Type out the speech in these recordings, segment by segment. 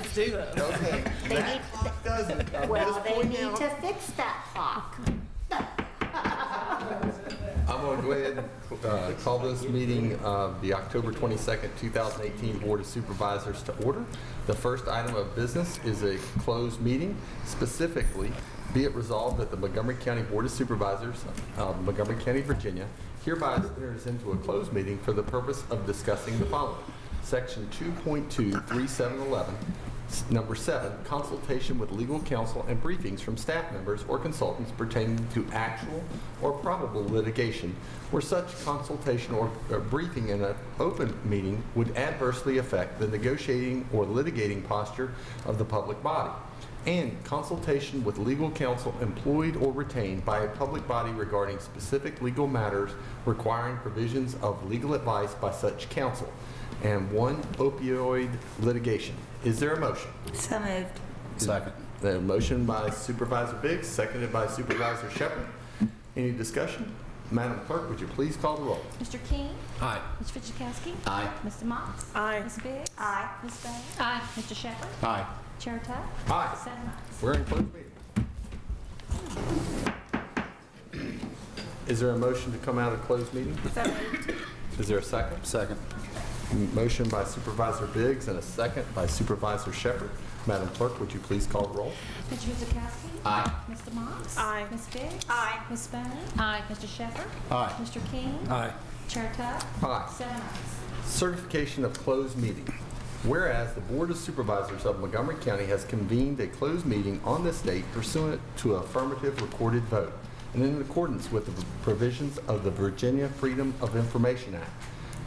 let's do this. Okay. That clock doesn't. Well, they need to fix that clock. I'm going to go ahead and call this meeting of the October 22nd, 2018 Board of Supervisors to order. The first item of business is a closed meeting. Specifically, be it resolved that the Montgomery County Board of Supervisors of Montgomery County, Virginia, hereby enters into a closed meeting for the purpose of discussing the following. Section 2.23711, number 7, consultation with legal counsel and briefings from staff members or consultants pertaining to actual or probable litigation, where such consultation or briefing in an open meeting would adversely affect the negotiating or litigating posture of the public body. And consultation with legal counsel employed or retained by a public body regarding specific legal matters requiring provisions of legal advice by such counsel. And 1, opioid litigation. Is there a motion? So moved. Second. The motion by Supervisor Biggs, seconded by Supervisor Shepherd. Any discussion? Madam Clerk, would you please call the roll? Mr. King? Aye. Mr. Fidzikowski? Aye. Mr. Motts? Aye. Ms. Biggs? Aye. Ms. Bay? Aye. Mr. Shepherd? Aye. Chair Tuck? Aye. 7 ayes. We're in closed meeting. Is there a motion to come out of closed meeting? So moved. Is there a second? Second. Motion by Supervisor Biggs and a second by Supervisor Shepherd. Madam Clerk, would you please call the roll? Mr. Fidzikowski? Aye. Mr. Motts? Aye. Ms. Biggs? Aye. Ms. Bay? Aye. Mr. Shepherd? Aye. Mr. King? Aye. Chair Tuck? Aye. 7 ayes. Certification of closed meeting. Whereas the Board of Supervisors of Montgomery County has convened a closed meeting on this date pursuant to affirmative recorded vote and in accordance with the provisions of the Virginia Freedom of Information Act.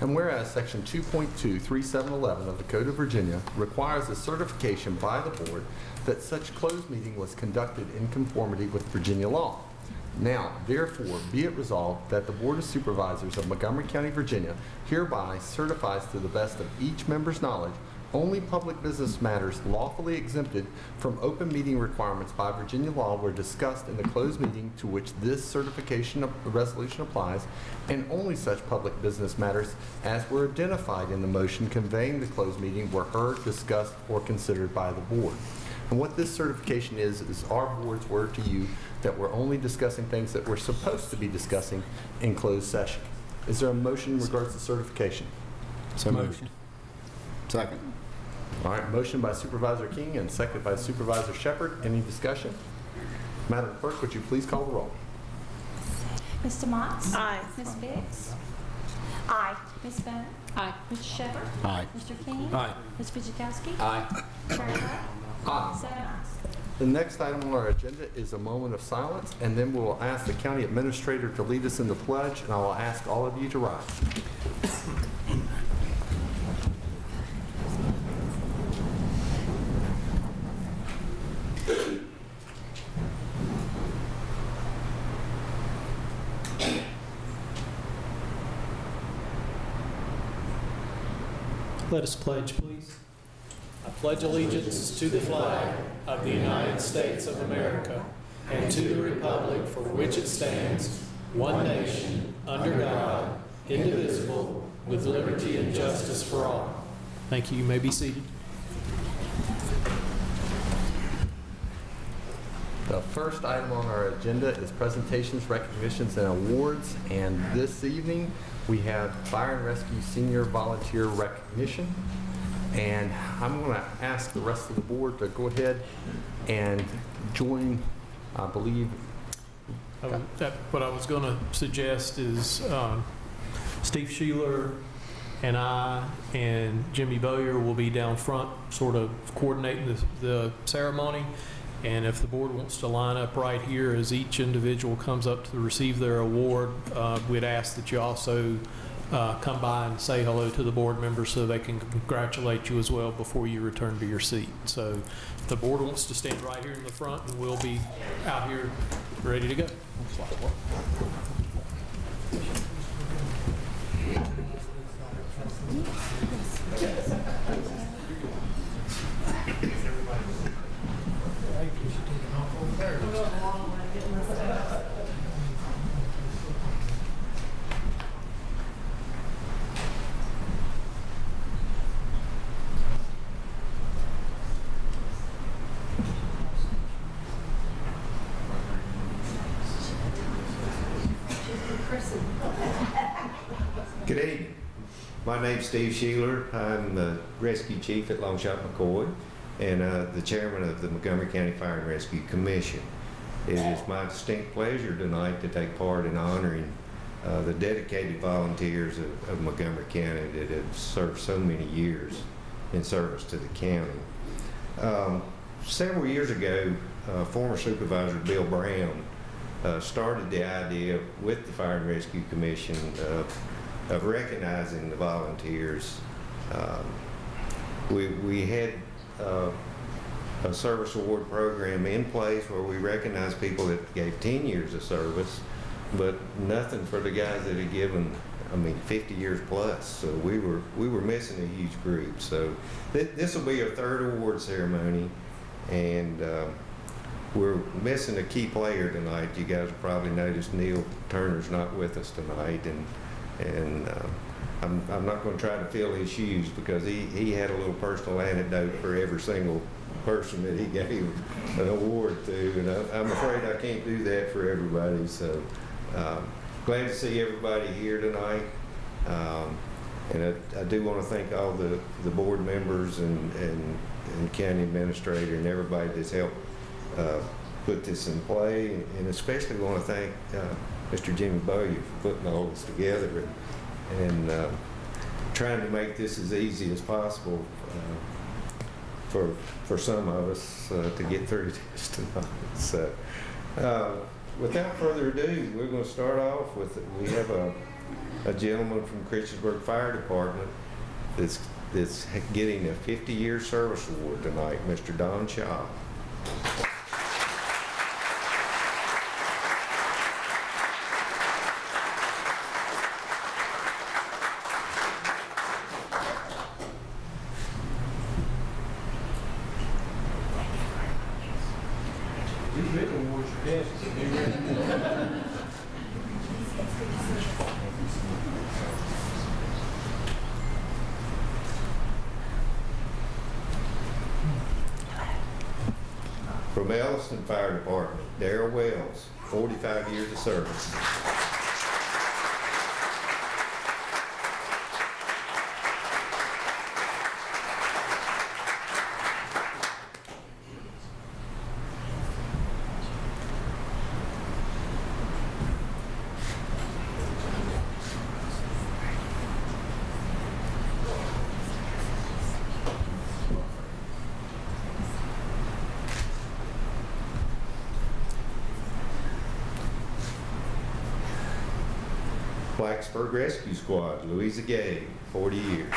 And whereas Section 2.23711 of the Code of Virginia requires a certification by the Board that such closed meeting was conducted in conformity with Virginia law. Now, therefore, be it resolved that the Board of Supervisors of Montgomery County, Virginia hereby certifies to the best of each member's knowledge only public business matters lawfully exempted from open meeting requirements by Virginia law were discussed in the closed meeting to which this certification resolution applies, and only such public business matters as were identified in the motion conveying the closed meeting were heard, discussed, or considered by the Board. And what this certification is our Board's word to you that we're only discussing things that we're supposed to be discussing in closed session. Is there a motion in regards to certification? So moved. Second. All right, motion by Supervisor King and second by Supervisor Shepherd. Any discussion? Madam Clerk, would you please call the roll? Mr. Motts? Aye. Ms. Biggs? Aye. Ms. Bay? Aye. Mr. Shepherd? Aye. Mr. King? Aye. Ms. Fidzikowski? Aye. Chair Tuck? Aye. 7 ayes. The next item on our agenda is a moment of silence, and then we'll ask the County Administrator to lead us in the pledge, and I will ask all of you to rise. Let us pledge, please. I pledge allegiance to the flag of the United States of America and to the republic for which it stands, one nation, under God, indivisible, with liberty and justice for all. Thank you. You may be seated. The first item on our agenda is presentations, recognitions, and awards. And this evening, we have Fire and Rescue Senior Volunteer Recognition. And I'm going to ask the rest of the board to go ahead and join, I believe. What I was going to suggest is Steve Sheeler and I and Jimmy Bowyer will be down front sort of coordinating the ceremony. And if the board wants to line up right here as each individual comes up to receive their award, we'd ask that you also come by and say hello to the board members so they can congratulate you as well before you return to your seat. So if the board wants to stand right here in the front, and we'll be out here ready to go. Good evening. My name's Steve Sheeler. I'm the rescue chief at Longshot McCoy and the chairman of the Montgomery County Fire and Rescue Commission. It is my distinct pleasure tonight to take part in honoring the dedicated volunteers of Montgomery County that have served so many years in service to the county. Several years ago, former Supervisor Bill Brown started the idea with the Fire and Rescue Commission of recognizing the volunteers. We had a service award program in place where we recognized people that gave 10 years of service, but nothing for the guys that had given, 50 years plus. So we were missing a huge group. So this will be our third award ceremony, and we're missing a key player tonight. You guys have probably noticed Neil Turner's not with us tonight, and I'm not going to try to fill his shoes because he had a little personal anecdote for every single person that he gave an award to, and I'm afraid I can't do that for everybody. So glad to see everybody here tonight, and I do want to thank all the board members and county administrator and everybody that's helped put this in play, and especially want to thank Mr. Jimmy Bowyer for putting all this together and trying to make this as easy as possible for some of us to get through this tonight. So without further ado, we're going to start off with, we have a gentleman from Christiansburg Fire Department that's getting a 50-year service award tonight, Mr. Don Shaw. From Elliston Fire Department, Darrell Wells, 45 years of service. Blacksburg Rescue Squad, Louisa Gay, 40 years.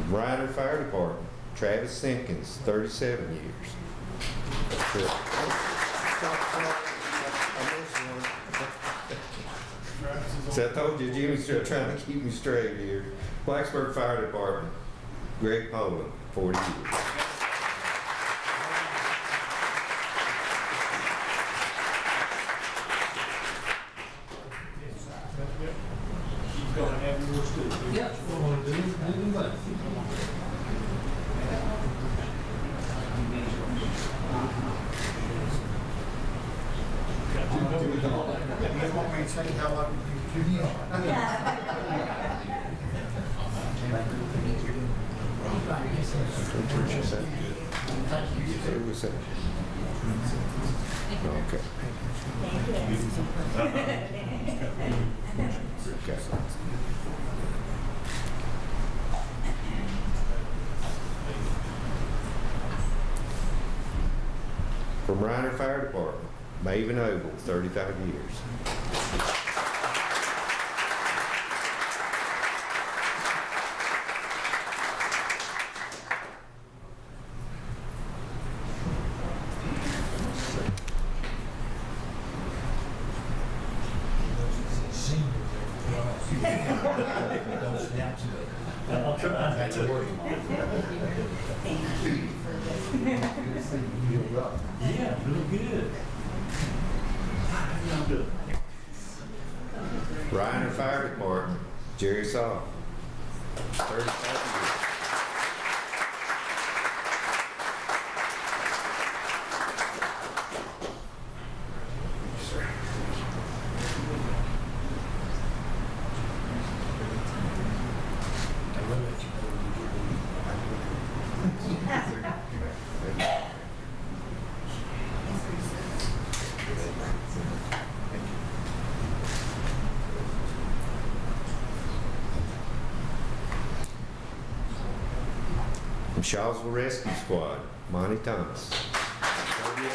Ryder Fire Department, Travis Simpkins, 37 years. So I told you, Jimmy's trying to keep me straight here. Blacksburg Fire Department, Greg Poland, 40 years. Okay. From Ryder Fire Department, Maven Ogle, 35 years. well. Yeah, really good. I'm good. Reiner Fire Department, Jerry Saw. 35 years. From Shawsville Rescue Squad, Monty Thomas. 38 years.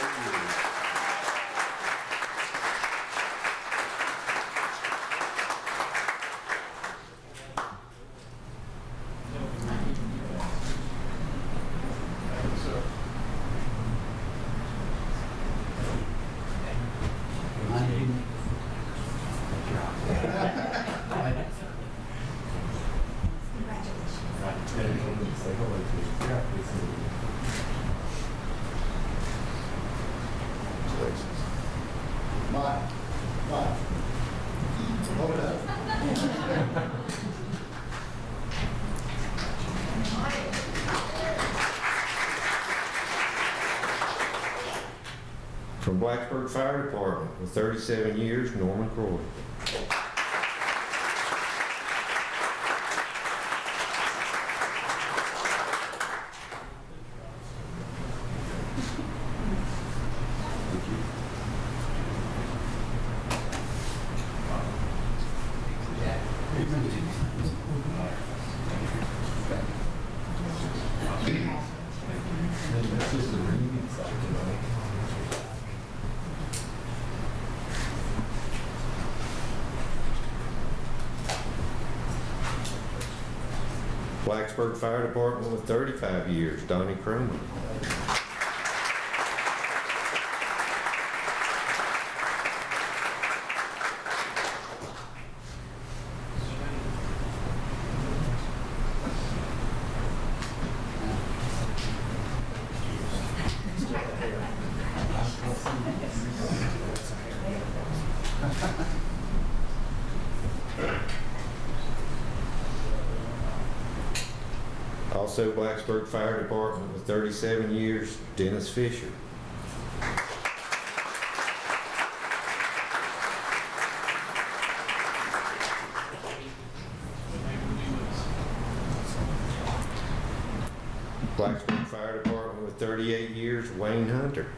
From Blacksburg Fire Department with 37 years, Norman Croy. Blacksburg Fire Department with 35 years, Donnie Croman. Also Blacksburg Fire Department with 37 years, Dennis Fisher. Blacksburg Fire Department with 38 years, Wayne Hunter.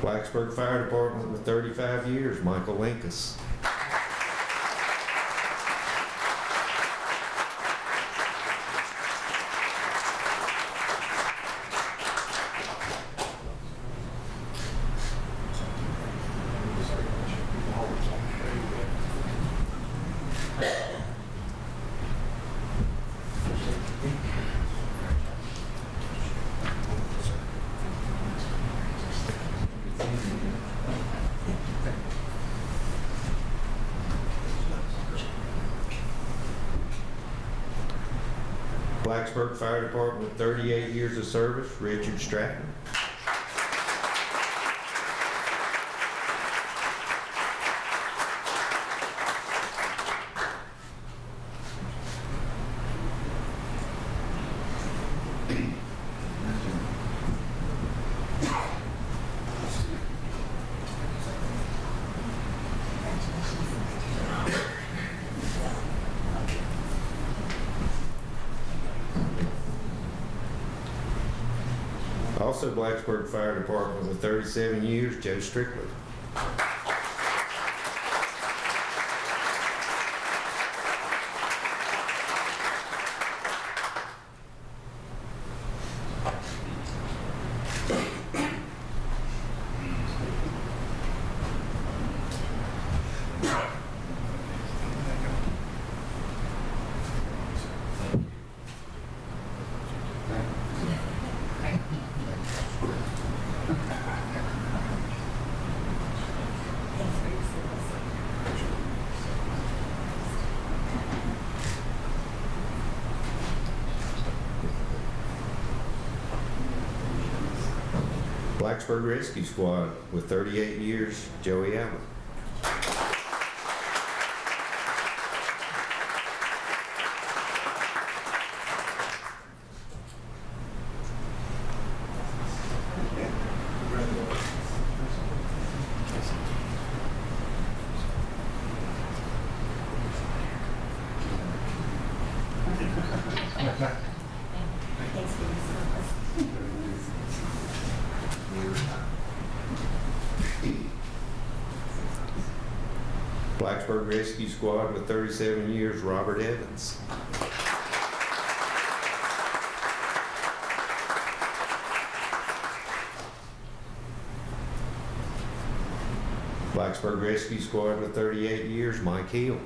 Blacksburg Fire Department with 35 years, Michael Linkus. Blacksburg Fire Department with 38 years of service, Richard Stratton. Also Blacksburg Fire Department with 37 years, Joe Strickland. Blacksburg Rescue Squad with 38 years, Joey Allen. Blacksburg Rescue Squad with 37 years, Robert Evans. Blacksburg Rescue Squad with 38 years, Mike Hill.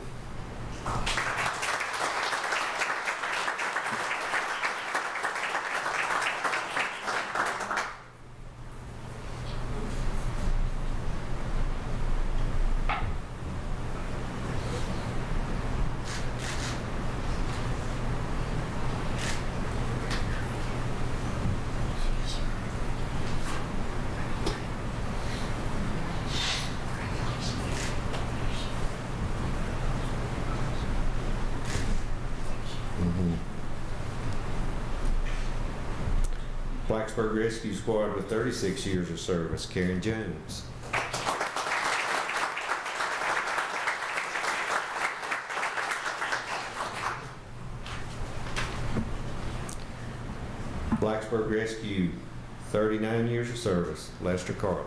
Blacksburg Rescue Squad with 36 years of service, Karen Jones. Blacksburg Rescue, 39 years of service, Lester Carl.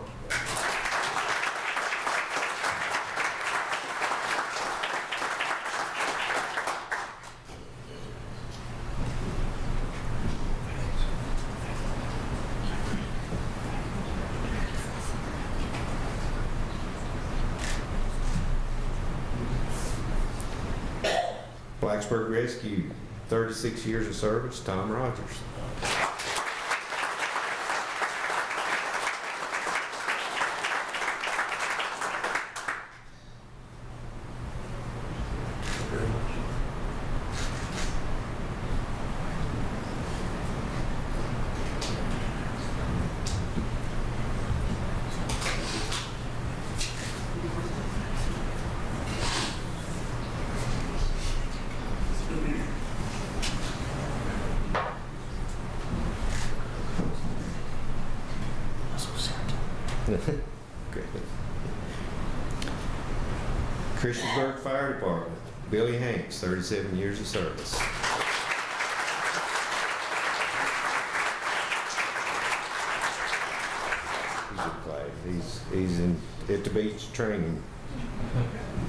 Blacksburg Rescue, 36 years of service, Tom Rogers. Great. Christiansburg Fire Department, Billy Hanks, 37 years of service. He's a player. He's in at the beach training.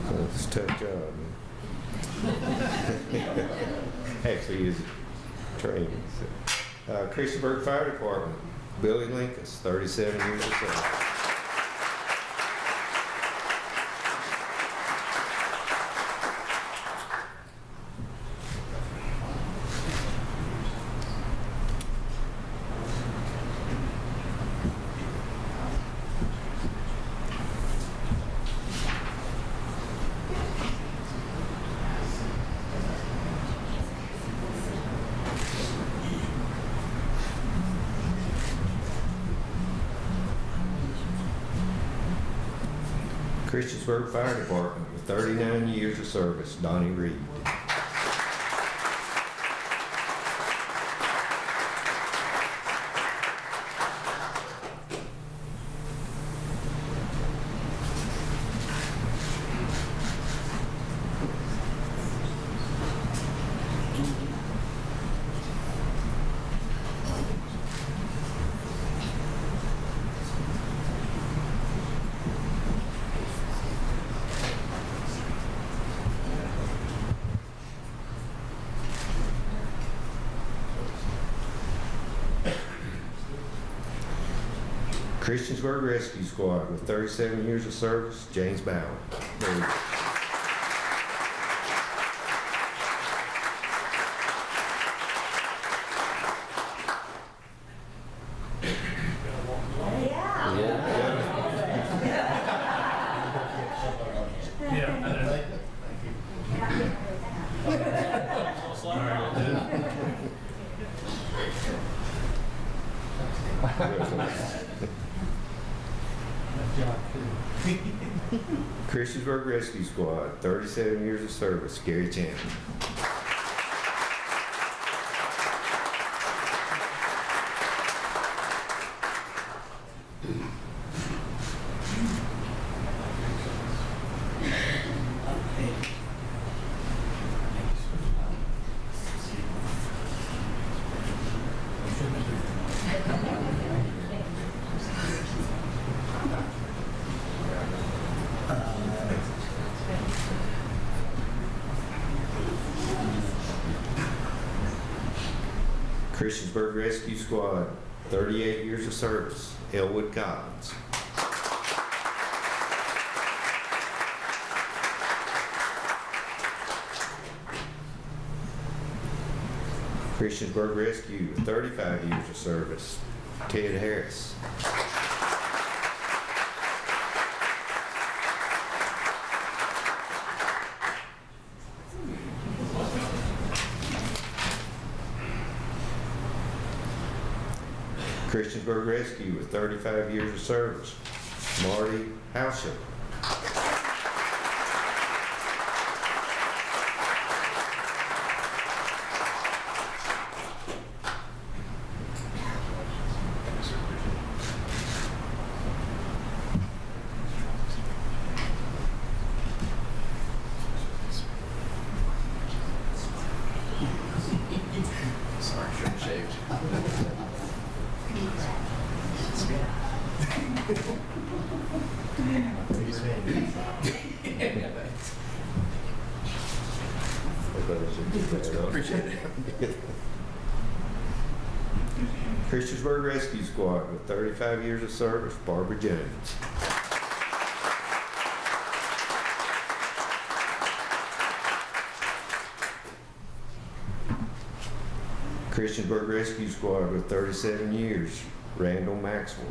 So it's a tough job. Actually, he's training. So. Christiansburg Fire Department, Billy Linkus, 37 years of service. Christiansburg Fire Department with 39 years of service, Donnie Reed. Christiansburg Rescue Squad with 37 years of service, James Bauer. Christiansburg Rescue Squad, 37 years of service, Gary Chandler. Christiansburg Rescue Squad, 38 years of service, Elwood Collins. Christiansburg Rescue, 35 years of service, Ted Harris. Christiansburg Rescue with 35 years of service, Marty Hauscher. Appreciate it. Christiansburg Rescue Squad with 35 years of service, Barbara Jones. Christiansburg Rescue Squad with 37 years, Randall Maxwell.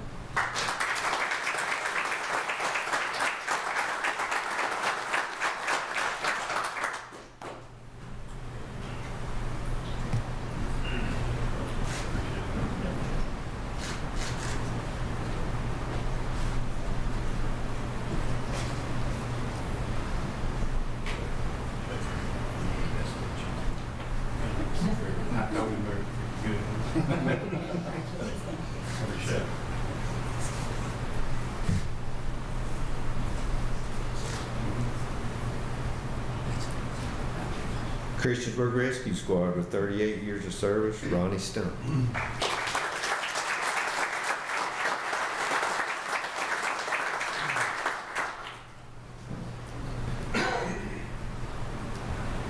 Christiansburg Rescue Squad with 38 years of service, Ronnie Stump.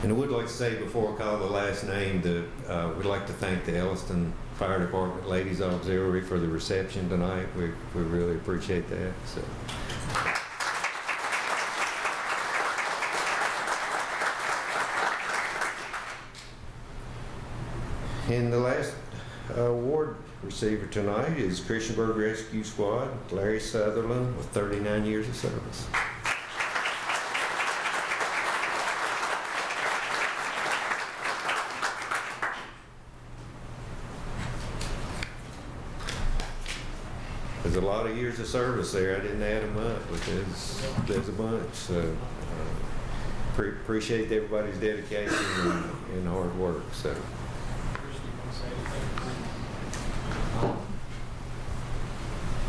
And I would like to say before I call the last name that we'd like to thank the Elliston Fire Department Ladies Auxiliary for the reception tonight. We really appreciate that. So. And the last award receiver tonight is Christiansburg Rescue Squad, Larry Sutherland, with 39 years of service. There's a lot of years of service there. I didn't add them up, but there's a bunch. So appreciate everybody's dedication and hard work. So.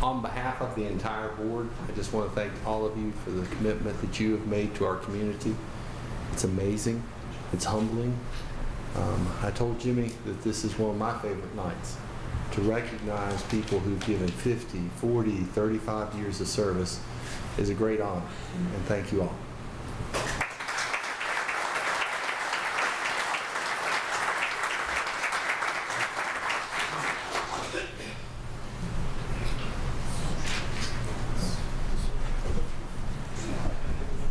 On behalf of the entire board, I just want to thank all of you for the commitment that you have made to our community. It's amazing. It's humbling. I told Jimmy that this is one of my favorite nights. To recognize people who've given 50, 40, 35 years of service is a great honor, and thank you all.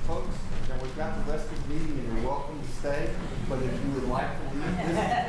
Folks, now we've got the rest of the meeting and you're welcome to stay, but if you would like to leave this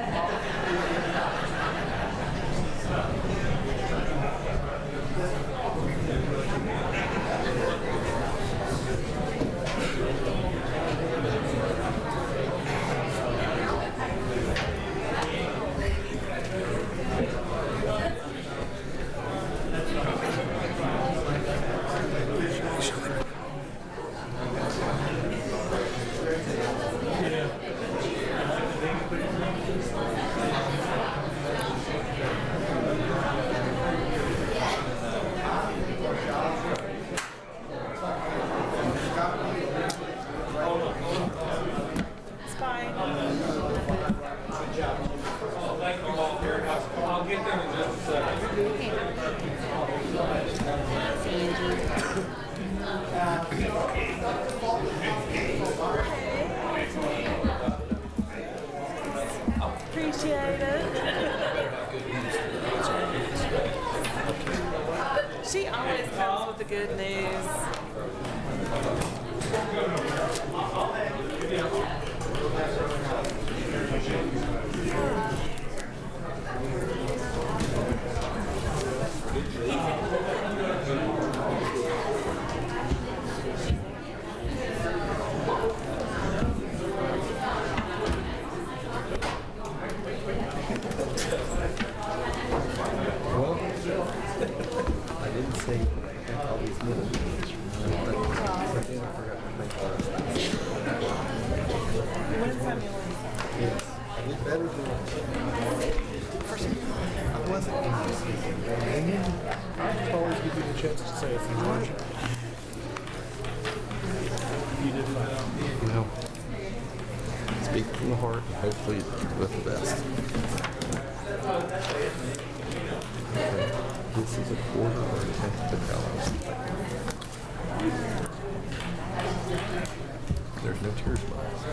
good news. Well, I didn't say all these minutes. But then I forgot to thank Yes, I did better than I wasn't. I always give you the chance to say a few words. You did fine. You know, speak from the heart and hopefully with the best. Okay. This is a quarter or a tenth of a dollar. There's no tears left.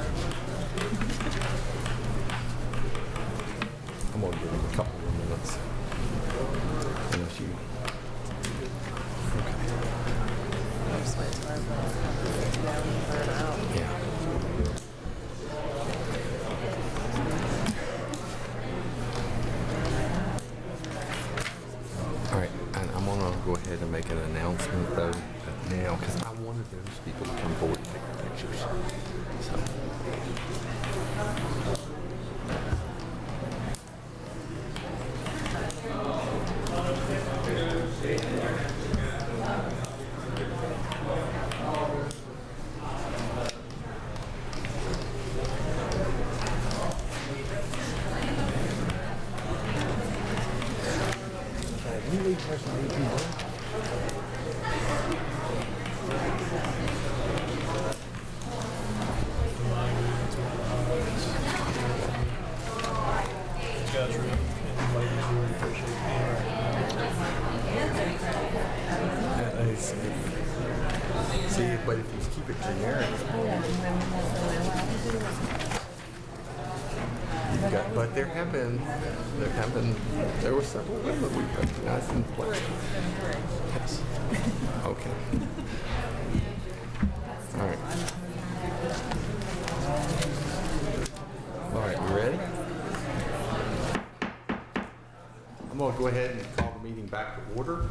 I'm gonna give him a couple more minutes. Unless you. Okay. Yeah. All right, and I'm gonna go ahead and make an announcement though now because I wanted those people to come forward and take their pictures. So. See, but if you keep it generic, but there were several women we recognized in play. Yes. Okay. All right. All right, you ready? I'm going to go ahead and call the meeting back to order.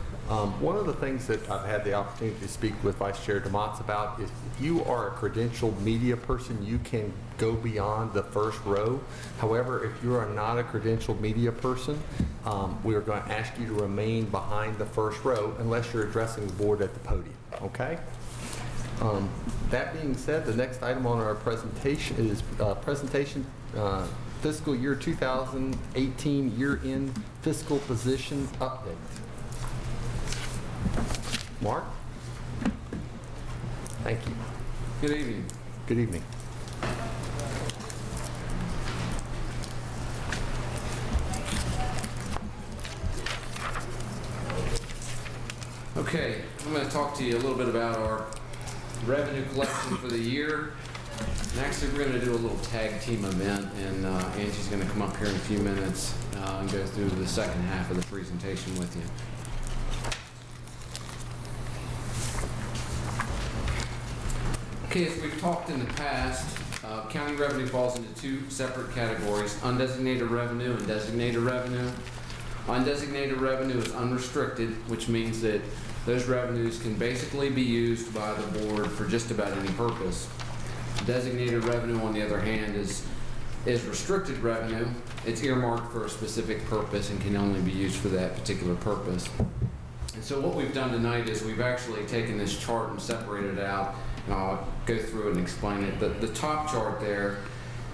One of the things that I've had the opportunity to speak with Vice Chair DeMott's about is if you are a credentialed media person, you can go beyond the first row. However, if you are not a credentialed media person, we are going to ask you to remain behind the first row unless you're addressing the board at the podium, okay? That being said, the next item on our presentation is fiscal year 2018 year-end fiscal position update. Mark? Thank you. Good evening. Good evening. Okay, I'm going to talk to you a little bit about our revenue collection for the year. And actually, we're going to do a little tag team event, and Angie's going to come up here in a few minutes and go through the second half of the presentation with you. Okay, as we've talked in the past, county revenue falls into two separate categories, undesignated revenue and designated revenue. Undesignated revenue is unrestricted, which means that those revenues can basically be used by the board for just about any purpose. Designated revenue, on the other hand, is restricted revenue. It's earmarked for a specific purpose and can only be used for that particular purpose. And so what we've done tonight is we've actually taken this chart and separated it out, and I'll go through it and explain it. The top chart there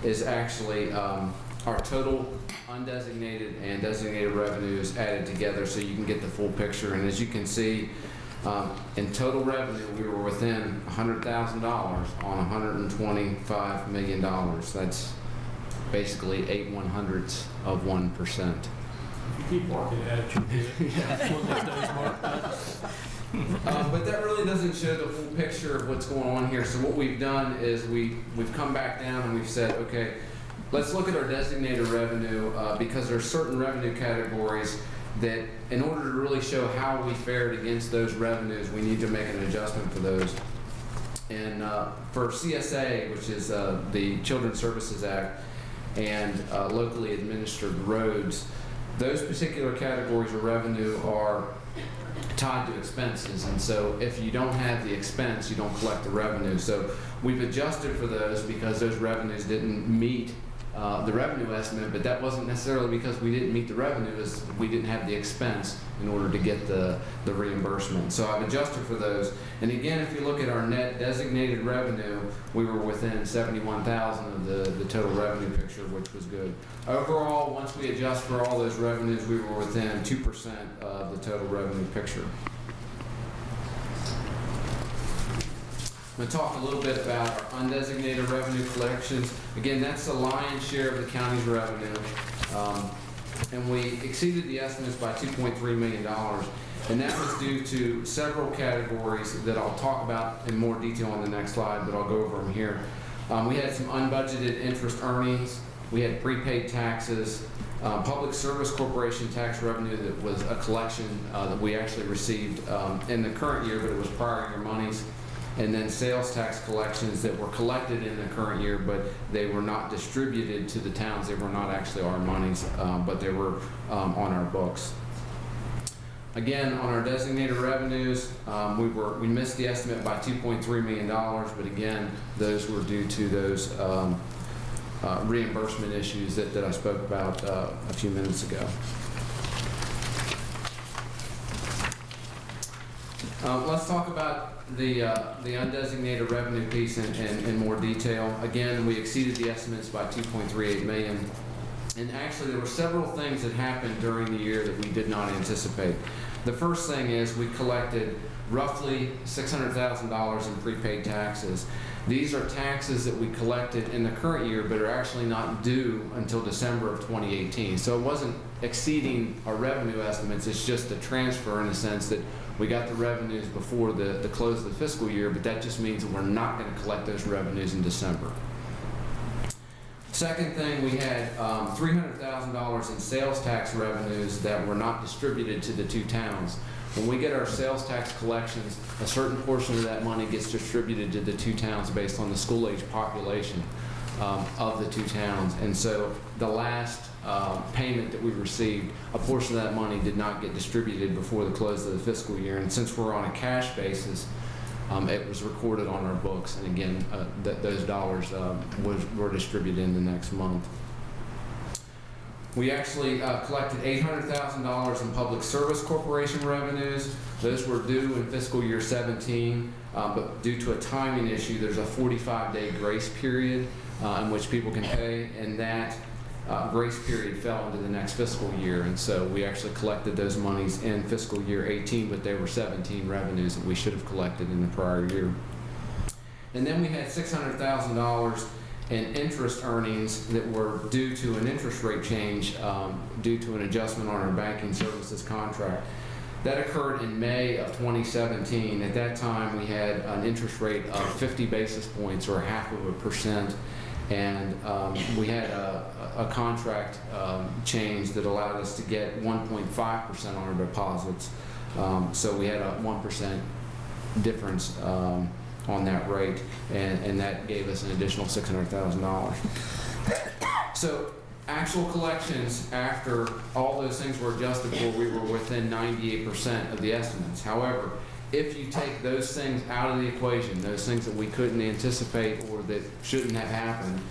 is actually our total undesignated and designated revenues added together so you can get the full picture. And as you can see, in total revenue, we were within $100,000 on $125 million. That's basically 8/100ths of 1%. If you keep working at it, you'll get it. One of those days, Mark. But that really doesn't show the full picture of what's going on here. So what we've done is we've come back down and we've said, okay, let's look at our designated revenue because there are certain revenue categories that in order to really show how we fared against those revenues, we need to make an adjustment for those. And for CSA, which is the Children's Services Act, and locally administered roads, those particular categories of revenue are tied to expenses. And so if you don't have the expense, you don't collect the revenue. So we've adjusted for those because those revenues didn't meet the revenue estimate, but that wasn't necessarily because we didn't meet the revenue, as we didn't have the expense in order to get the reimbursement. So I've adjusted for those. And again, if you look at our net designated revenue, we were within 71,000 of the total revenue picture, which was good. Overall, once we adjust for all those revenues, we were within 2% of the total revenue picture. I'm going to talk a little bit about our undesignated revenue collections. Again, that's the lion's share of the county's revenue. And we exceeded the estimates by $2.3 million. And that was due to several categories that I'll talk about in more detail on the next slide, but I'll go over them here. We had some unbudgeted interest earnings. We had prepaid taxes, Public Service Corporation tax revenue that was a collection that we actually received in the current year, but it was prior year monies. And then sales tax collections that were collected in the current year, but they were not distributed to the towns. They were not actually our monies, but they were on our books. Again, on our designated revenues, we missed the estimate by $2.3 million, but again, those were due to those reimbursement issues that I spoke about a few minutes ago. Let's talk about the undesignated revenue piece in more detail. Again, we exceeded the estimates by $2.38 million. And actually, there were several things that happened during the year that we did not anticipate. The first thing is we collected roughly $600,000 in prepaid taxes. These are taxes that we collected in the current year, but are actually not due until December of 2018. So it wasn't exceeding our revenue estimates. It's just a transfer in the sense that we got the revenues before the close of the fiscal year, but that just means that we're not going to collect those revenues in December. Second thing, we had $300,000 in sales tax revenues that were not distributed to the two towns. When we get our sales tax collections, a certain portion of that money gets distributed to the two towns based on the school-age population of the two towns. And so the last payment that we received, a portion of that money did not get distributed before the close of the fiscal year. And since we're on a cash basis, it was recorded on our books. And again, those dollars were distributed in the next month. We actually collected $800,000 in Public Service Corporation revenues. Those were due in fiscal year 17, but due to a timing issue, there's a 45-day grace period in which people can pay, and that grace period fell into the next fiscal year. And so we actually collected those monies in fiscal year 18, but they were 17 revenues that we should have collected in the prior year. And then we had $600,000 in interest earnings that were due to an interest rate change due to an adjustment on our banking services contract. That occurred in May of 2017. At that time, we had an interest rate of 50 basis points, or 0.5%, and we had a contract change that allowed us to get 1.5% on our deposits. So we had a 1% difference on that rate, and that gave us an additional $600,000. So actual collections, after all those things were adjusted for, we were within 98% of the estimates. However, if you take those things out of the equation, those things that we couldn't anticipate or that shouldn't have happened,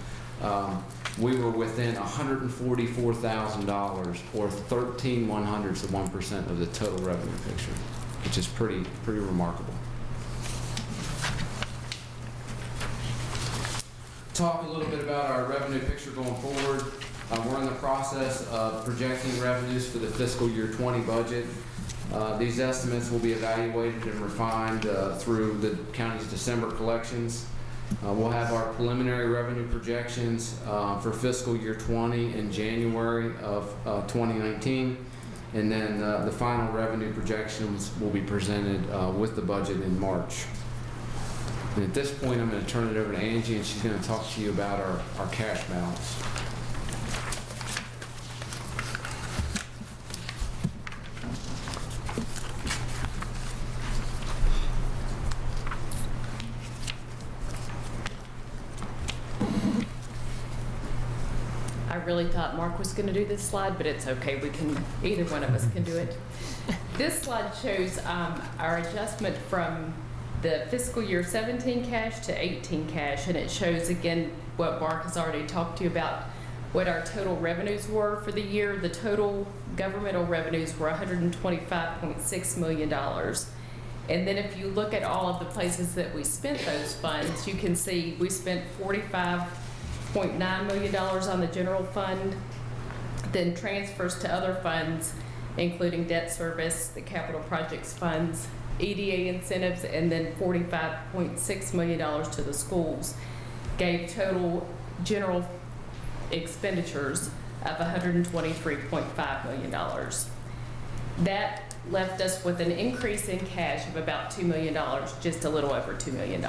we were within $144,000, or 13/100% of the total revenue picture, which is pretty remarkable. Talk a little bit about our revenue picture going forward. We're in the process of projecting revenues for the fiscal year 20 budget. These estimates will be evaluated and refined through the county's December collections. We'll have our preliminary revenue projections for fiscal year 20 in January of 2019, and then the final revenue projections will be presented with the budget in March. And at this point, I'm going to turn it over to Angie, and she's going to talk to you about our cash balance. really thought Mark was going to do this slide, but it's okay. We can, either one of us can do it. This slide shows our adjustment from the fiscal year 17 cash to 18 cash, and it shows again what Mark has already talked to you about, what our total revenues were for the year. The total governmental revenues were $125.6 million. And then if you look at all of the places that we spent those funds, you can see we spent $45.9 million on the general fund, then transfers to other funds, including debt service, the capital projects funds, EDA incentives, and then $45.6 million to the schools, gave total general expenditures of $123.5 million. That left us with an increase in cash of about $2 million, just a little over $2 million.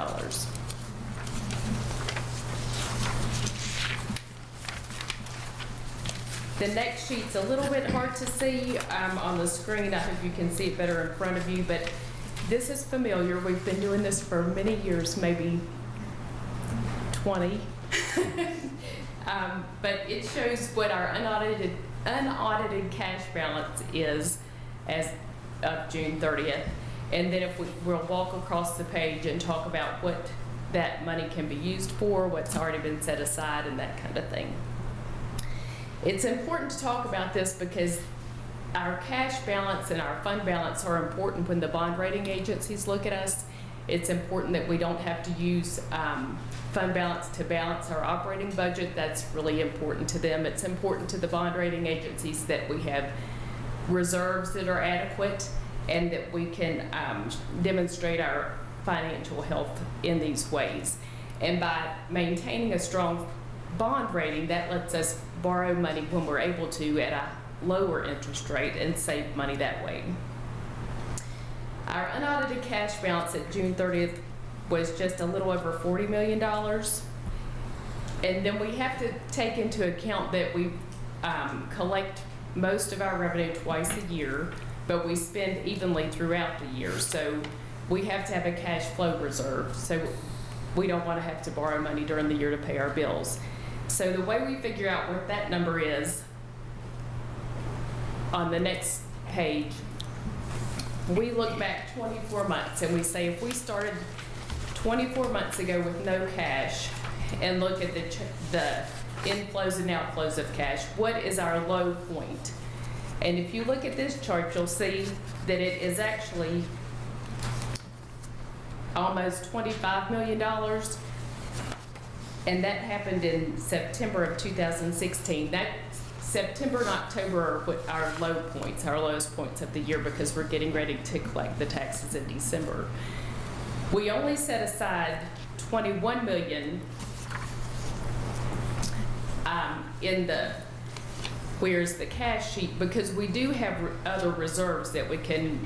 The next sheet's a little bit hard to see on the screen. I hope you can see it better in front of you, but this is familiar. We've been doing this for many years, maybe 20. But it shows what our unaudited cash balance is as of June 30th. And then we'll walk across the page and talk about what that money can be used for, what's already been set aside, and that kind of thing. It's important to talk about this because our cash balance and our fund balance are important when the bond rating agencies look at us. It's important that we don't have to use fund balance to balance our operating budget. That's really important to them. It's important to the bond rating agencies that we have reserves that are adequate and that we can demonstrate our financial health in these ways. And by maintaining a strong bond rating, that lets us borrow money when we're able to at a lower interest rate and save money that way. Our unaudited cash balance at June 30th was just a little over $40 million. And then we have to take into account that we collect most of our revenue twice a year, but we spend evenly throughout the year. So we have to have a cash flow reserve. So we don't want to have to borrow money during the year to pay our bills. So the way we figure out what that number is, on the next page, we look back 24 months and we say if we started 24 months ago with no cash and look at the inflows and outflows of cash, what is our low point? And if you look at this chart, you'll see that it is actually almost $25 million. And that happened in September of 2016. That September and October are what our low points, our lowest points of the year, because we're getting ready to collect the taxes in December. We only set aside $21 million in the where's the cash sheet, because we do have other reserves that we can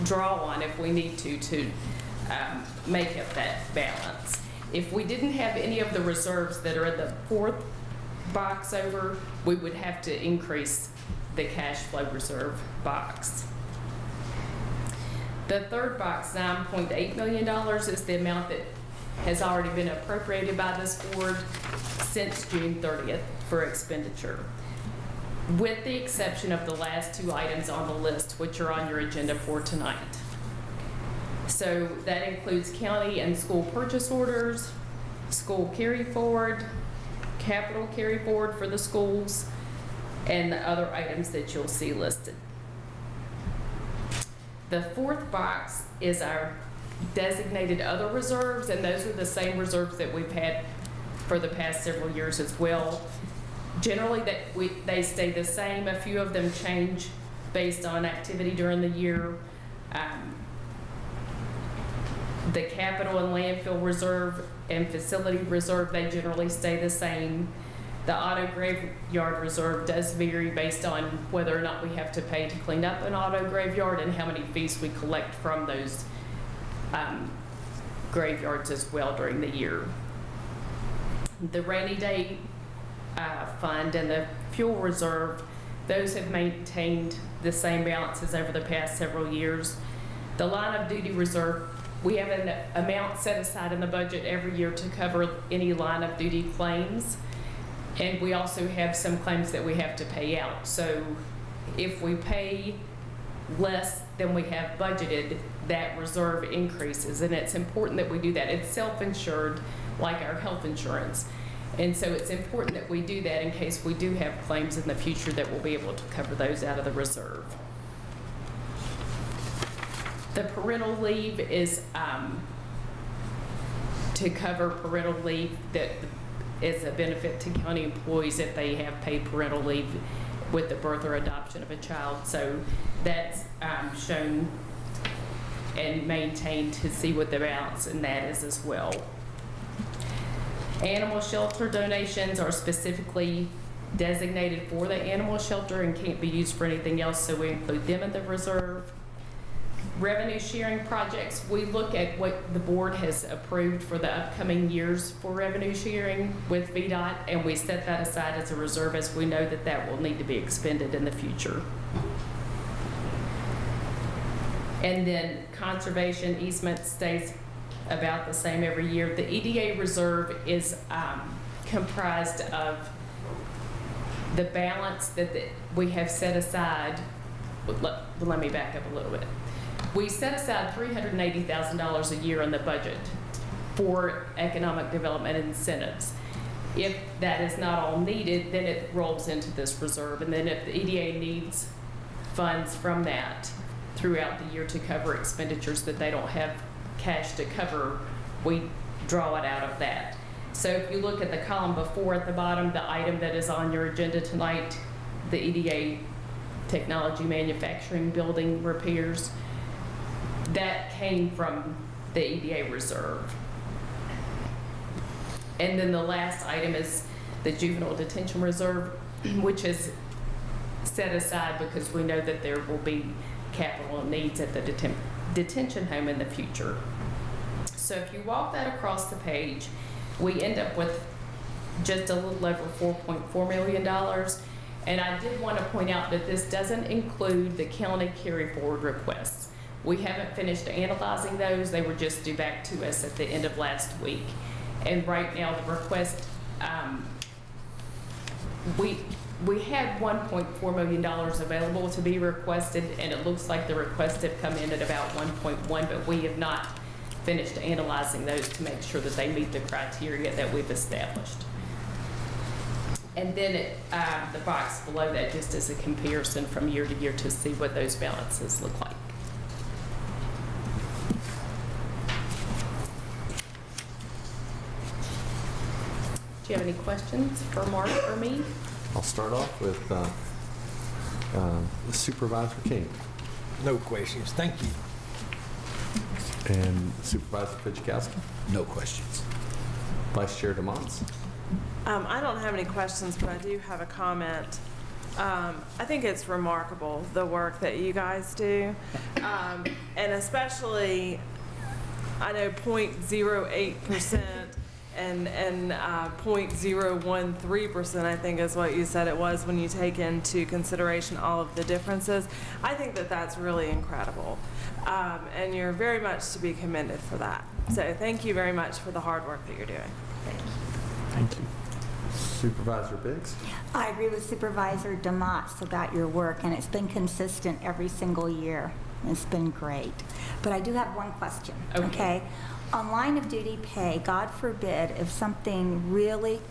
draw on if we need to make up that balance. If we didn't have any of the reserves that are in the fourth box over, we would have to increase the cash flow reserve box. The third box, $9.8 million, is the amount that has already been appropriated by this board since June 30th for expenditure, with the exception of the last two items on the list, which are on your agenda for tonight. So that includes county and school purchase orders, school carry forward, capital carry forward for the schools, and the other items that you'll see listed. The fourth box is our designated other reserves, and those are the same reserves that we've had for the past several years as well. Generally, they stay the same. A few of them change based on activity during the year. The capital and landfill reserve and facility reserve, they generally stay the same. The auto graveyard reserve does vary based on whether or not we have to pay to clean up an auto graveyard and how many fees we collect from those graveyards as well during the year. The rainy day fund and the fuel reserve, those have maintained the same balances over the past several years. The line of duty reserve, we have an amount set aside in the budget every year to cover any line of duty claims. And we also have some claims that we have to pay out. So if we pay less than we have budgeted, that reserve increases. And it's important that we do that. It's self-insured like our health insurance. And so it's important that we do that in case we do have claims in the future that we'll be able to cover those out of the reserve. The parental leave is to cover parental leave that is a benefit to county employees if they have paid parental leave with the birth or adoption of a child. So that's shown and maintained to see what the balance in that is as well. Animal shelter donations are specifically designated for the animal shelter and can't be used for anything else, so we include them in the reserve. Revenue sharing projects, we look at what the board has approved for the upcoming years for revenue sharing with VDOT, and we set that aside as a reserve as we know that that will need to be expended in the future. And then conservation easement stays about the same every year. The EDA reserve is comprised of the balance that we have set aside. Let me back up a little bit. We set aside $380,000 a year in the budget for economic development incentives. If that is not all needed, then it rolls into this reserve. And then if the EDA needs funds from that throughout the year to cover expenditures that they don't have cash to cover, we draw it out of that. So if you look at the column before at the bottom, the item that is on your agenda tonight, the EDA technology manufacturing building repairs, that came from the EDA reserve. And then the last item is the juvenile detention reserve, which is set aside because we know that there will be capital needs at the detention home in the future. So if you walk that across the page, we end up with just a little over $4.4 million. And I did want to point out that this doesn't include the county carry forward requests. We haven't finished analyzing those. They were just due back to us at the end of last week. And right now the request, we had $1.4 million available to be requested, and it looks like the requests have come in at about 1.1, but we have not finished analyzing those to make sure that they meet the criteria that we've established. And then the box below that just as a comparison from year to year to see what those balances look like. Do you have any questions for Mark or me? I'll start off with Supervisor King No questions. Thank you. and Supervisor Christiansburg, No questions. Vice Chair DeMons. I don't have any questions, but I do have a comment. I think it's remarkable, the work that you guys do. And especially, I know 0.08% and 0.013%, I think is what you said it was when you take into consideration all of the differences. I think that that's really incredible. And you're very much to be commended for that. So thank you very much for the hard work that you're doing. Thank you. Supervisor Biggs. I agree with Supervisor DeMotz about your work, and it's been consistent every single year. It's been great. But I do have one question, okay? On line of duty pay, God forbid if something really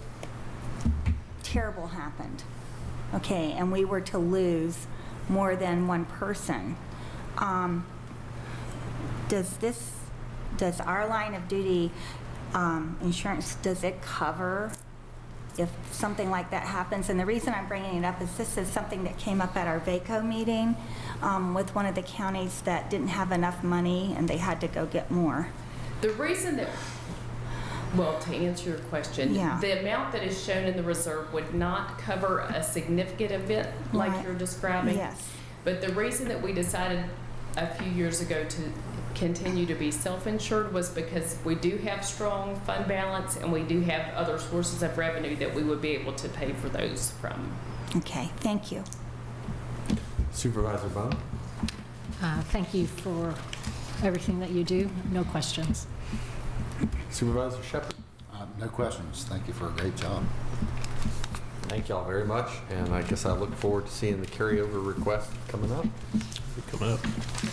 terrible happened, okay, and we were to lose more than one person, does our line of duty insurance, does it cover if something like that happens? And the reason I'm bringing it up is this is something that came up at our VACO meeting with one of the counties that didn't have enough money and they had to go get more. The reason that, well, to answer your question, the amount that is shown in the reserve would not cover a significant event like you're describing. Yes. But the reason that we decided a few years ago to continue to be self-insured was because we do have strong fund balance and we do have other sources of revenue that we would be able to pay for those from. Okay, thank you. Supervisor Bone. Thank you for everything that you do. No questions. Supervisor Shepherd. No questions. Thank you for a great job. Thank y'all very much, and I guess I look forward to seeing the carryover request coming up. Coming up,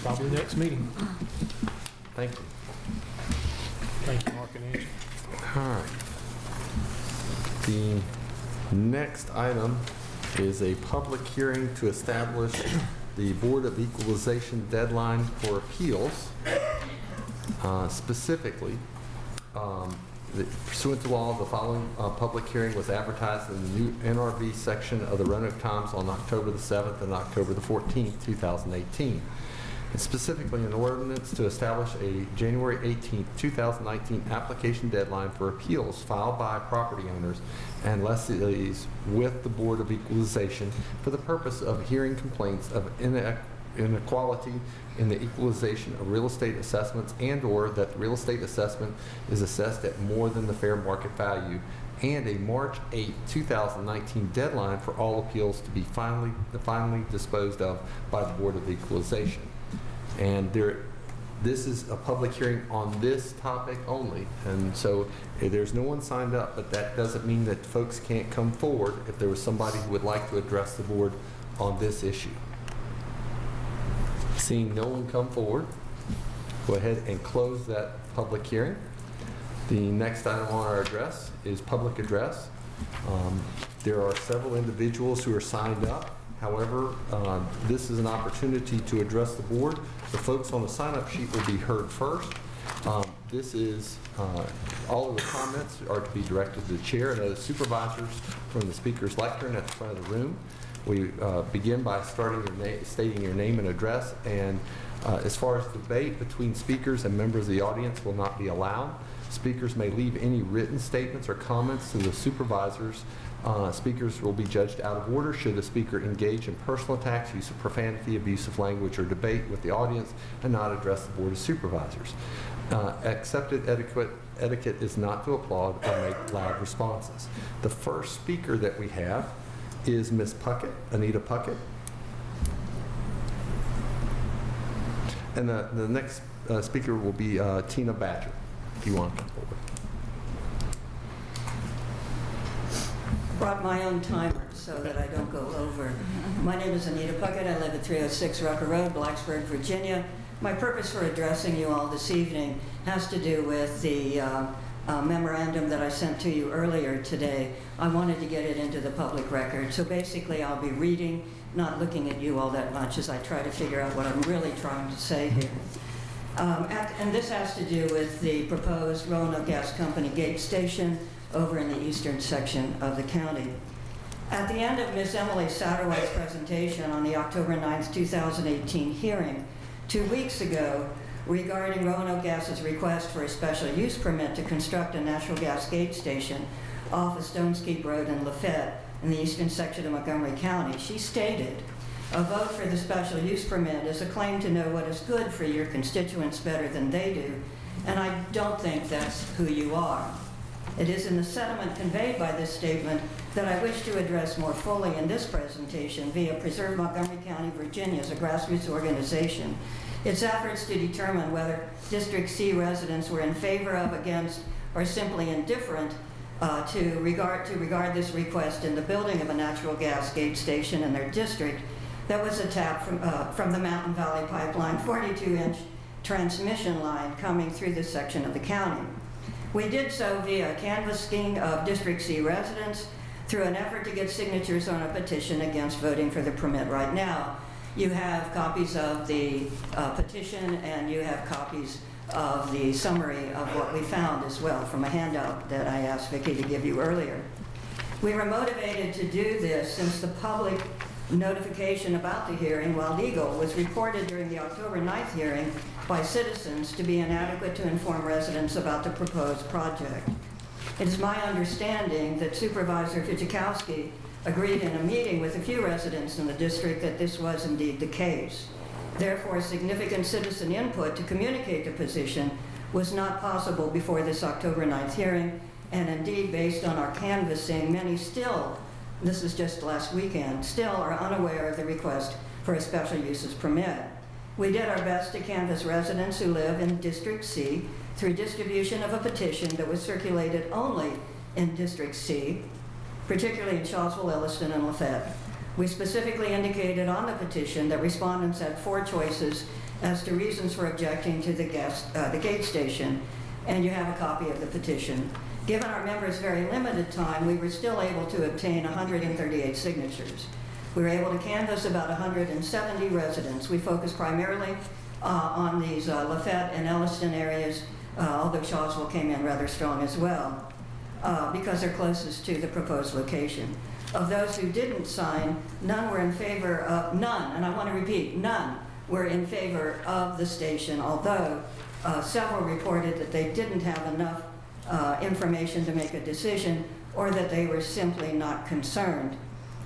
probably next meeting. Thank you. Thank you, Mark and Angie. All right. The next item is a public hearing to establish the Board of Equalization deadline for appeals. Specifically, pursuant to law, the following public hearing was advertised in the new NRV section of the Roanoke Times on October the 7th and October the 14th, 2018. And specifically an ordinance to establish a January 18th, 2019 application deadline for appeals filed by property owners and lessees with the Board of Equalization for the purpose of hearing complaints of inequality in the equalization of real estate assessments and/or that the real estate assessment is assessed at more than the fair market value, and a March 8, 2019 deadline for all appeals to be finally disposed of by the Board of Equalization. And this is a public hearing on this topic only, and so there's no one signed up, but that doesn't mean that folks can't come forward if there was somebody who would like to address the board on this issue. Seeing no one come forward, go ahead and close that public hearing. The next item on our address is public address. There are several individuals who are signed up. However, this is an opportunity to address the board. The folks on the sign-up sheet will be heard first. This is, all of the comments are to be directed to the chair and other supervisors from the speaker's lectern at the front of the room. We begin by stating your name and address, and as far as debate between speakers and members of the audience will not be allowed. Speakers may leave any written statements or comments to the supervisors. Speakers will be judged out of order should a speaker engage in personal attacks, use of profanity, abusive language, or debate with the audience and not address the Board of Supervisors. Accepted etiquette is not to applaud or make loud responses. The first speaker that we have is Ms. Puckett, Anita Puckett. And the next speaker will be Tina Badger, if you want to come forward. Brought my own timer so that I don't go over. My name is Anita Puckett. I live at 306 Rucker Road, Blacksburg, Virginia. My purpose for addressing you all this evening has to do with the memorandum that I sent to you earlier today. I wanted to get it into the public record. So basically I'll be reading, not looking at you all that much as I try to figure out what I'm really trying to say here. And this has to do with the proposed Roanoke Gas Company gate station over in the eastern section of the county. At the end of Ms. Emily Satterwhite's presentation on the October 9th, 2018 hearing 2 weeks ago regarding Roanoke Gas's request for a special use permit to construct a natural gas gate station off of Stoneskeep Road in Lafayette in the eastern section of Montgomery County, she stated, "A vote for the special use permit is a claim to know what is good for your constituents better than they do, and I don't think that's who you are." It is in the sentiment conveyed by this statement that I wish to address more fully in this presentation via Preserve Montgomery County, Virginia, as a grassroots organization, its efforts to determine whether District C residents were in favor of, against, or simply indifferent to regard this request in the building of a natural gas gate station in their district that was a tap from the Mountain Valley Pipeline 42-inch transmission line coming through this section of the county. We did so via canvassing of District C residents through an effort to get signatures on a petition against voting for the permit right now. You have copies of the petition, and you have copies of the summary of what we found as well from a handout that I asked Vicki to give you earlier. We were motivated to do this since the public notification about the hearing, while legal, was reported during the October 9th hearing by citizens to be inadequate to inform residents about the proposed project. It is my understanding that Supervisor Fidzikowski agreed in a meeting with a few residents in the district that this was indeed the case. Therefore, significant citizen input to communicate the position was not possible before this October 9th hearing, and indeed, based on our canvassing, many still, this is just last weekend, still are unaware of the request for a special uses permit. We did our best to canvass residents who live in District C through distribution of a petition that was circulated only in District C particularly in Shawsville, Elliston, and Lafayette. We specifically indicated on the petition that respondents had 4 choices as to reasons for objecting to the gate station, and you have a copy of the petition. Given our members' very limited time, we were still able to obtain 138 signatures. We were able to canvass about 170 residents. We focused primarily on these Lafayette and Elliston areas, although Shawsville came in rather strong as well, because they're closest to the proposed location. Of those who didn't sign, none were in favor of, none, and I want to repeat, none were in favor of the station, although several reported that they didn't have enough information to make a decision, or that they were simply not concerned.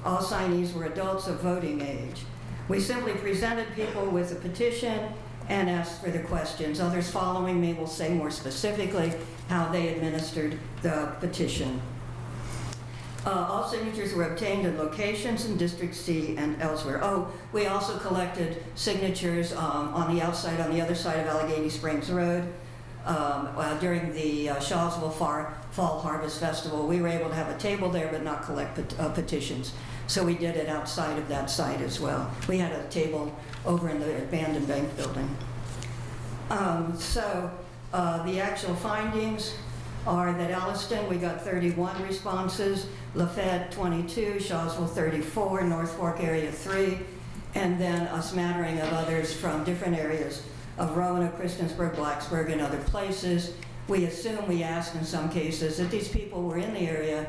All signees were adults of voting age. We simply presented people with a petition and asked for the questions. Others following me will say more specifically how they administered the petition. All signatures were obtained in locations in District C and elsewhere. Oh, we also collected signatures on the outside, on the other side of Allegheny Springs Road. During the Shawsville Fall Harvest Festival, we were able to have a table there but not collect petitions. So we did it outside of that site as well. We had a table over in the abandoned bank building. The actual findings are that Elliston, we got 31 responses, Lafayette 22, Shawsville 34, North Fork area 3, and then a smattering of others from different areas of Roanoke, Christiansburg, Blacksburg, and other places. We assume, we asked in some cases, that these people were in the area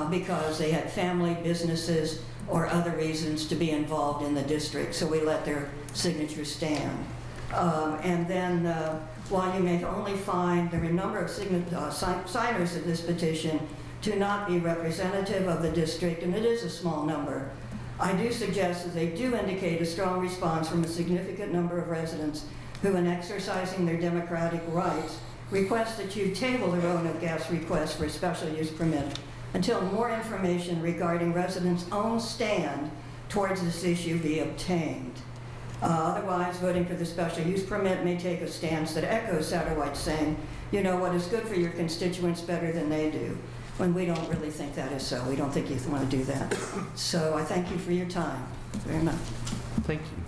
because they had family, businesses, or other reasons to be involved in the district, so we let their signatures stand. While you may only find the number of signers of this petition to not be representative of the district, and it is a small number, I do suggest that they do indicate a strong response from a significant number of residents who, in exercising their democratic rights, request that you table the Roanoke Gas request for a special use permit until more information regarding residents' own stand towards this issue be obtained. Otherwise, voting for the special use permit may take a stance that echoes Satterwhite's saying, you know what is good for your constituents better than they do, when we don't really think that is so. We don't think you want to do that. So I thank you for your time very much. Thank you.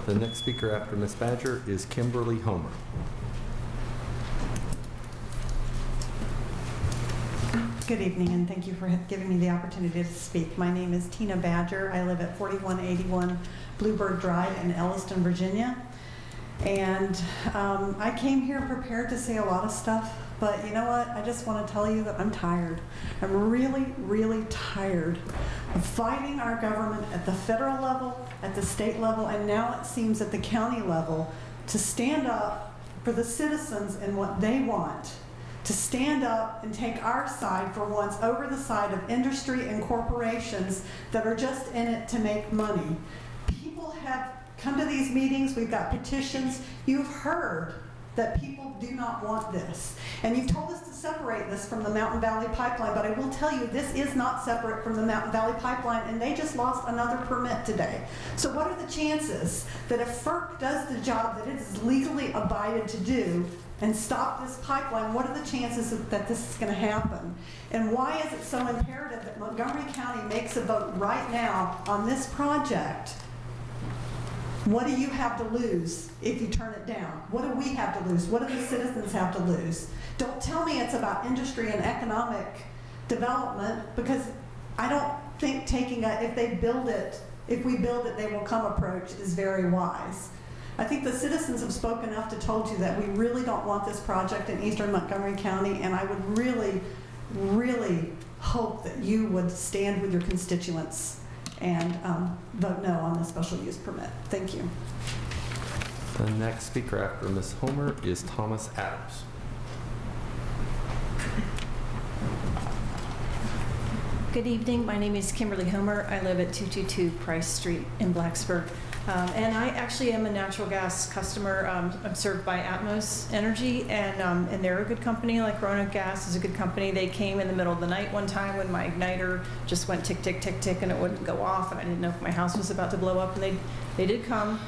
The next speaker after Ms. Badger is Kimberly Homer. Good evening, and thank you for giving me the opportunity to speak. My name is Tina Badger. I live at 4181 Bluebird Drive in Elliston, Virginia. And I came here prepared to say a lot of stuff, but you know what? I just want to tell you that I'm tired. I'm really, really tired of fighting our government at the federal level, at the state level, and now it seems at the county level to stand up for the citizens and what they want. To stand up and take our side for once over the side of industry and corporations that are just in it to make money. People have come to these meetings, we've got petitions, you've heard that people do not want this. And you've told us to separate this from the Mountain Valley Pipeline, but I will tell you this is not separate from the Mountain Valley Pipeline, and they just lost another permit today. So what are the chances that if FERC does the job that it is legally abided to do, and stop this pipeline, what are the chances that this is going to happen? And why is it so imperative that Montgomery County makes a vote right now on this project? What do you have to lose if you turn it down? What do we have to lose? What do the citizens have to lose? Don't tell me it's about industry and economic development, because I don't think taking a, if we build it, they will come approach is very wise. I think the citizens have spoken enough to told you that we really don't want this project in eastern Montgomery County, and I would really, really hope that you would stand with your constituents and vote no on the special use permit. Thank you. The next speaker after Ms. Homer is Thomas Adams. Good evening. My name is Kimberly Homer. I live at 222 Price Street in Blacksburg. And I actually am a natural gas customer. I'm served by Atmos Energy, and they're a good company. Like Roanoke Gas is a good company. They came in the middle of the night one time when my igniter just went tick, tick, tick, tick, and it wouldn't go off, and I didn't know if my house was about to blow up, and they did come,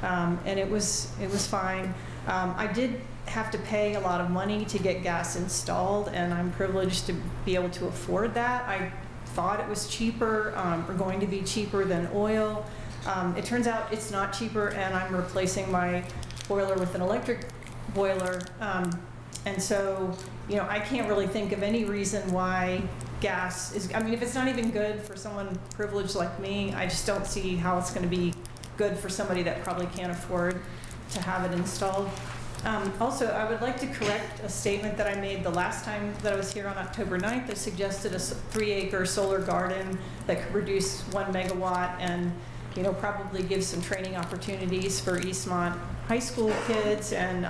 and it was fine. I did have to pay a lot of money to get gas installed, and I'm privileged to be able to afford that. thought it was cheaper or going to be cheaper than oil. It turns out it's not cheaper, and I'm replacing my boiler with an electric boiler. And so, you know, I can't really think of any reason why gas is, I mean, if it's not even good for someone privileged like me, I just don't see how it's going to be good for somebody that probably can't afford to have it installed. Also, I would like to correct a statement that I made the last time that I was here on October 9th. I suggested a 3-acre solar garden that could produce 1 megawatt and, you know, probably give some training opportunities for Eastmont High School kids. And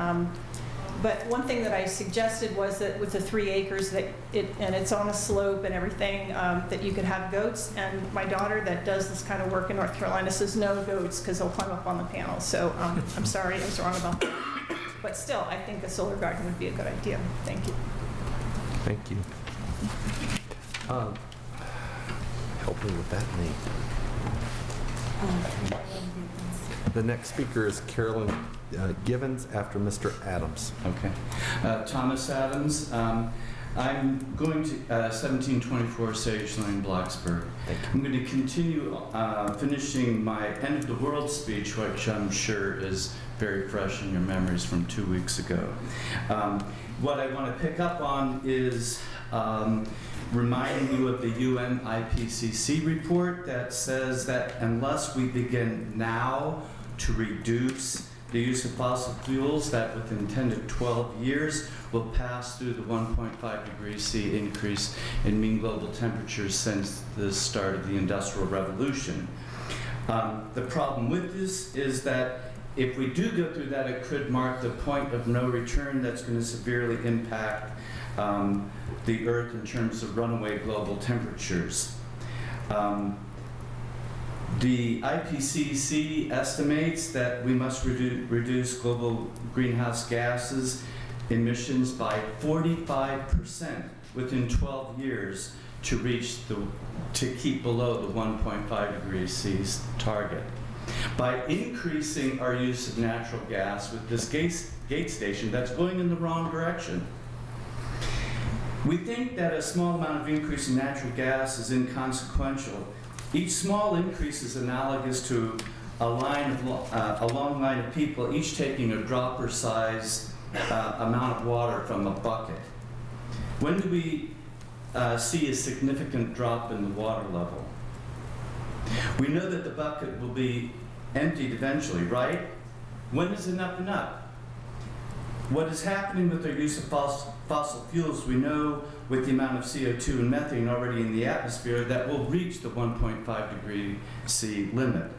but one thing that I suggested was that with the 3 acres that and it's on a slope and everything, that you could have goats. And my daughter that does this kind of work in North Carolina says no goats because they'll climb up on the panels. So I'm sorry, I was wrong about that. But still, I think a solar garden would be a good idea. Thank you. Thank you. Help me with that name. The next speaker is Carolyn Givens after Mr. Adams. Okay. Thomas Adams. I'm going to 1724 Sage Lane, Blacksburg. I'm going to continue finishing my end of the world speech, which I'm sure is very fresh in your memories from 2 weeks ago. What I want to pick up on is reminding you of the UN IPCC report that says that unless we begin now to reduce the use of fossil fuels, that within 10 to 12 years will pass through the 1.5 degrees C increase in mean global temperatures since the start of the Industrial Revolution. The problem with this is that if we do go through that, it could mark the point of no return that's going to severely impact the Earth in terms of runaway global temperatures. The IPCC estimates that we must reduce global greenhouse gases emissions by 45% within 12 years to keep below the 1.5 degrees C target. By increasing our use of natural gas with this gate station, that's going in the wrong direction. We think that a small amount of increase in natural gas is inconsequential. Each small increase is analogous to a long line of people, each taking a dropper-size amount of water from a bucket. When do we see a significant drop in the water level? We know that the bucket will be emptied eventually, right? When is enough enough? What is happening with our use of fossil fuels, we know with the amount of CO2 and methane already in the atmosphere that will reach the 1.5 degree C limit.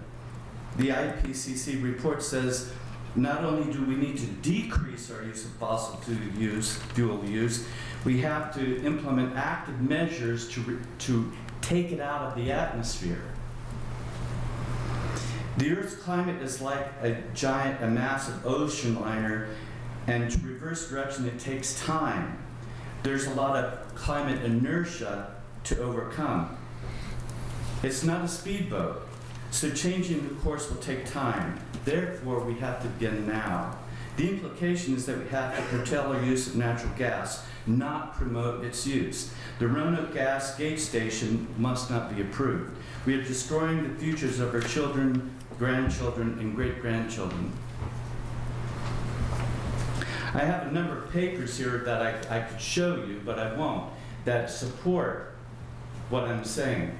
The IPCC report says not only do we need to decrease our use of fossil fuel use, we have to implement active measures to take it out of the atmosphere. The Earth's climate is like a massive ocean liner, and to reverse direction it takes time. There's a lot of climate inertia to overcome. It's not a speedboat, so changing the course will take time. Therefore, we have to begin now. The implication is that we have to curtail our use of natural gas, not promote its use. The Roanoke gas gate station must not be approved. We are destroying the futures of our children, grandchildren, and great-grandchildren. I have a number of papers here that I could show you, but I won't, that support what I'm saying.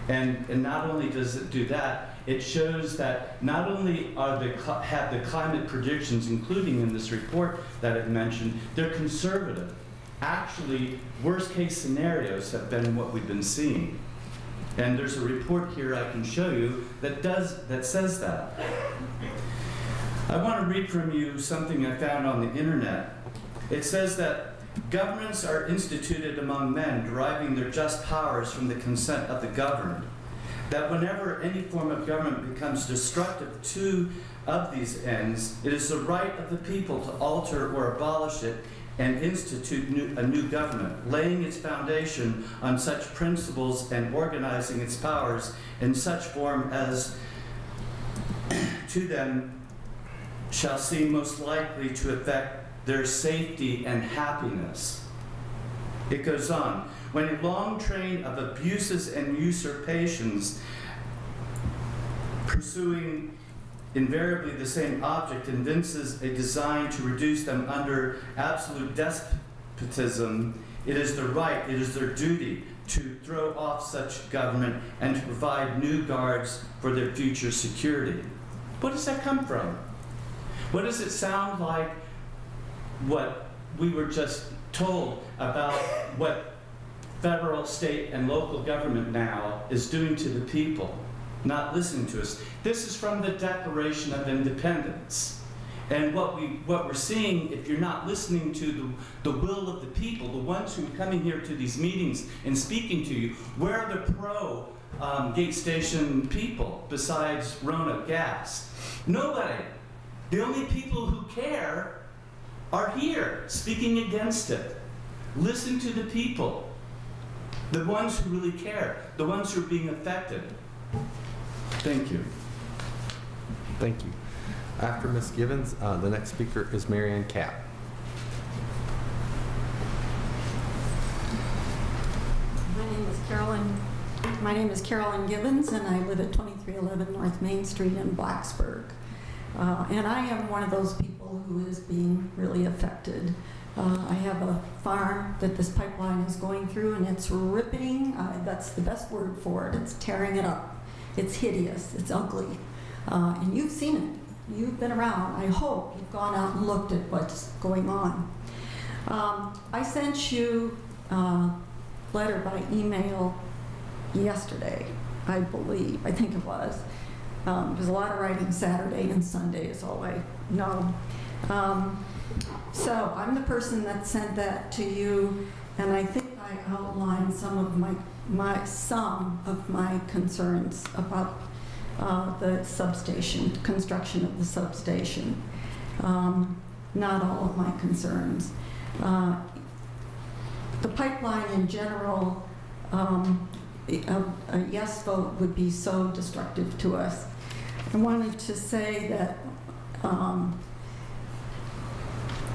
And not only does it do that, it shows that not only have the climate predictions, including in this report that I've mentioned, they're conservative. Actually, worst case scenarios have been what we've been seeing. And there's a report here I can show you that says that. I want to read from you something I found on the internet. It says that governments are instituted among men, deriving their just powers from the consent of the governed. That whenever any form of government becomes destructive of these ends, it is the right of the people to alter or abolish it and institute a new government, laying its foundation on such principles and organizing its powers in such form as to them shall seem most likely to affect their safety and happiness. It goes on. When a long train of abuses and usurpations pursuing invariably the same object evinces a design to reduce them under absolute despotism, it is their right, it is their duty to throw off such government and to provide new guards for their future security. What does that come from? What does it sound like what we were just told about what federal, state, and local government now is doing to the people, not listening to us? This is from the Declaration of Independence. And what we're seeing, if you're not listening to the will of the people, the ones who are coming here to these meetings and speaking to you, where are the pro-gate station people besides Roanoke Gas? Nobody. The only people who care are here speaking against it. Listen to the people, the ones who really care, the ones who are being affected. Thank you. Thank you. After Ms. Givens, the next speaker is Marianne Capp. My name is Carolyn Gibbons, and I live at 2311 North Main Street in Blacksburg. And I am one of those people who is being really affected. I have a farm that this pipeline is going through, and it's ripping. That's the best word for it. It's tearing it up. It's hideous. It's ugly. And you've seen it. You've been around. I hope you've gone out and looked at what's going on. I sent you a letter by email yesterday, I believe. I think it was. There's a lot of writing Saturday and Sunday is all I know. So I'm the person that sent that to you, and I think I outlined some of my concerns about the substation, construction of the substation. Not all of my concerns. The pipeline in general, a yes vote would be so destructive to us. I wanted to say that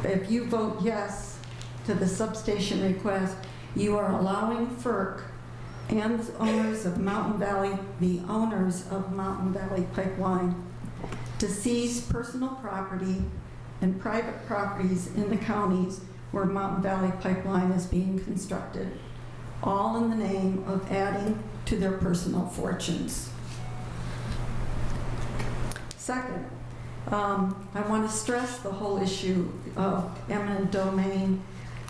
if you vote yes to the substation request, you are allowing FERC and the owners of Mountain Valley Pipeline to seize personal property and private properties in the counties where Mountain Valley Pipeline is being constructed, all in the name of adding to their personal fortunes. Second, I want to stress the whole issue of eminent domain,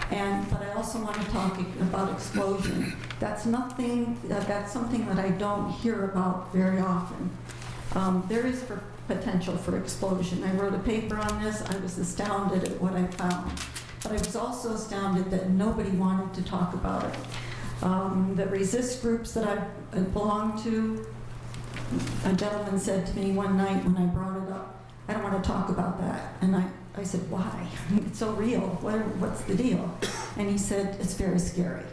but I also want to talk about explosion. That's something that I don't hear about very often. There is potential for explosion. I wrote a paper on this. I was astounded at what I found. But I was also astounded that nobody wanted to talk about it. The resist groups that I belong to, a gentleman said to me one night when I brought it up, I don't want to talk about that. And I said, why? It's so real. What's the deal? And he said, it's very scary.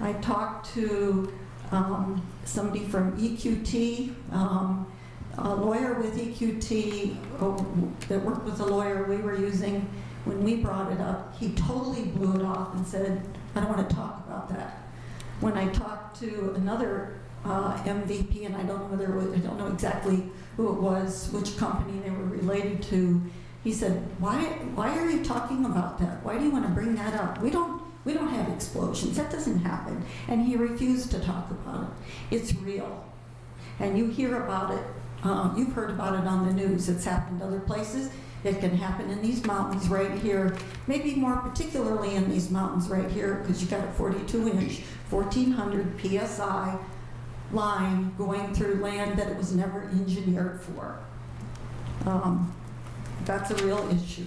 I talked to somebody from EQT, a lawyer with EQT that worked with the lawyer we were using. When we brought it up, he totally blew it off and said, I don't want to talk about that. When I talked to another MVP, and I don't know exactly who it was, which company they were related to, he said, why are you talking about that? Why do you want to bring that up? We don't have explosions. That doesn't happen. And he refused to talk about it. It's real. And you hear about it. You've heard about it on the news. It's happened other places. It can happen in these mountains right here, maybe more particularly in these mountains right here, because you got a 42-inch, 1,400 PSI line going through land that it was never engineered for. That's a real issue.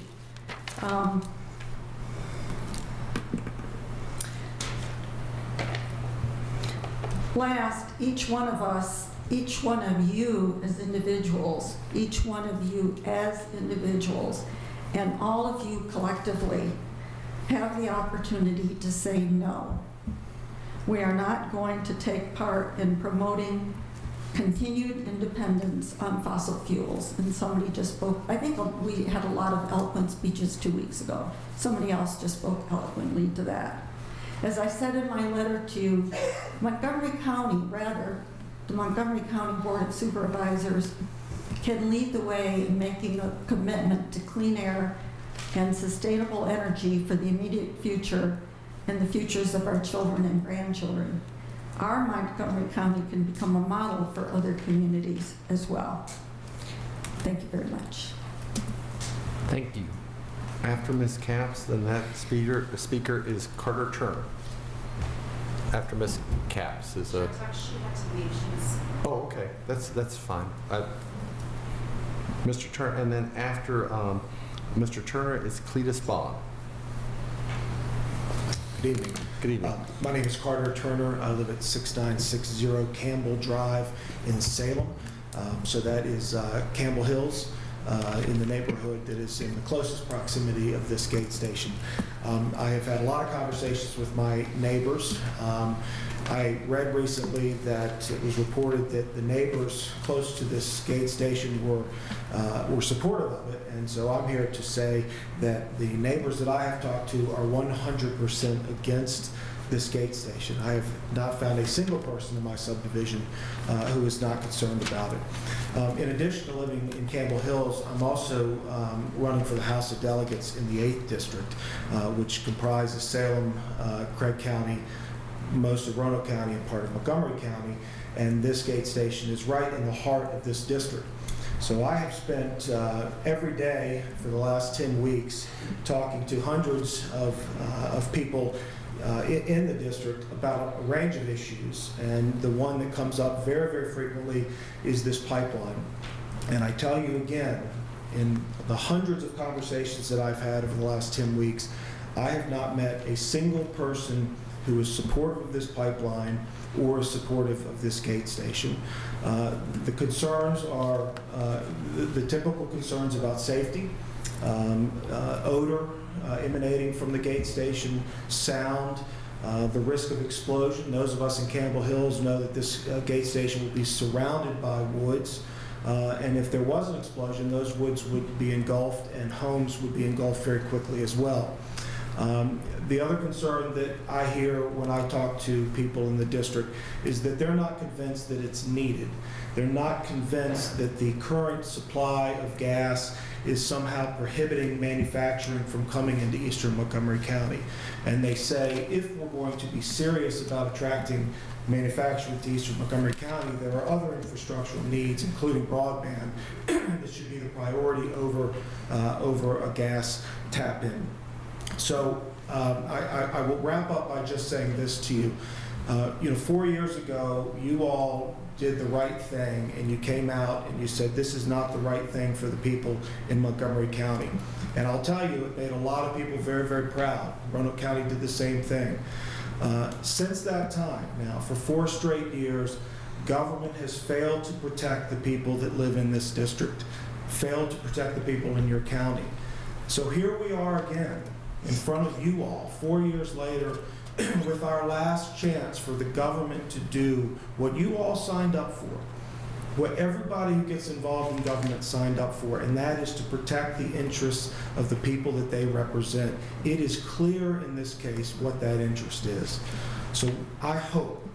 Last, each one of us, each one of you as individuals, each one of you as individuals, and all of you collectively have the opportunity to say no. We are not going to take part in promoting continued independence on fossil fuels. And somebody just spoke, I think we had a lot of eloquent speeches 2 weeks ago. Somebody else just spoke eloquently to that. As I said in my letter to you, Montgomery County, the Montgomery County Board of Supervisors can lead the way in making a commitment to clean air and sustainable energy for the immediate future and the futures of our children and grandchildren. Our Montgomery County can become a model for other communities as well. Thank you very much. Thank you. After Ms. Capps, the next speaker is Carter Turner. After Ms. Capps is a... Oh, okay. That's fine. Mr. Turner, and then after Mr. Turner is Cletus Bond. Good evening. Good evening. My name is Carter Turner. I live at 6960 Campbell Drive in Salem. So that is Campbell Hills in the neighborhood that is in the closest proximity of this gate station. I have had a lot of conversations with my neighbors. I read recently that it was reported that the neighbors close to this gate station were supportive of it, and so I'm here to say that the neighbors that I have talked to are 100% against this gate station. I have not found a single person in my subdivision who is not concerned about it. In addition to living in Campbell Hills, I'm also running for the House of Delegates in the 8th District, which comprises Salem, Craig County, most of Roanoke County, and part of Montgomery County, and this gate station is right in the heart of this district. So I have spent every day for the last 10 weeks talking to hundreds of people in the district about a range of issues, and the one that comes up very, very frequently is this pipeline. And I tell you again, in the hundreds of conversations that I've had over the last 10 weeks, I have not met a single person who is supportive of this pipeline or is supportive of this gate station. The concerns are the typical concerns about safety, odor emanating from the gate station, sound, the risk of explosion. Those of us in Campbell Hills know that this gate station will be surrounded by woods, and if there was an explosion, those woods would be engulfed and homes would be engulfed very quickly as well. The other concern that I hear when I talk to people in the district is that they're not convinced that it's needed. They're not convinced that the current supply of gas is somehow prohibiting manufacturing from coming into eastern Montgomery County. And they say if we're going to be serious about attracting manufacturing to eastern Montgomery County, there are other infrastructural needs, including broadband, that should be the priority over a gas tap-in. So I will wrap up by just saying this to you. 4 years ago, you all did the right thing, and you came out and you said this is not the right thing for the people in Montgomery County. And I'll tell you, it made a lot of people very, very proud. Roanoke County did the same thing. Since that time, now, for 4 straight years, government has failed to protect the people that live in this district, failed to protect the people in your county. So here we are again, in front of you all, 4 years later, with our last chance for the government to do what you all signed up for, what everybody who gets involved in government signed up for, and that is to protect the interests of the people that they represent. It is clear in this case what that interest is. So I hope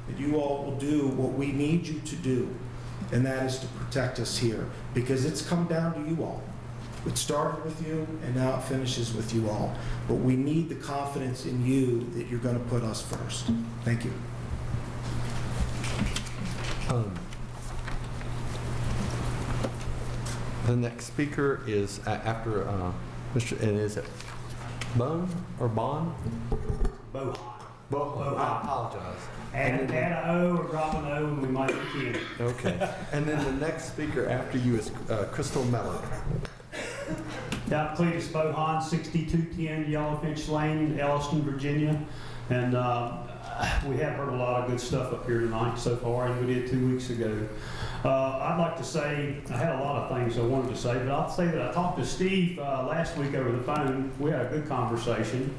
that you all will do what we need you to do, and that is to protect us here, because it's come down to you all. It started with you, and now it finishes with you all. But we need the confidence in you that you're going to put us first. Thank you. The next speaker is after Mr. And is it Bone or Bond? Bohan. I apologize. Add an O or drop an O, and we might be kidding. Okay. And then the next speaker after you is Crystal Mellon. Yeah, Cletus Bohan, 6210 Yellowfinch Lane, Elliston, Virginia. And we have heard a lot of good stuff up here tonight so far, and we did 2 weeks ago. I'd like to say, I had a lot of things I wanted to say, but I'll say that I talked to Steve last week over the phone. We had a good conversation.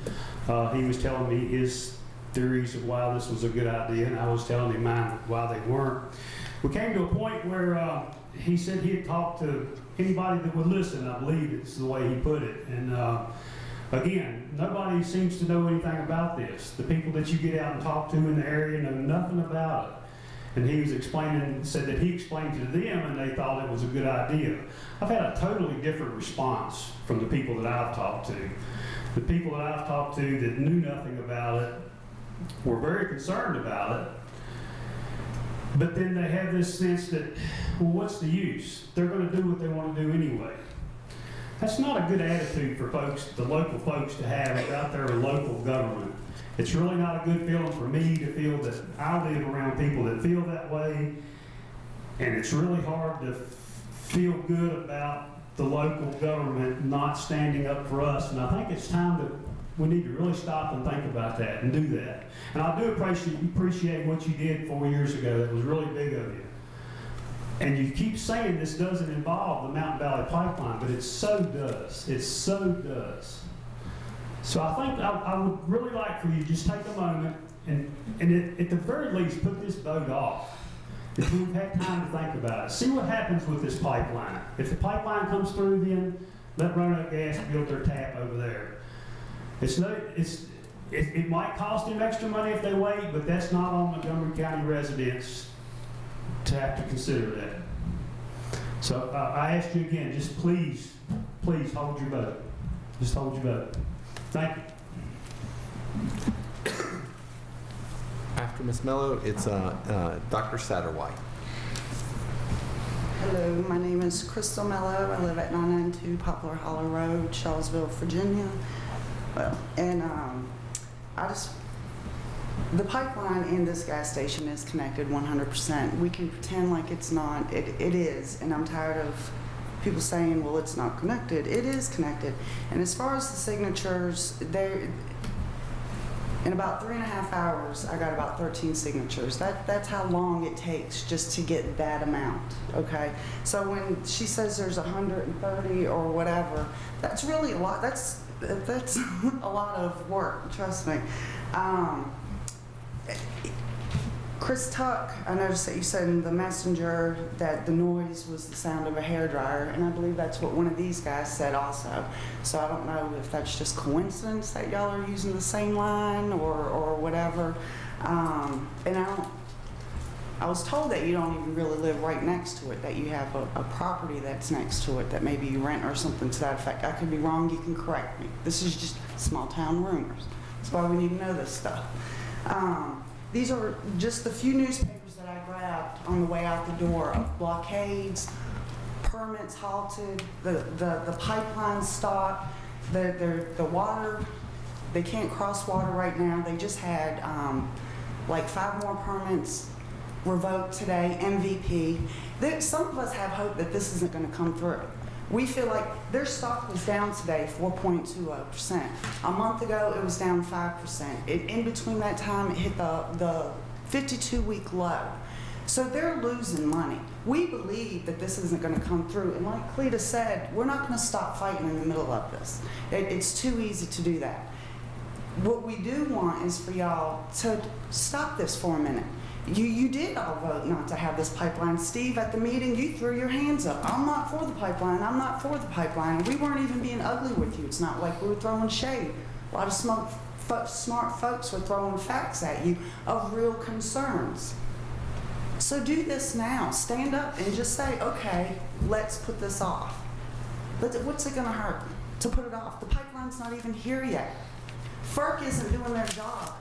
He was telling me his theories of why this was a good idea, and I was telling him mine why they weren't. We came to a point where he said he had talked to anybody that would listen. I believe it's the way he put it. And Again, nobody seems to know anything about this. The people that you get out and talk to in the area know nothing about it. And he was explaining, said that he explained to them and they thought it was a good idea. I've had a totally different response from the people that I've talked to. The people that I've talked to that knew nothing about it were very concerned about it. But then they have this sense that, well, what's the use? They're going to do what they want to do anyway. That's not a good attitude for folks, the local folks, to have about their local government. It's really not a good feeling for me to feel that I live around people that feel that way, and it's really hard to feel good about the local government not standing up for us. And I think it's time that we need to really stop and think about that and do that. And I do appreciate what you did 4 years ago. That was really big of you. And you keep saying this doesn't involve the Mountain Valley Pipeline, but it so does. It so does. So I think I would really like for you to just take a moment and at the very least put this vote off. If we've had time to think about it. See what happens with this pipeline. If the pipeline comes through, then let Roanoke Gas build their tap over there. It might cost them extra money if they wait, but that's not on Montgomery County residents to have to consider that. So I ask you again, just please hold your vote. Just hold your vote. Thank you. After Ms. Mello, it's Dr. Satterwhite. Hello, my name is Crystal Mello. I live at 992 Poplar Hollow Road, Charlottesville, Virginia. Well, and the pipeline and this gas station is connected 100%. We can pretend like it's not. It is, and I'm tired of people saying, well, it's not connected. It is connected. And as far as the signatures, in about 3.5 hours, I got about 13 signatures. That's how long it takes just to get that amount, okay? So when she says there's 130 or whatever, that's really a lot. That's a lot of work, trust me. Chris Tuck, I noticed that you said in the messenger that the noise was the sound of a hairdryer, and I believe that's what one of these guys said also. So I don't know if that's just coincidence that y'all are using the same line or whatever. And I was told that you don't even really live right next to it, that you have a property that's next to it that maybe you rent or something to that effect. I could be wrong, you can correct me. This is just small town rumors. That's why we need to know this stuff. These are just the few newspapers that I grabbed on the way out the door of blockades, permits halted, the pipeline stopped, the water, they can't cross water right now. They just had like 5 more permits revoked today, MVP. Some of us have hope that this isn't going to come through. We feel like their stock was down today 4.20%. A month ago, it was down 5%. In between that time, it hit the 52-week low. So they're losing money. We believe that this isn't going to come through. And like Cleta said, we're not going to stop fighting in the middle of this. It's too easy to do that. What we do want is for y'all to stop this for a minute. You did all vote not to have this pipeline. Steve, at the meeting, you threw your hands up. I'm not for the pipeline. I'm not for the pipeline. And we weren't even being ugly with you. It's not like we were throwing shade. A lot of smart folks were throwing facts at you of real concerns. So do this now. Stand up and just say, okay, let's put this off. What's it going to hurt to put it off? The pipeline's not even here yet. FERC isn't doing their job.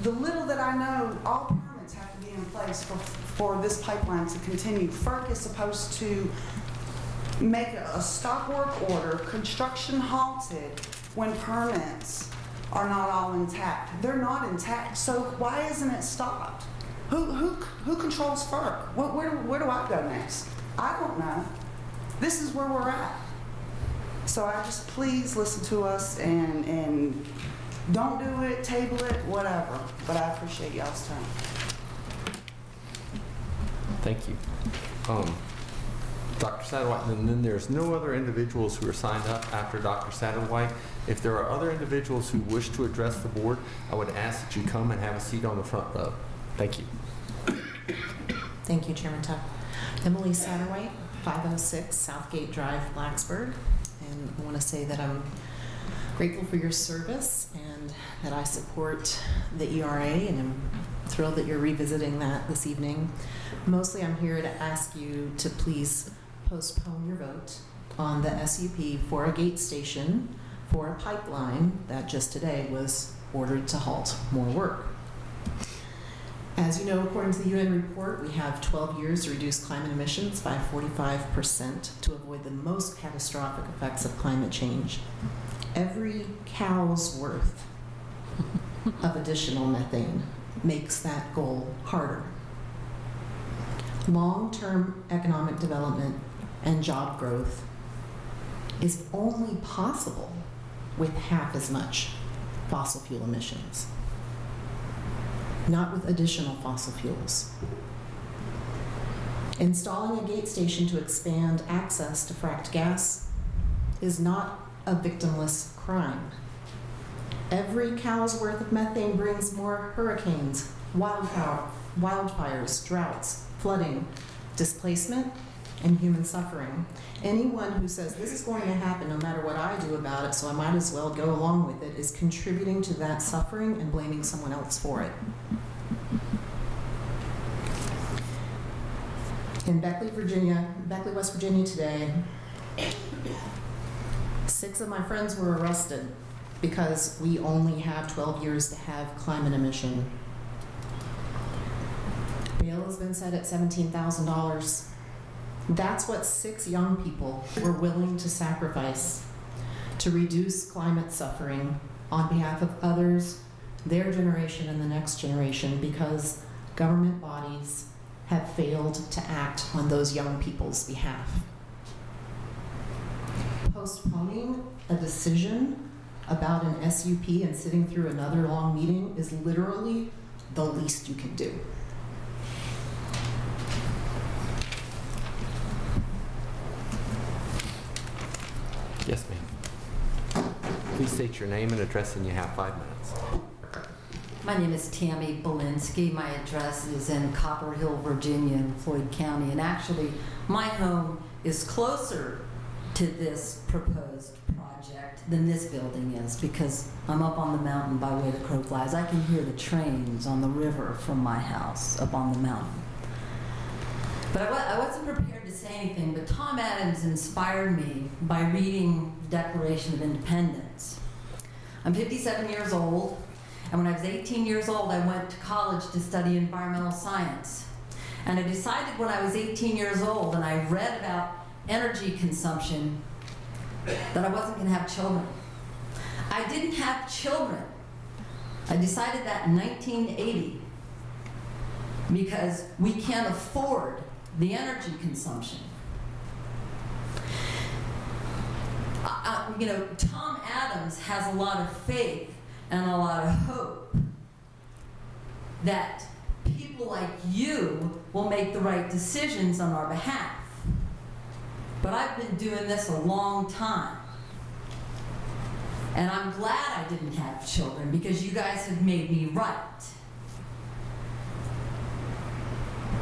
The little that I know, all permits have to be in place for this pipeline to continue. FERC is supposed to make a stop work order, construction halted, when permits are not all intact. They're not intact, so why isn't it stopped? Who controls FERC? Where do I go next? I don't know. This is where we're at. So I just, please listen to us and don't do it, table it, whatever. But I appreciate y'all's time. Thank you. Dr. Satterwhite, and then there's no other individuals who are signed up after Dr. Satterwhite. If there are other individuals who wish to address the board, I would ask that you come and have a seat on the front row. Thank you. Thank you, Chairman Tuck. Emily Satterwhite, 506 Southgate Drive, Blacksburg. And I want to say that I'm Grateful for your service and that I support the ERA, and I'm thrilled that you're revisiting that this evening. Mostly I'm here to ask you to please postpone your vote on the SUP for a gate station for a pipeline that just today was ordered to halt more work. As you know, according to the UN report, we have 12 years to reduce climate emissions by 45% to avoid the most catastrophic effects of climate change. Every cow's worth of additional methane makes that goal harder. Long-term economic development and job growth is only possible with half as much fossil fuel emissions, not with additional fossil fuels. Installing a gate station to expand access to fracked gas is not a victimless crime. Every cow's worth of methane brings more hurricanes, wildfires, droughts, flooding, displacement, and human suffering. Anyone who says this is going to happen no matter what I do about it, so I might as well go along with it, is contributing to that suffering and blaming someone else for it. In Beckley, West Virginia today, 6 of my friends were arrested because we only have 12 years to have climate emission. Bail has been set at $17,000. That's what 6 young people were willing to sacrifice to reduce climate suffering on behalf of others, their generation and the next generation, because government bodies have failed to act on those young people's behalf. Postponing a decision about an SUP and sitting through another long meeting is literally the least you can do. Yes, ma'am. Please state your name and address, and you have 5 minutes. My name is Tammy Belinsky. My address is in Copper Hill, Virginia, in Floyd County. And actually, my home is closer to this proposed project than this building is, because I'm up on the mountain by way the crow flies. I can hear the trains on the river from my house up on the mountain. But I wasn't prepared to say anything, but Tom Adams inspired me by reading the Declaration of Independence. I'm 57 years old, and when I was 18 years old, I went to college to study environmental science. And I decided when I was 18 years old and I read about energy consumption that I wasn't going to have children. I didn't have children. I decided that in 1980 because we can't afford the energy consumption. You know, Tom Adams has a lot of faith and a lot of hope that people like you will make the right decisions on our behalf. But I've been doing this a long time. And I'm glad I didn't have children because you guys have made me right.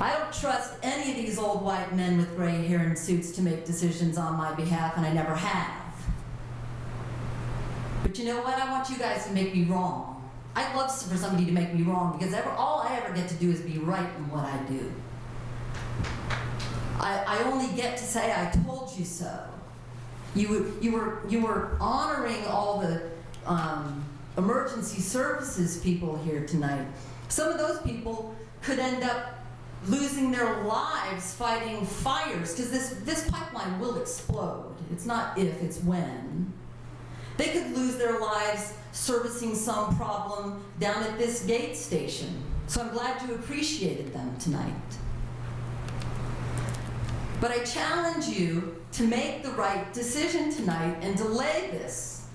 I don't trust any of these old white men with gray hair and suits to make decisions on my behalf, and I never have. But you know what? I want you guys to make me wrong. I'd love for somebody to make me wrong because all I ever get to do is be right in what I do. I only get to say I told you so. You were honoring all the emergency services people here tonight. Some of those people could end up losing their lives fighting fires because this pipeline will explode. It's not if, it's when. They could lose their lives servicing some problem down at this gate station. So I'm glad you appreciated them tonight. But I challenge you to make the right decision tonight and delay this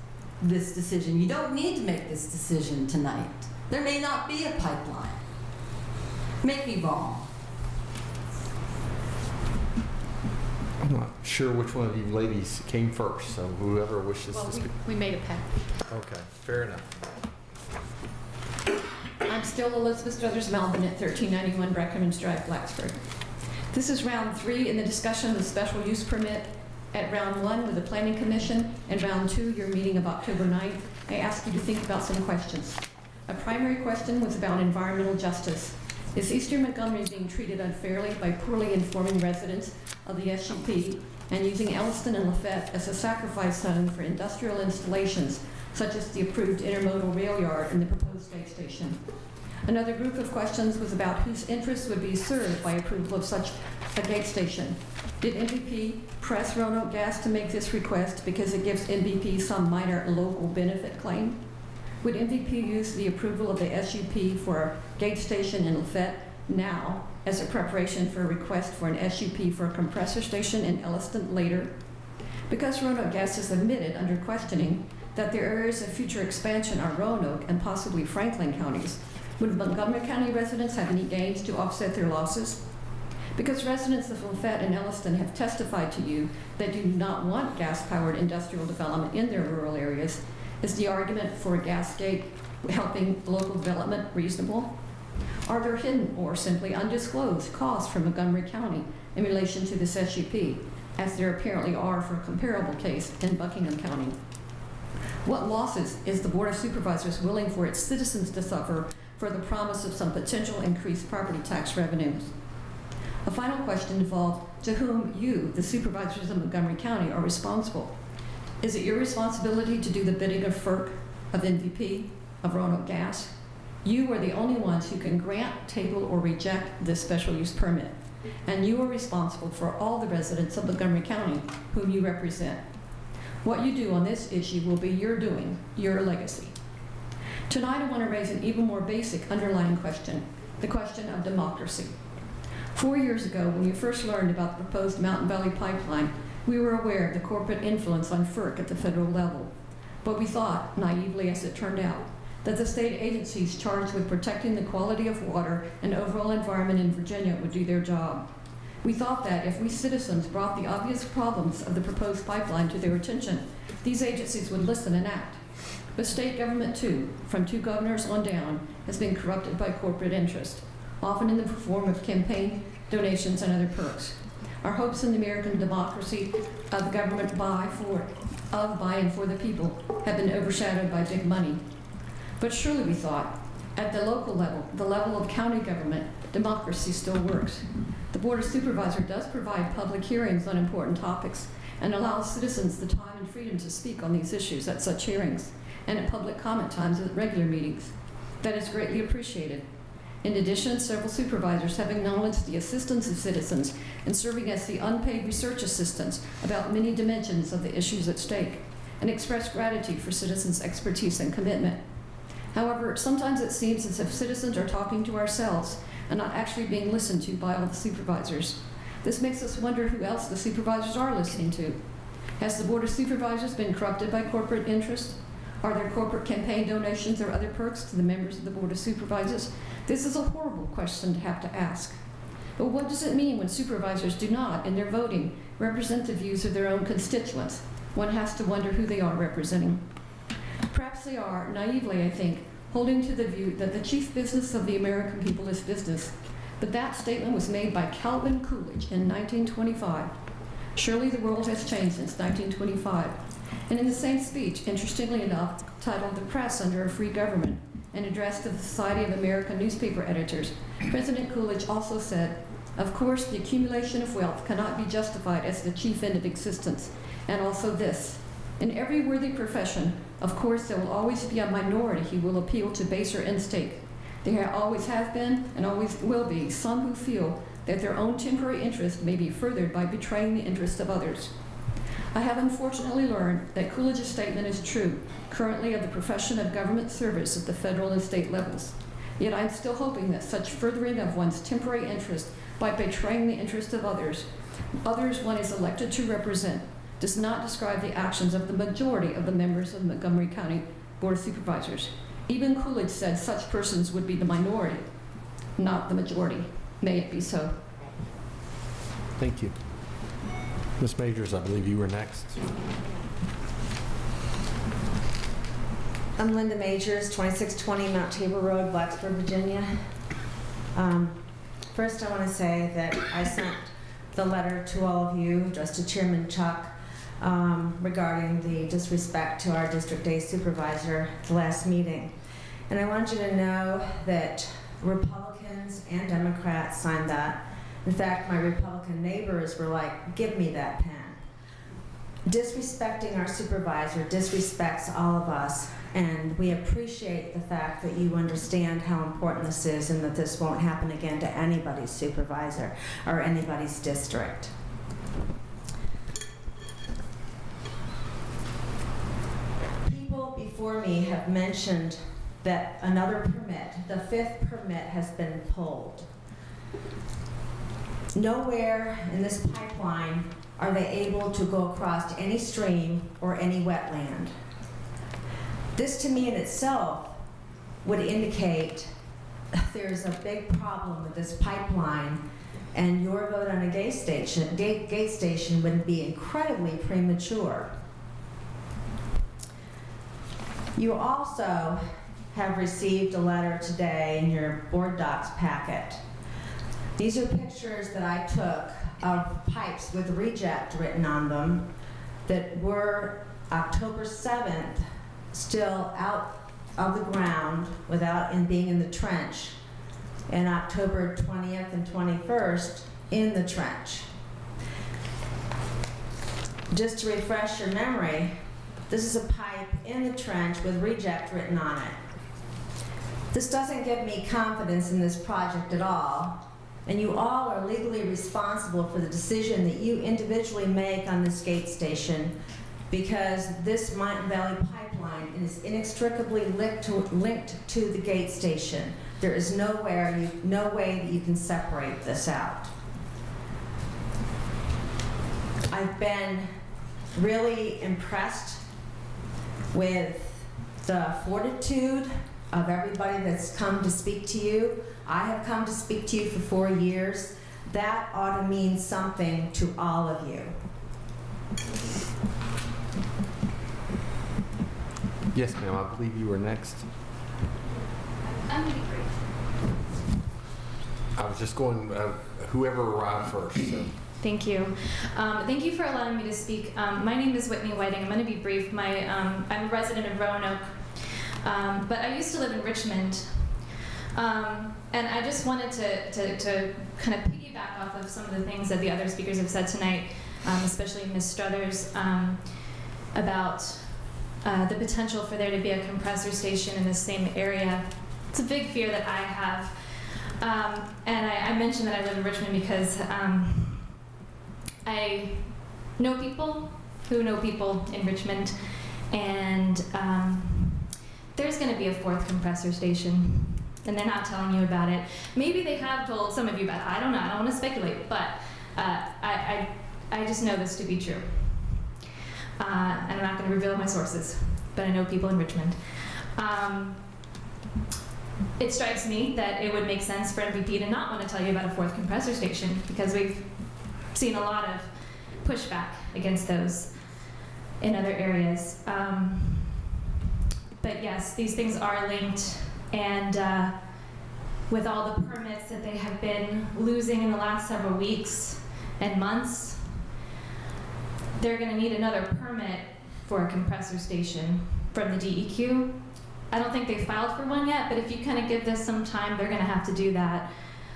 decision. You don't need to make this decision tonight. There may not be a pipeline. Make me wrong. I'm not sure which one of you ladies came first, so whoever wishes to speak. We made a pact. Okay, fair enough. I'm still Elizabeth Struthers Melvin at 1391 Breckenridge Drive, Blacksburg. This is round 3 in the discussion of the special use permit At round 1 with the Planning Commission and round 2, your meeting of October 9th, I asked you to think about some questions. A primary question was about environmental justice. Is Eastern Montgomery being treated unfairly by poorly informing residents of the SUP and using Elliston and Lafette as a sacrifice zone for industrial installations, such as the approved intermodal rail yard and the proposed gate station? Another group of questions was about whose interests would be served by approval of such a gate station. Did MVP press Roanoke Gas to make this request because it gives MVP some minor local benefit claim? Would MVP use the approval of the SUP for a gate station in Lafette now as a preparation for a request for an SUP for a compressor station in Elliston later? Because Roanoke Gas has admitted under questioning that their areas of future expansion are Roanoke and possibly Franklin counties, would Montgomery County residents have any gains to offset their losses? Because residents of Lafette and Elliston have testified to you that do not want gas-powered industrial development in their rural areas, is the argument for a gas gate helping local development reasonable? Are there hidden or simply undisclosed costs for Montgomery County in relation to this SUP, as there apparently are for a comparable case in Buckingham County? What losses is the Board of Supervisors willing for its citizens to suffer for the promise of some potential increased property tax revenues? A final question involved to whom you, the supervisors of Montgomery County, are responsible. Is it your responsibility to do the bidding of FERC, of MVP, of Roanoke Gas? You are the only ones who can grant, table, or reject this special use permit. And you are responsible for all the residents of Montgomery County whom you represent. What you do on this issue will be your doing, your legacy. Tonight I want to raise an even more basic underlying question, the question of democracy. 4 years ago, when we first learned about the proposed Mountain Valley Pipeline, we were aware of the corporate influence on FERC at the federal level. But we thought, naively as it turned out, that the state agencies charged with protecting the quality of water and overall environment in Virginia would do their job. We thought that if we citizens brought the obvious problems of the proposed pipeline to their attention, these agencies would listen and act. But state government too, from 2 governors on down, has been corrupted by corporate interest, often in the form of campaign donations and other perks. Our hopes in the American democracy of the government by and for the people have been overshadowed by big money. But surely we thought, at the local level, the level of county government, democracy still works. The Board of Supervisors does provide public hearings on important topics and allows citizens the time and freedom to speak on these issues at such hearings and at public comment times at regular meetings. That is greatly appreciated. In addition, several supervisors have acknowledged the assistance of citizens in serving as the unpaid research assistants about many dimensions of the issues at stake and expressed gratitude for citizens' expertise and commitment. However, sometimes it seems as if citizens are talking to ourselves and not actually being listened to by all the supervisors. This makes us wonder who else the supervisors are listening to. Has the Board of Supervisors been corrupted by corporate interest? Are there corporate campaign donations or other perks to the members of the Board of Supervisors? This is a horrible question to have to ask. But what does it mean when supervisors do not, in their voting, represent the views of their own constituents? One has to wonder who they are representing. Perhaps they are, naively I think, holding to the view that the chief business of the American people is business. But that statement was made by Calvin Coolidge in 1925. Surely the world has changed since 1925. And in the same speech, interestingly enough, titled "The Press Under a Free Government," and addressed to the Society of American Newspaper Editors, President Coolidge also said, "Of course, the accumulation of wealth cannot be justified as the chief end of existence." And also this, "In every worthy profession, of course, there will always be a minority who will appeal to baser instinct. There always have been and always will be some who feel that their own temporary interest may be furthered by betraying the interests of others." I have unfortunately learned that Coolidge's statement is true, currently of the profession of government service at the federal and state levels. Yet I'm still hoping that such furthering of one's temporary interest by betraying the interests of others one is elected to represent, does not describe the actions of the majority of the members of the Montgomery County Board of Supervisors. Even Coolidge said such persons would be the minority, not the majority. May it be so. Thank you. Ms. Majors, I believe you were next. I'm Linda Majors, 2620 Mount Tabor Road, Blacksburg, Virginia. First, I want to say that I sent the letter to all of you, addressed to Chairman Chuck, regarding the disrespect to our District A supervisor at the last meeting. And I want you to know that Republicans and Democrats signed that. In fact, my Republican neighbors were like, give me that pen. Disrespecting our supervisor disrespects all of us, and we appreciate the fact that you understand how important this is and that this won't happen again to anybody's supervisor or anybody's district. People before me have mentioned that another permit, the 5th permit, has been pulled. Nowhere in this pipeline are they able to go across any stream or any wetland. This to me in itself would indicate there's a big problem with this pipeline, and your vote on a gate station would be incredibly premature. You also have received a letter today in your board docs packet. These are pictures that I took of pipes with reject written on them that were October 7th still out of the ground without being in the trench, and October 20th and 21st in the trench. Just to refresh your memory, this is a pipe in the trench with reject written on it. This doesn't give me confidence in this project at all. And you all are legally responsible for the decision that you individually make on this gate station, because this Mountain Valley pipeline is inextricably linked to the gate station. There is no way that you can separate this out. I've been really impressed with the fortitude of everybody that's come to speak to you. I have come to speak to you for 4 years. That ought to mean something to all of you. Yes, ma'am, I believe you were next. I'm going to be brief. I was just going, whoever arrived first. So. Thank you. Thank you for allowing me to speak. My name is Whitney Whiting. I'm going to be brief. I'm a resident of Roanoke, but I used to live in Richmond. And I just wanted to kind of piggyback off of some of the things that the other speakers have said tonight, especially Ms. Struthers, about the potential for there to be a compressor station in the same area. It's a big fear that I have. And I mentioned that I live in Richmond because I know people who know people in Richmond, and there's going to be a 4th compressor station. And they're not telling you about it. Maybe they have told some of you about it. I don't know. I don't want to speculate. But I just know this to be true. And I'm not going to reveal my sources. But I know people in Richmond. It strikes me that it would make sense for MVP to not want to tell you about a 4th compressor station, because we've seen a lot of pushback against those in other areas. But yes, these things are linked. And with all the permits that they have been losing in the last several weeks and months, they're going to need another permit for a compressor station from the DEQ. I don't think they filed for one yet, but if you kind of give this some time, they're going to have to do that.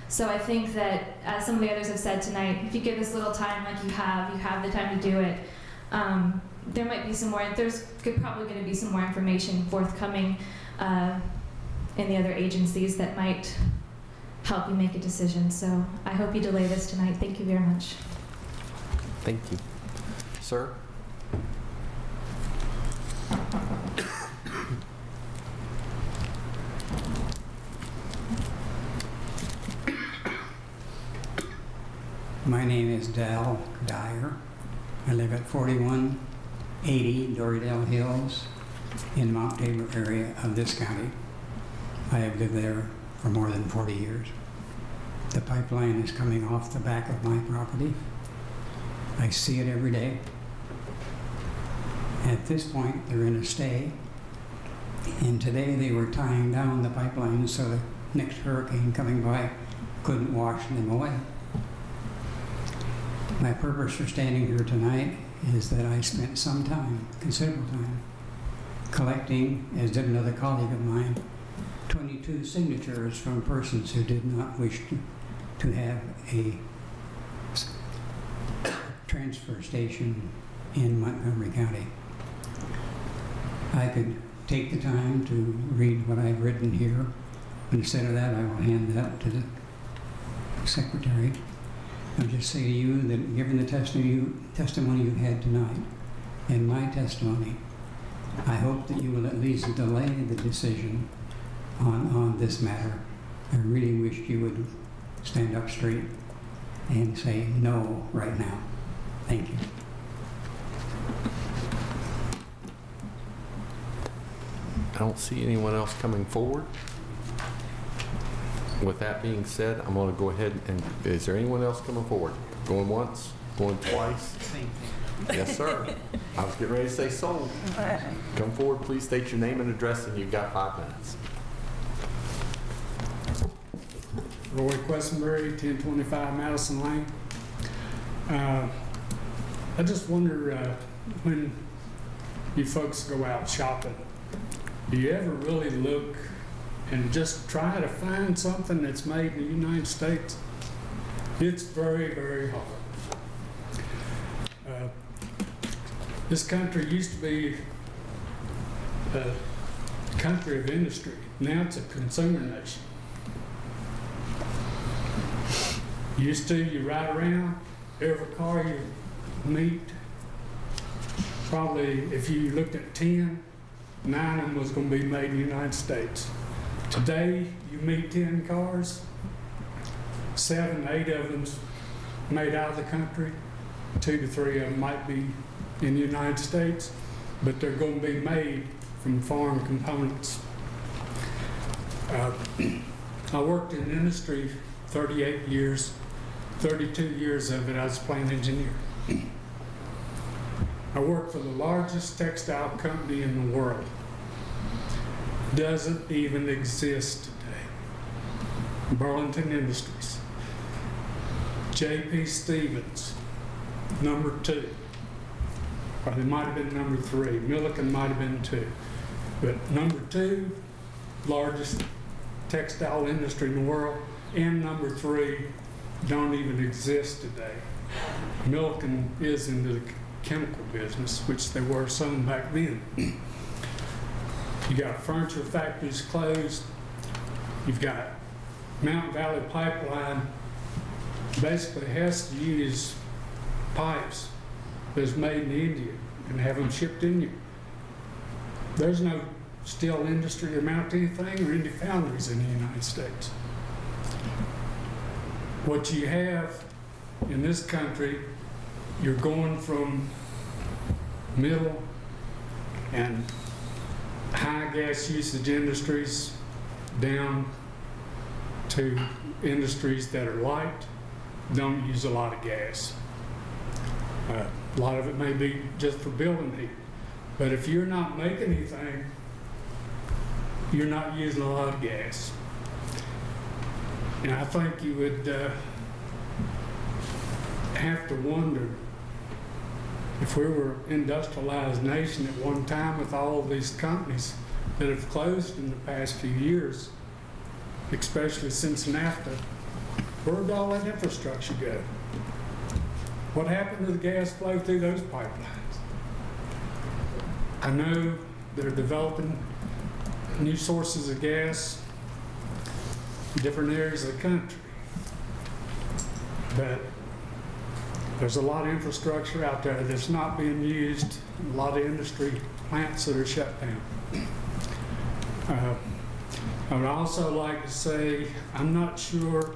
So I think that, as some of the others have said tonight, if you give this little time like you have the time to do it. There might be some more, there's probably going to be some more information forthcoming in the other agencies that might help you make a decision. So I hope you delay this tonight. Thank you very much. Thank you. Sir? My name is Dal Dyer. I live at 4180 Dorydale Hills in Mount Tabor area of this county. I have lived there for more than 40 years. The pipeline is coming off the back of my property. I see it every day. At this point, they're in a stay. And today they were tying down the pipeline so the next hurricane coming by couldn't wash them away. My purpose for standing here tonight is that I spent some time, considerable time, collecting, as did another colleague of mine, 22 signatures from persons who did not wish to have a transfer station in Montgomery County. I could take the time to read what I've written here. Instead of that, I will hand that to the secretary. I'll just say to you that given the testimony you had tonight and my testimony, I hope that you will at least delay the decision on this matter. I really wish you would stand up straight and say no right now. Thank you. I don't see anyone else coming forward. With that being said, I'm going to go ahead and, is there anyone else coming forward? Going once? Going twice? Yes, sir. I was getting ready to say sold. Come forward, please state your name and address, and you've got 5 minutes. Roy Questenberry, 1025 Madison Lane. I just wonder, when you folks go out shopping, do you ever really look and just try to find something that's made in the United States? It's very, very hard. This country used to be a country of industry. Now it's a consumer nation. Used to, you ride around, every car you meet, probably if you looked at 10, 9 of them was going to be made in the United States. Today, you meet 10 cars, 7, 8 of them made out of the country, 2 to 3 of them might be in the United States, but they're going to be made from foreign components. I worked in industry 38 years, 32 years of it I was a plant engineer. I worked for the largest textile company in the world. Doesn't even exist today. Burlington Industries. J.P. Stevens, number 2. Or they might have been number 3. Milliken might have been 2. But number 2, largest textile industry in the world, and number 3 don't even exist today. Milliken is into the chemical business, which they were some back then. You got furniture factories closed. You've got Mountain Valley Pipeline basically has to use pipes that's made in India and have them shipped in here. There's no steel industry or mount anything or any foundries in the United States. What you have in this country, you're going from middle and high gas usage industries down to industries that are light, don't use a lot of gas. A lot of it may be just for building heat. But if you're not making anything, you're not using a lot of gas. And I think you would have to wonder if we were an industrialized nation at one time with all of these companies that have closed in the past few years, especially since NAFTA, where did all that infrastructure go? What happened to the gas flow through those pipelines? I know they're developing new sources of gas in different areas of the country, but there's a lot of infrastructure out there that's not being used, a lot of industry plants that are shut down. I would also like to say, I'm not sure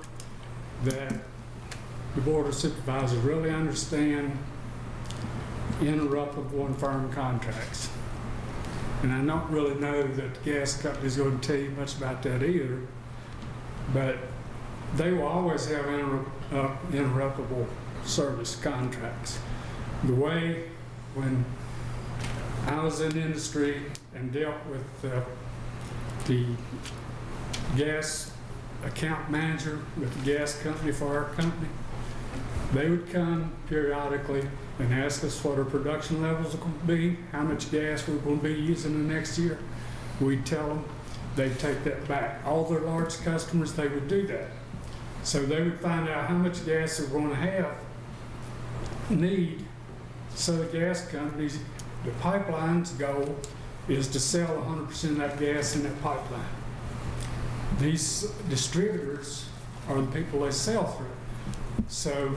that the Board of Supervisors really understand interruptible and firm contracts. And I don't really know that the gas company is going to tell you much about that either, but they will always have interruptible service contracts. The way when I was in industry and dealt with the gas account manager with the gas company for our company, they would come periodically and ask us what our production levels are going to be, how much gas we're going to be using the next year, we'd tell them, they'd take that back. All their large customers, they would do that. So they would find out how much gas they're going to need. So the gas companies, the pipeline's goal is to sell 100% of that gas in that pipeline. These distributors are the people they sell through. So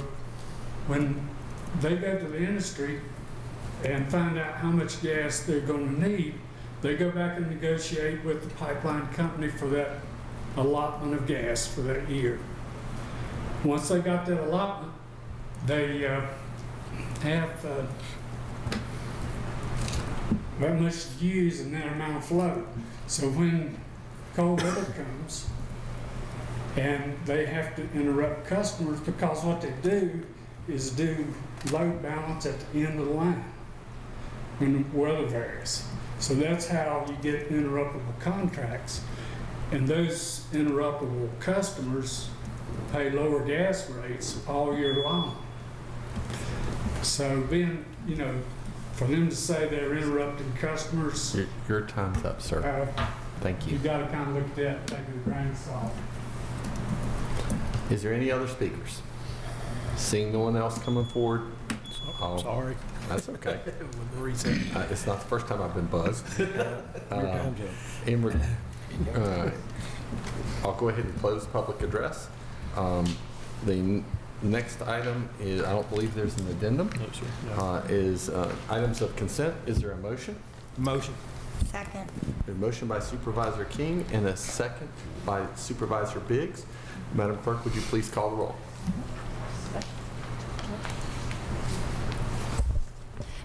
when they go to the industry and find out how much gas they're going to need, they go back and negotiate with the pipeline company for that allotment of gas for that year. Once they got that allotment, they have that much to use and that amount of flow. So when cold weather comes and they have to interrupt customers, because what they do is do load balance at the end of the line when the weather varies. So that's how you get interruptible contracts. And those interruptible customers pay lower gas rates all year long. So being, for them to say they're interrupting customers. Your time's up, sir. Thank you. You got to kind of look at that and take it with a grain of salt. Is there any other speakers? Seeing no one else coming forward? Sorry. That's okay. Reset. It's not the first time I've been buzzed. I'll go ahead and close public address. The next item is, I don't believe there's an addendum. No, sir. No. Is items of consent. Is there a motion? Motion. Second. A motion by Supervisor King and a second by Supervisor Biggs. Madam Clerk, would you please call the roll?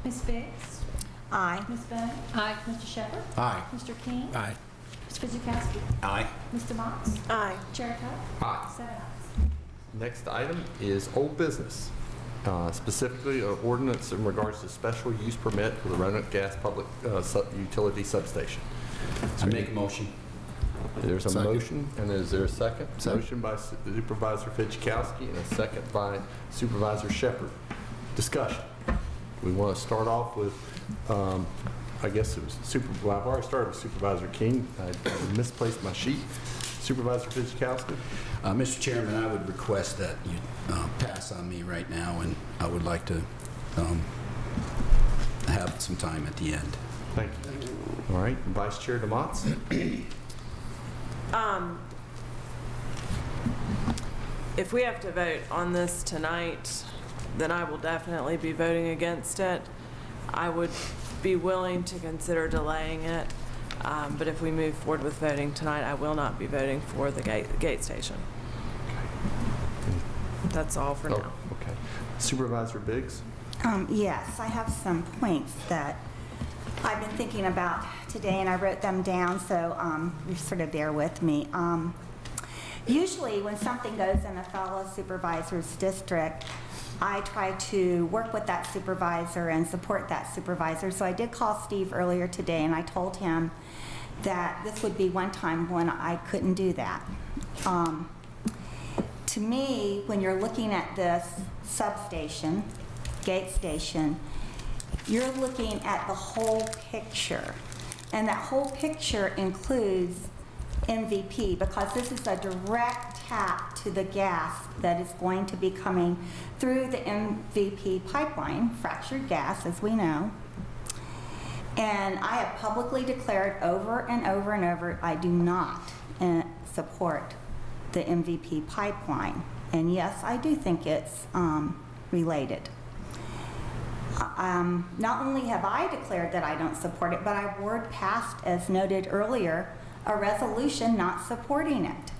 Ms. Biggs? Aye. Ms. Bennett? Aye. Mr. Shepherd? Aye. Mr. King? Aye. Mr. Fidzikowski? Aye. Mr. Motts? Aye. Chair Tuck? Aye. 7 ayes. Next item is old business, specifically an ordinance in regards to special use permit for the Roanoke Gas Public Utility Substation. I make a motion. There's a Second. motion, and is there a second? Second. Motion by Supervisor Fidzikowski and a second by Supervisor Shepherd. Discussion. We want to start off with, I guess it was well, I've already started with Supervisor King. I misplaced my sheet. Supervisor Fidzikowski. Mr. Chairman, I would request that you pass on me right now, and I would like to have some time at the end. Thank you. All right, Vice Chair DeMotts. If we have to vote on this tonight, then I will definitely be voting against it. I would be willing to consider delaying it, but if we move forward with voting tonight, I will not be voting for the gate station. That's all for now. Okay. Supervisor Biggs. Yes, I have some points that I've been thinking about today, and I wrote them down, so you sort of bear with me. Usually when something goes in a fellow supervisor's district, I try to work with that supervisor and support that supervisor. So I did call Steve earlier today, and I told him that this would be one time when I couldn't do that. To me, when you're looking at this substation, gate station, you're looking at the whole picture. And that whole picture includes MVP, because this is a direct tap to the gas that is going to be coming through the MVP pipeline, fractured gas, as we know. And I have publicly declared over and over and over, I do not support the MVP pipeline. And yes, I do think it's related. Not only have I declared that I don't support it, but I've word passed, as noted earlier, a resolution not supporting it.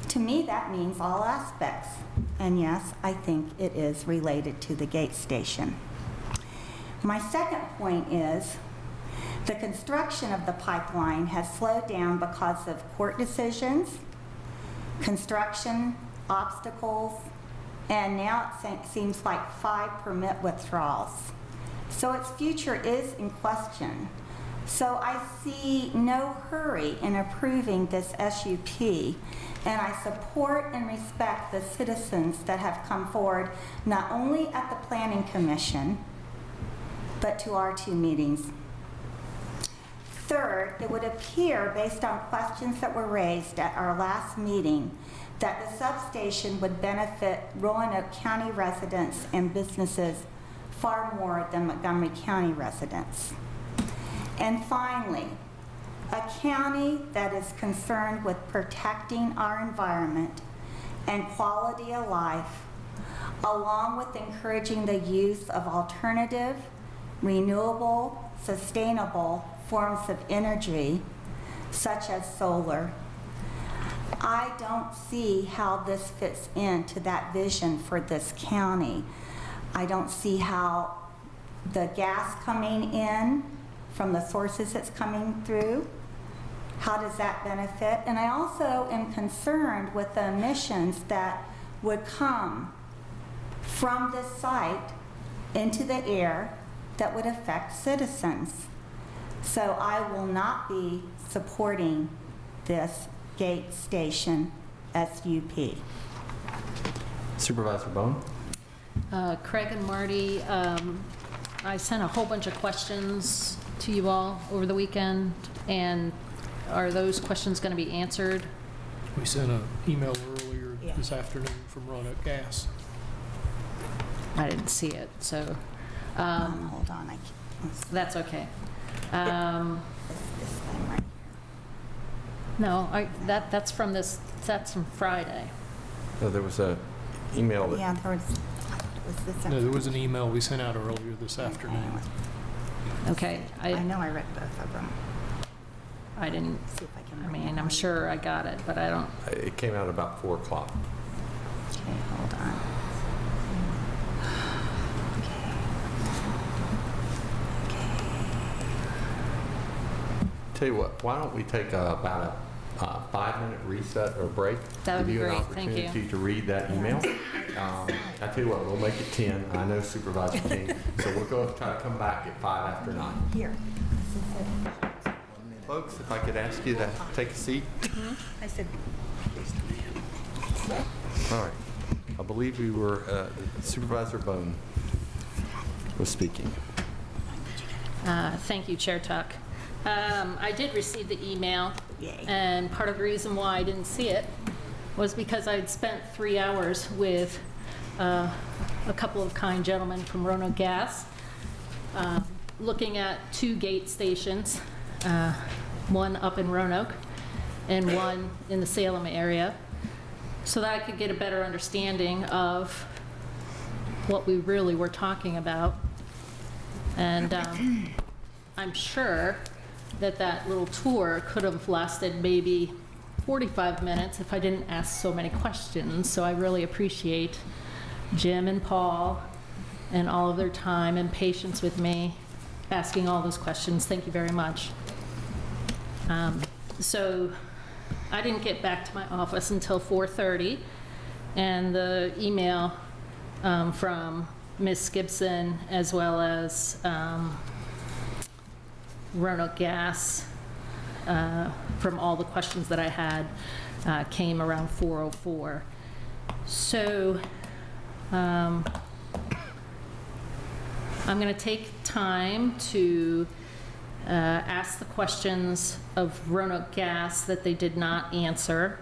To me, that means all aspects. And yes, I think it is related to the gate station. My second point is the construction of the pipeline has slowed down because of court decisions, construction obstacles, and now it seems like 5 permit withdrawals. So its future is in question. So I see no hurry in approving this SUP, and I support and respect the citizens that have come forward, not only at the Planning Commission, but to our 2 meetings. Third, it would appear, based on questions that were raised at our last meeting, that the substation would benefit Roanoke County residents and businesses far more than Montgomery County residents. And finally, a county that is concerned with protecting our environment and quality of life, along with encouraging the use of alternative, renewable, sustainable forms of energy, such as solar. I don't see how this fits into that vision for this county. I don't see how the gas coming in from the sources it's coming through, how does that benefit? And I also am concerned with the emissions that would come from this site into the air that would affect citizens. So I will not be supporting this gate station SUP. Supervisor Bone? Craig and Marty, I sent a whole bunch of questions to you all over the weekend, and are those questions going to be answered? We sent an email earlier this afternoon from Roanoke Gas. I didn't see it, so. Hold on, that's okay. this thing right No, that's from that's from Friday. No, there was a email that... Yeah, there was this. No, there was an email we sent out earlier this afternoon. Okay. I know I read both of them. I didn't, See if I can I mean, I'm sure I got it, but I don't. It came out about 4 o'clock. Okay, hold on. Tell you what, why don't we take about a 5-minute reset or break? That would be Give you an great. Thank you. opportunity to read that email. I tell you what, we'll make it 10. I know Supervisor King, so we'll go try to come back at 5 after 9. Here. Folks, if I could ask you to take a seat. I said, All right. I believe we were, Supervisor Bone was speaking. Thank you, Chair Tuck. I did receive the email, Yay. and part of the reason why I didn't see it was because I had spent 3 hours with a couple of kind gentlemen from Roanoke Gas, looking at 2 gate stations, one up in Roanoke and one in the Salem area, so that I could get a better understanding of what we really were talking about. And I'm sure that little tour could have lasted maybe 45 minutes if I didn't ask so many questions. So I really appreciate Jim and Paul and all of their time and patience with me asking all those questions. Thank you very much. So I didn't get back to my office until 4:30, and the email from Ms. Gibson as well as Roanoke Gas, from all the questions that I had, came around 4:04. So I'm going to take time to ask the questions of Roanoke Gas that they did not answer,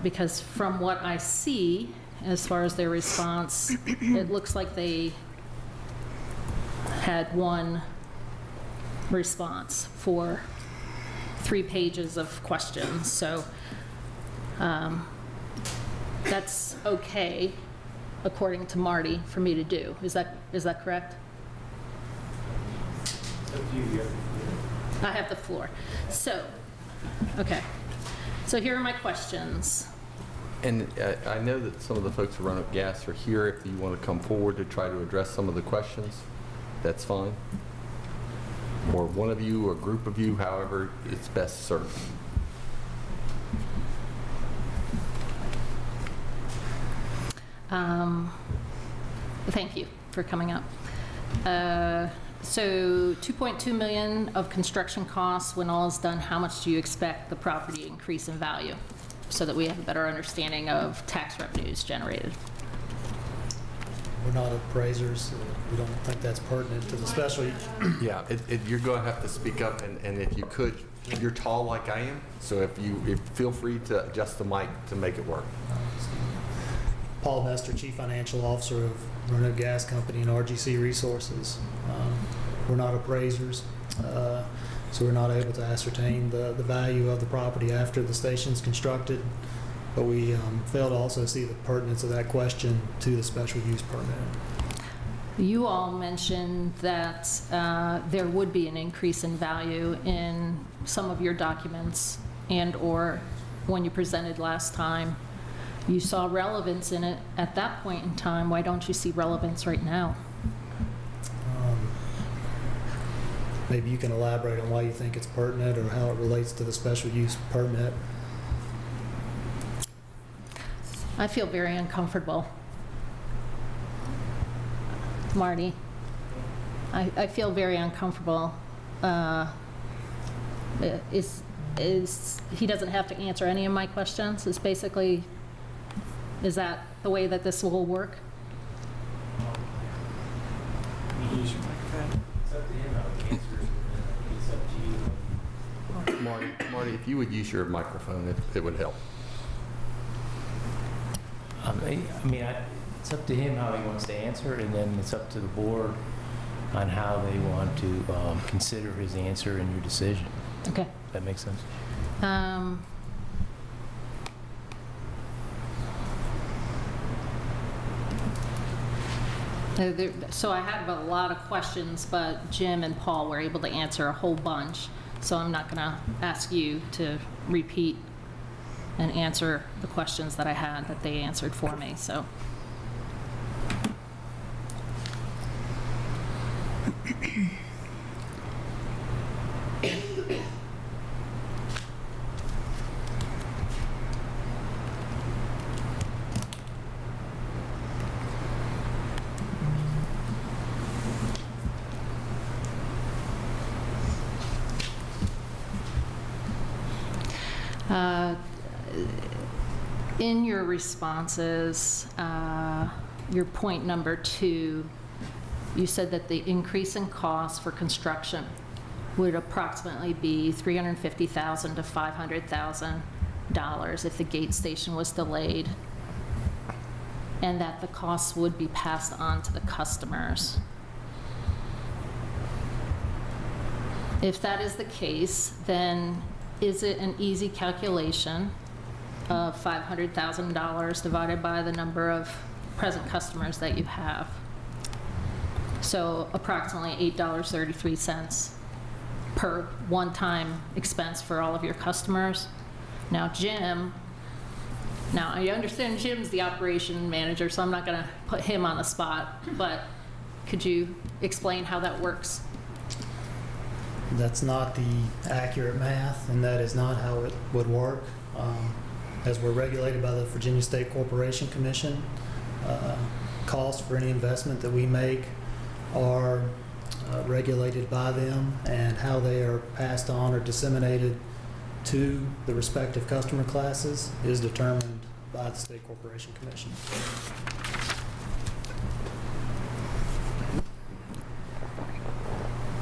because from what I see, as far as their response, it looks like they had one response for 3 pages of questions. So that's okay, according to Marty, for me to do. Is that correct? I have the floor. So, okay. So here are my questions. And I know that some of the folks at Roanoke Gas are here. If you want to come forward to try to address some of the questions, that's fine. Or one of you, or a group of you, however it's best served. Thank you for coming up. So $2.2 million of construction costs. When all is done, how much do you expect the property to increase in value, so that we have a better understanding of tax revenues generated? We're not appraisers. We don't think that's pertinent to the special. Yeah, you're going to have to speak up, and if you could, you're tall like I am, so if feel free to adjust the mic to make it work. Paul Nestor, Chief Financial Officer of Roanoke Gas Company and RGC Resources. We're not appraisers, so we're not able to ascertain the value of the property after the station's constructed, but we fail to also see the pertinence of that question to the special use permit. You all mentioned that there would be an increase in value in some of your documents and/or when you presented last time. You saw relevance in it at that point in time. Why don't you see relevance right now? Maybe you can elaborate on why you think it's pertinent or how it relates to the special use permit. I feel very uncomfortable. Marty, I feel very uncomfortable. He doesn't have to answer any of my questions? Is that the way that this will work? Use your microphone. It's up to him how he answers. It's up to you. Marty, if you would use your microphone, it would help. It's up to him how he wants to answer, and then it's up to the board on how they want to consider his answer in your decision. Okay. That makes sense. So I had a lot of questions, but Jim and Paul were able to answer a whole bunch. So I'm not going to ask you to repeat and answer the questions that I had that they answered for me. So. In your responses, your point number 2, you said that the increase in cost for construction would approximately be $350,000 to $500,000 if the gate station was delayed, and that the costs would be passed on to the customers. If that is the case, then is it an easy calculation of $500,000 divided by the number of present customers that you have? So approximately $8.33 per one-time expense for all of your customers. Now Jim, I understand Jim's the operation manager, so I'm not going to put him on the spot, but could you explain how that works? That's not the accurate math, and that is not how it would work. As we're regulated by the Virginia State Corporation Commission, costs for any investment that we make are regulated by them, and how they are passed on or disseminated to the respective customer classes is determined by the State Corporation Commission.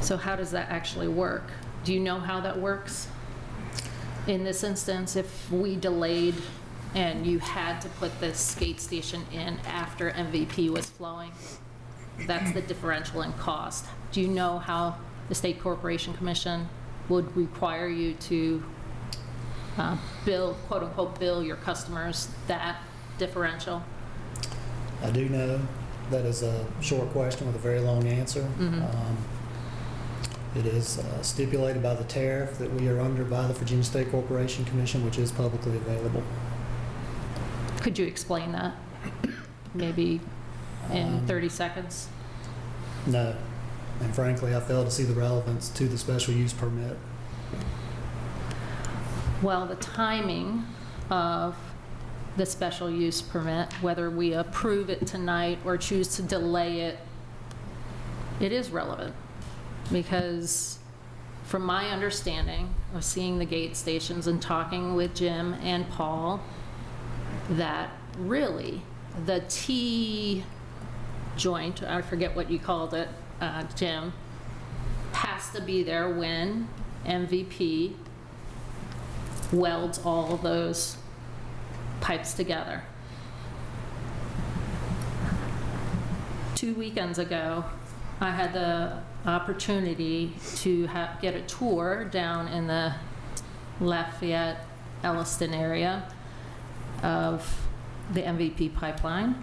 So how does that actually work? Do you know how that works? In this instance, if we delayed and you had to put the skate station in after MVP was flowing, that's the differential in cost. Do you know how the State Corporation Commission would require you to bill, quote unquote, bill your customers that differential? I do know that is a short question with a very long answer. It is stipulated by the tariff that we are under by the Virginia State Corporation Commission, which is publicly available. Could you explain that? Maybe in 30 seconds? No. And frankly, I fail to see the relevance to the special use permit. Well, the timing of the special use permit, whether we approve it tonight or choose to delay it, it is relevant. Because from my understanding of seeing the gate stations and talking with Jim and Paul, that really the T joint, I forget what you called it, Jim, has to be there when MVP welds all of those pipes together. 2 weekends ago, I had the opportunity to get a tour down in the Lafayette, Elliston area of the MVP pipeline,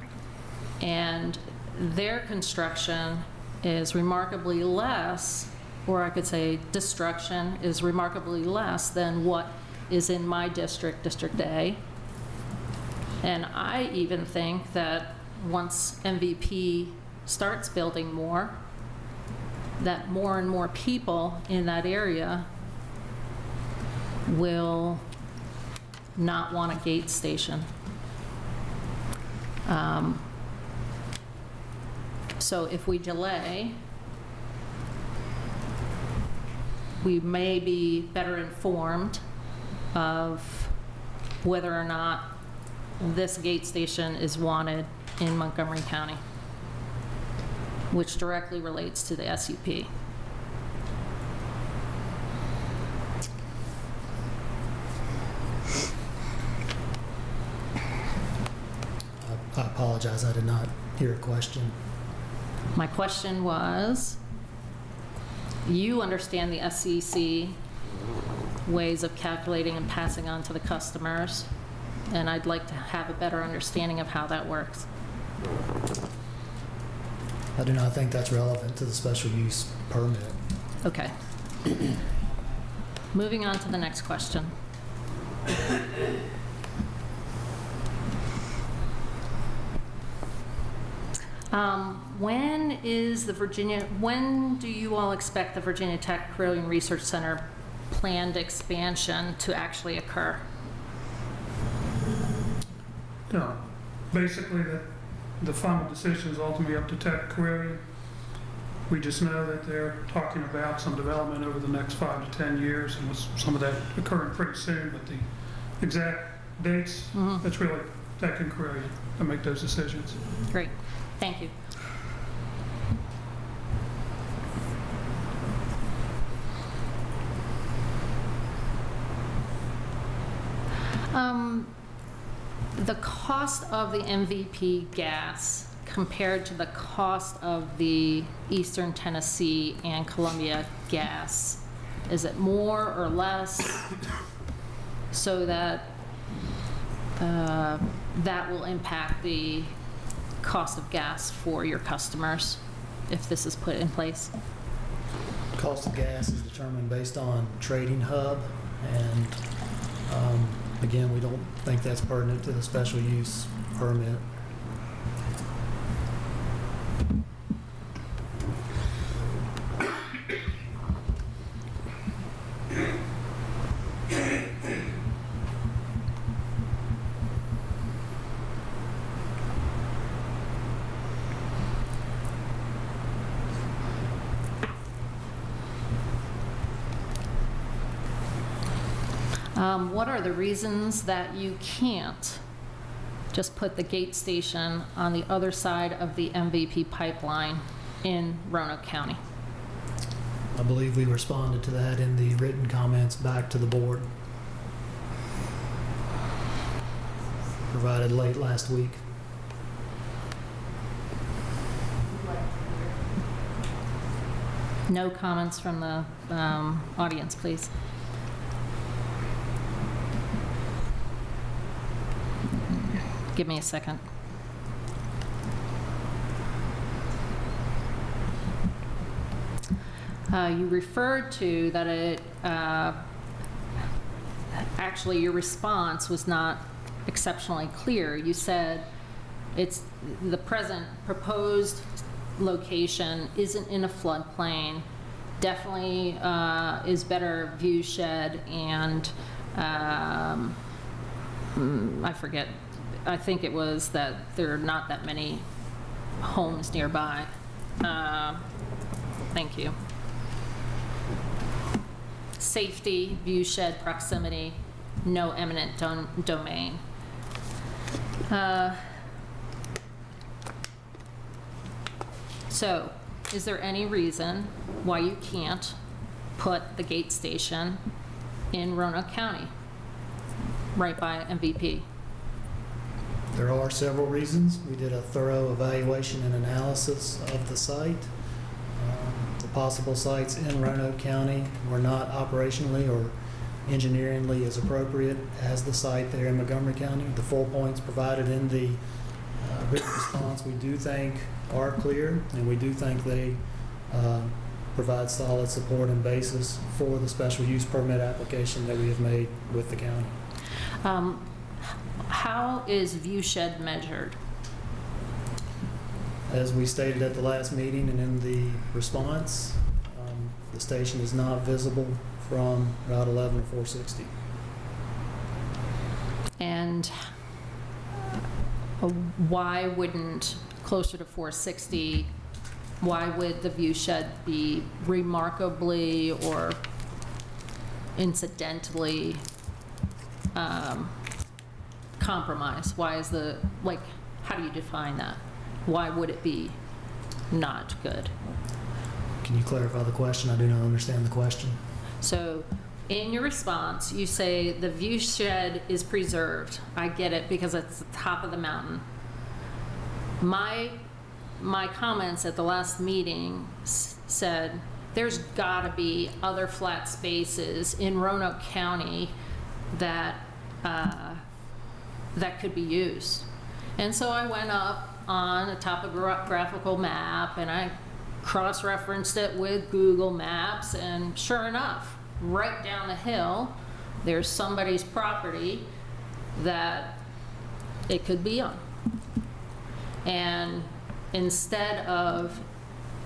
and their construction is remarkably less, or I could say destruction is remarkably less than what is in my district, District A. And I even think that once MVP starts building more, that more and more people in that area will not want a gate station. So if we delay, we may be better informed of whether or not this gate station is wanted in Montgomery County, which directly relates to the SUP. I apologize, I did not hear a question. My question was, you understand the SEC ways of calculating and passing on to the customers, and I'd like to have a better understanding of how that works. I do not think that's relevant to the special use permit. Okay. Moving on to the next question. When do you all expect the Virginia Tech Carilion Research Center planned expansion to actually occur? Basically, the final decision is ultimately up to Tech Carilion. We just know that they're talking about some development over the next 5 to 10 years, and with some of that occurring pretty soon, but the exact dates, that's really Tech and Carilion to make those decisions. Great, thank you. The cost of the MVP gas compared to the cost of the Eastern Tennessee and Columbia gas, is it more or less, so that that will impact the cost of gas for your customers if this is put in place? Cost of gas is determined based on trading hub, and again, we don't think that's pertinent to the special use permit. What are the reasons that you can't just put the gate station on the other side of the MVP pipeline in Roanoke County? I believe we responded to that in the written comments back to the board, provided late last week. No comments from the audience, please. Give me a second. You referred to that it, actually your response was not exceptionally clear. You said it's the present proposed location isn't in a floodplain, definitely is better view shed, and I forget. I think it was that there are not that many homes nearby. Thank you. Safety, view shed, proximity, no eminent domain. So, is there any reason why you can't put the gate station in Roanoke County, right by MVP? There are several reasons. We did a thorough evaluation and analysis of the site. The possible sites in Roanoke County were not operationally or engineeringly as appropriate as the site there in Montgomery County. The 4 points provided in the written response we do think are clear, and we do think they provide solid support and basis for the special use permit application that we have made with the county. How is view shed measured? As we stated at the last meeting and in the response, the station is not visible from Route 11 or 460. And why wouldn't, closer to 460, why would the view shed be remarkably or incidentally compromised? Why is the, like, how do you define that? Why would it be not good? Can you clarify the question? I do not understand the question. So in your response, you say the view shed is preserved. I get it because it's the top of the mountain. My comments at the last meeting said there's got to be other flat spaces in Roanoke County that that could be used. And so I went up on a topographical map and I cross-referenced it with Google Maps, and sure enough, right down the hill, there's somebody's property that it could be on. And instead of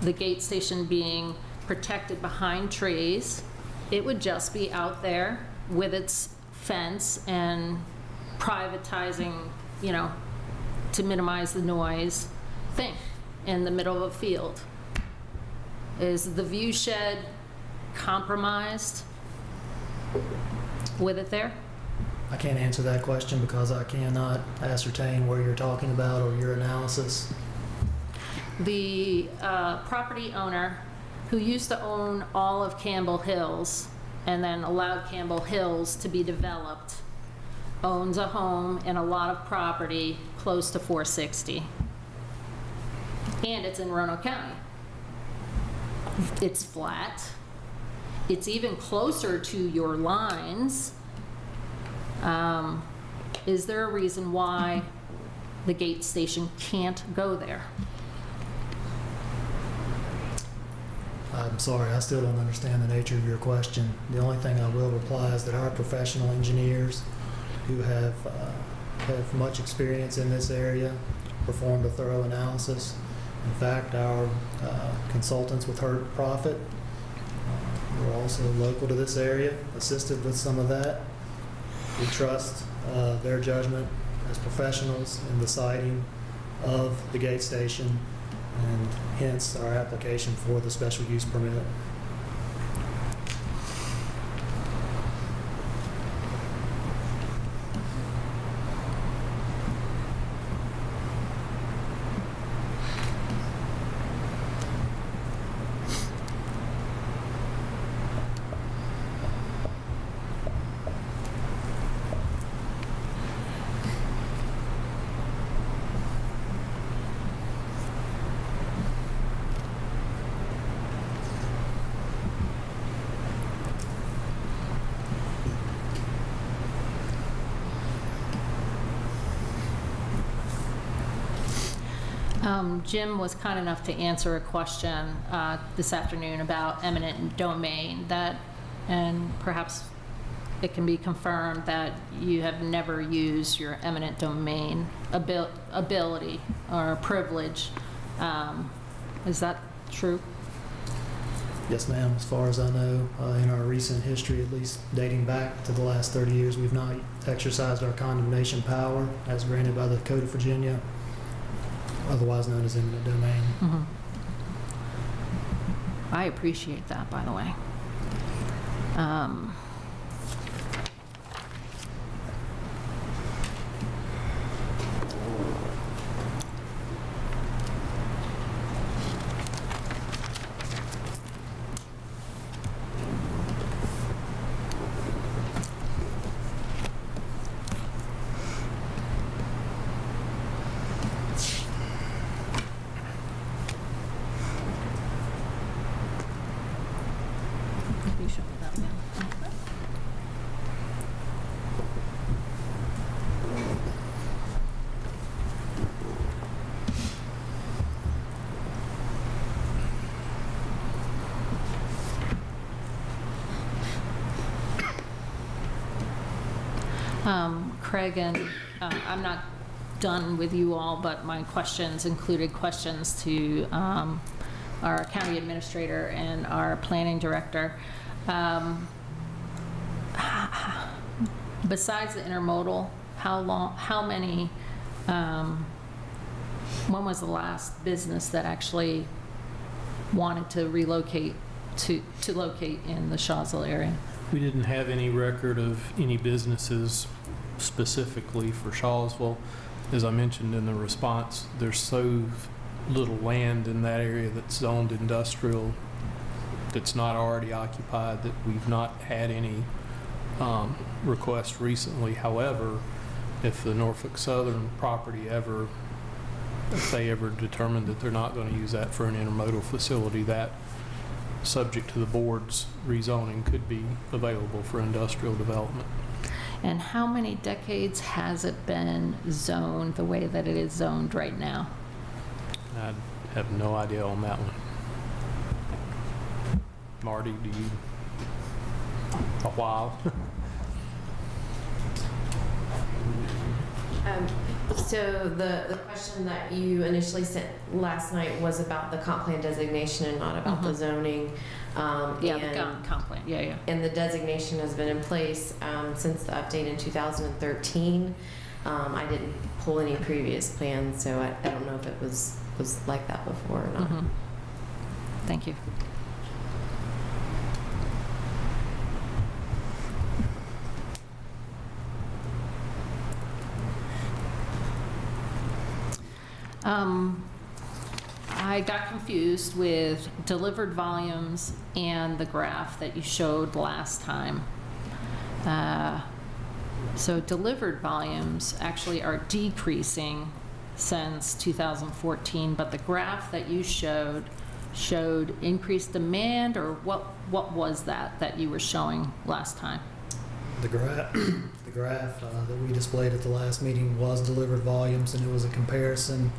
the gate station being protected behind trees, it would just be out there with its fence and privatizing, you know, to minimize the noise thing in the middle of a field. Is the view shed compromised with it there? I can't answer that question because I cannot ascertain where you're talking about or your analysis. The property owner who used to own all of Campbell Hills and then allowed Campbell Hills to be developed owns a home and a lot of property close to 460. And it's in Roanoke County. It's flat. It's even closer to your lines. Is there a reason why the gate station can't go there? I'm sorry, I still don't understand the nature of your question. The only thing I will reply is that our professional engineers who have much experience in this area performed a thorough analysis. In fact, our consultants with Hurt Profit were also local to this area, assisted with some of that. We trust their judgment as professionals in the siting of the gate station, and hence our application for the special use permit. Jim was kind enough to answer a question this afternoon about eminent domain, and perhaps it can be confirmed that you have never used your eminent domain ability or privilege. Is that true? Yes, ma'am. As far as I know, in our recent history, at least dating back to the last 30 years, we've not exercised our condemnation power as granted by the Code of Virginia, otherwise known as eminent domain. Mm-hmm. I appreciate that, by the way. Craig, and I'm not done with you all, but my questions included questions to our county administrator and our planning director. Besides the intermodal, when was the last business that actually wanted to relocate to locate in the Shawsville area? We didn't have any record of any businesses specifically for Shawsville. As I mentioned in the response, there's so little land in that area that's zoned industrial that's not already occupied that we've not had any requests recently. However, if the Norfolk Southern property if they ever determine that they're not going to use that for an intermodal facility, that, subject to the board's rezoning, could be available for industrial development. And how many decades has it been zoned the way that it is zoned right now? I have no idea on that one. Marty, do you? A while? So the question that you initially sent last night was about the comp plan designation and not about the zoning. The comp plan, yeah. And the designation has been in place since the update in 2013. I didn't pull any previous plans, so I don't know if it was like that before or not. Thank you. I got confused with delivered volumes and the graph that you showed last time. So delivered volumes actually are decreasing since 2014, but the graph that you showed increased demand, or what was that you were showing last time? The graph that we displayed at the last meeting was delivered volumes, and it was a comparison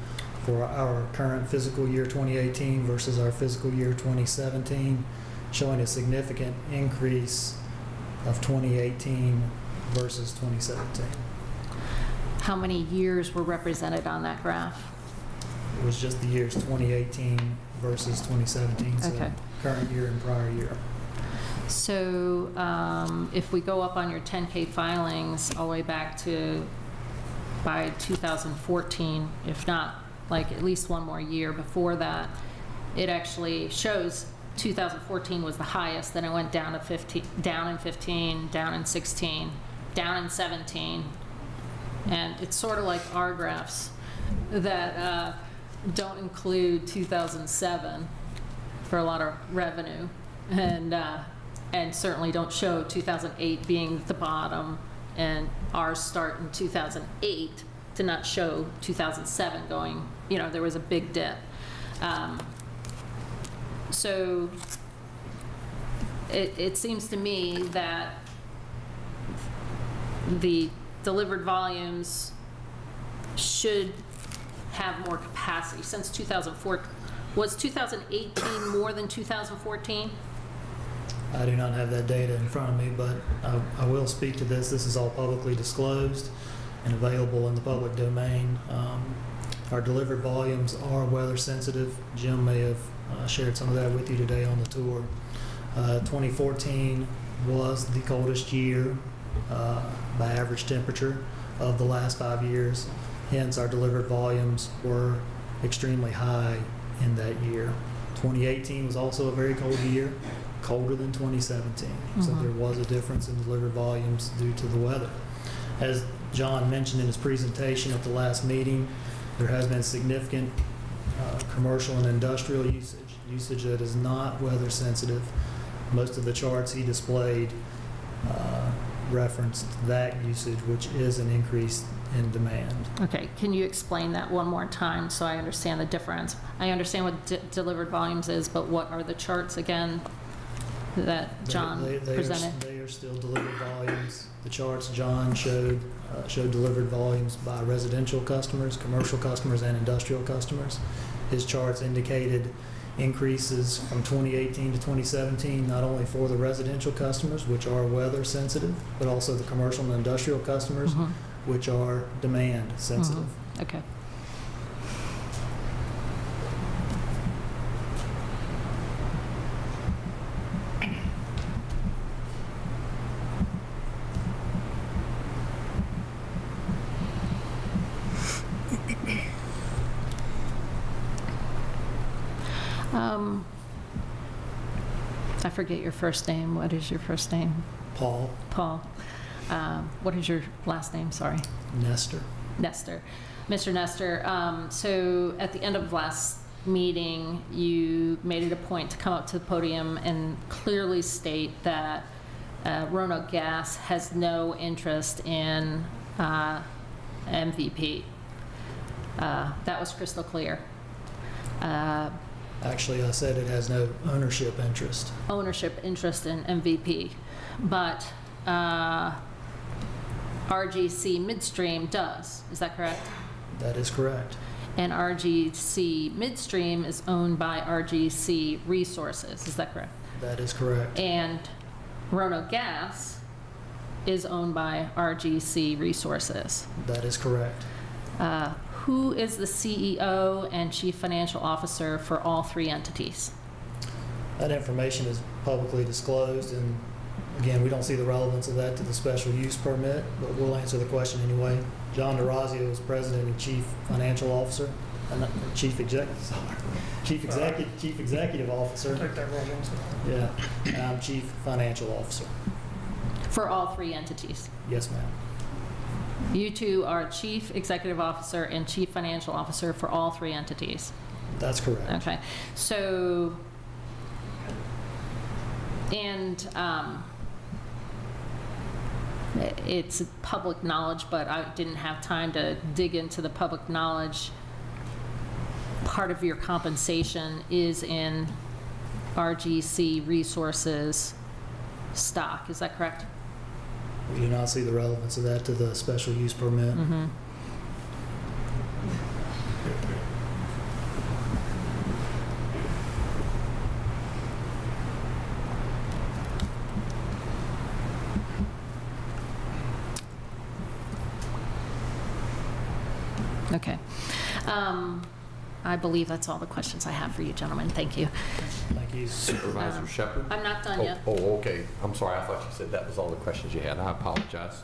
for our current fiscal year 2018 versus our fiscal year 2017, showing a significant increase of 2018 versus 2017. How many years were represented on that graph? It was just the years 2018 versus 2017, so Okay. current year and prior year. So if we go up on your 10K filings all the way back to by 2014, if not like at least one more year before that, it actually shows 2014 was the highest, then it went down to 15, down in 15, down in 16, down in 17. And it's sort of like our graphs that don't include 2007 for a lot of revenue, and certainly don't show 2008 being the bottom, and ours start in 2008 to not show 2007 going, there was a big dip. So it seems to me that the delivered volumes should have more capacity since 2004. Was 2018 more than 2014? I do not have that data in front of me, but I will speak to this. This is all publicly disclosed and available in the public domain. Our delivered volumes are weather sensitive. Jim may have shared some of that with you today on the tour. 2014 was the coldest year by average temperature of the last 5 years. Hence, our delivered volumes were extremely high in that year. 2018 was also a very cold year, colder than 2017. So there was a difference in delivered volumes due to the weather. As John mentioned in his presentation at the last meeting, there has been significant commercial and industrial usage that is not weather sensitive. Most of the charts he displayed referenced that usage, which is an increase in demand. Okay, can you explain that one more time so I understand the difference? I understand what delivered volumes is, but what are the charts again that John presented? They are still delivered volumes. The charts John showed delivered volumes by residential customers, commercial customers, and industrial customers. His charts indicated increases from 2018 to 2017, not only for the residential customers, which are weather sensitive, but also the commercial and industrial customers, which are demand sensitive. Okay. I forget your first name. What is your first name? Paul. Paul. What is your last name? Sorry. Nestor. Nestor. Mr. Nestor, so at the end of last meeting, you made it a point to come up to the podium and clearly state that Roanoke Gas has no interest in MVP. That was crystal clear. Actually, I said it has no ownership interest. Ownership interest in MVP, but RGC Midstream does. Is that correct? That is correct. And RGC Midstream is owned by RGC Resources. Is that correct? That is correct. And Roanoke Gas is owned by RGC Resources. That is correct. Who is the CEO and Chief Financial Officer for all three entities? That information is publicly disclosed, and again, we don't see the relevance of that to the special use permit, but we'll answer the question anyway. John DeRazio is President and Chief Financial Officer, Chief Executive Officer. Take that wrong one. Yeah, and I'm Chief Financial Officer. For all three entities? Yes, ma'am. You two are Chief Executive Officer and Chief Financial Officer for all three entities? That's correct. Okay. So, and it's public knowledge, but I didn't have time to dig into the public knowledge. Part of your compensation is in RGC Resources stock. Is that correct? We do not see the relevance of that to the special use permit. Okay. I believe that's all the questions I have for you, gentlemen. Thank you. Thank you. Supervisor Shepherd? I'm not done yet. Oh, okay. I'm sorry. I thought you said that was all the questions you had. I apologize.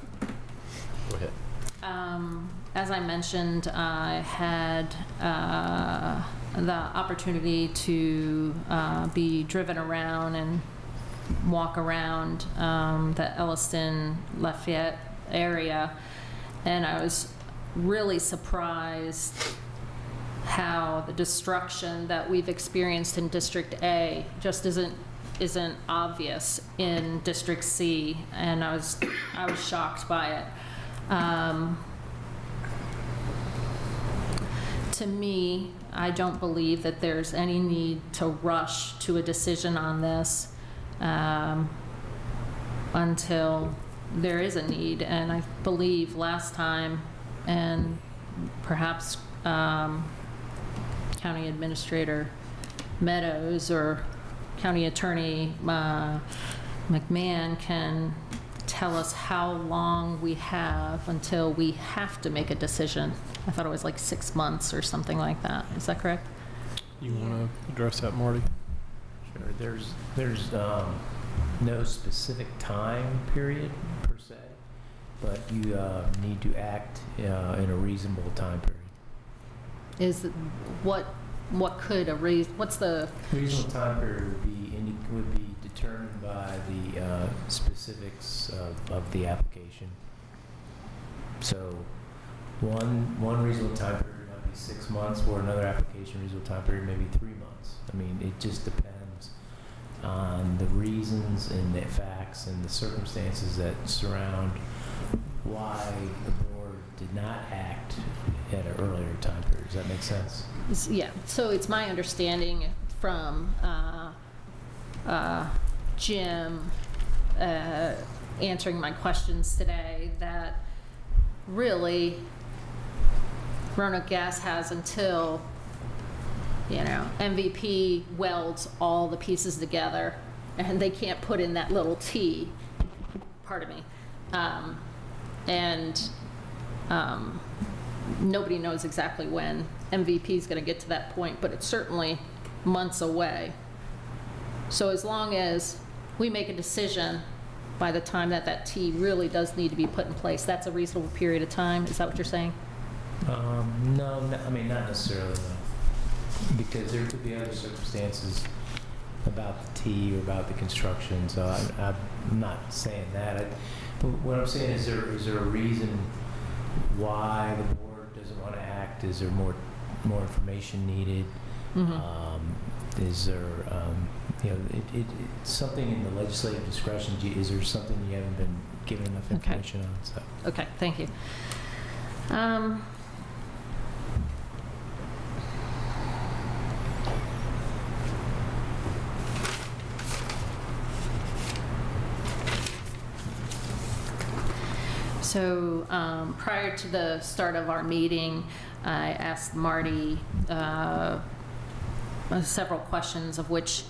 Go ahead. As I mentioned, I had the opportunity to be driven around and walk around the Elliston, Lafayette area, and I was really surprised how the destruction that we've experienced in District A just isn't obvious in District C, and I was shocked by it. To me, I don't believe that there's any need to rush to a decision on this until there is a need, and I believe last time, and perhaps County Administrator Meadows or County Attorney McMahon can tell us how long we have until we have to make a decision. I thought it was like 6 months or something like that. Is that correct? You want to address that, Marty? Sure. There's no specific time period per se, but you need to act in a reasonable time period. What's the reasonable time period would be determined by the specifics of the application. So one reasonable time period might be 6 months, or another application reasonable time period maybe 3 months. I mean, it just depends on the reasons and the facts and the circumstances that surround why the board did not act at an earlier time period. Does that make sense? Yeah, so it's my understanding from Jim answering my questions today that really Roanoke Gas has until You know, MVP welds all the pieces together, and they can't put in that little T, pardon me. Nobody knows exactly when MVP is going to get to that point, but it's certainly months away. So as long as we make a decision by the time that that T really does need to be put in place, that's a reasonable period of time? Is that what you're saying? No, I mean, not necessarily, no. Because there could be other circumstances about the T or about the construction, so I'm not saying that. But what I'm saying is there a reason why the board doesn't want to act? Is there more information needed? Is there, it's something in the legislative discretion? Is there something you haven't been given enough information on? So. Okay, thank you. So prior to the start of our meeting, I asked Marty several questions, of which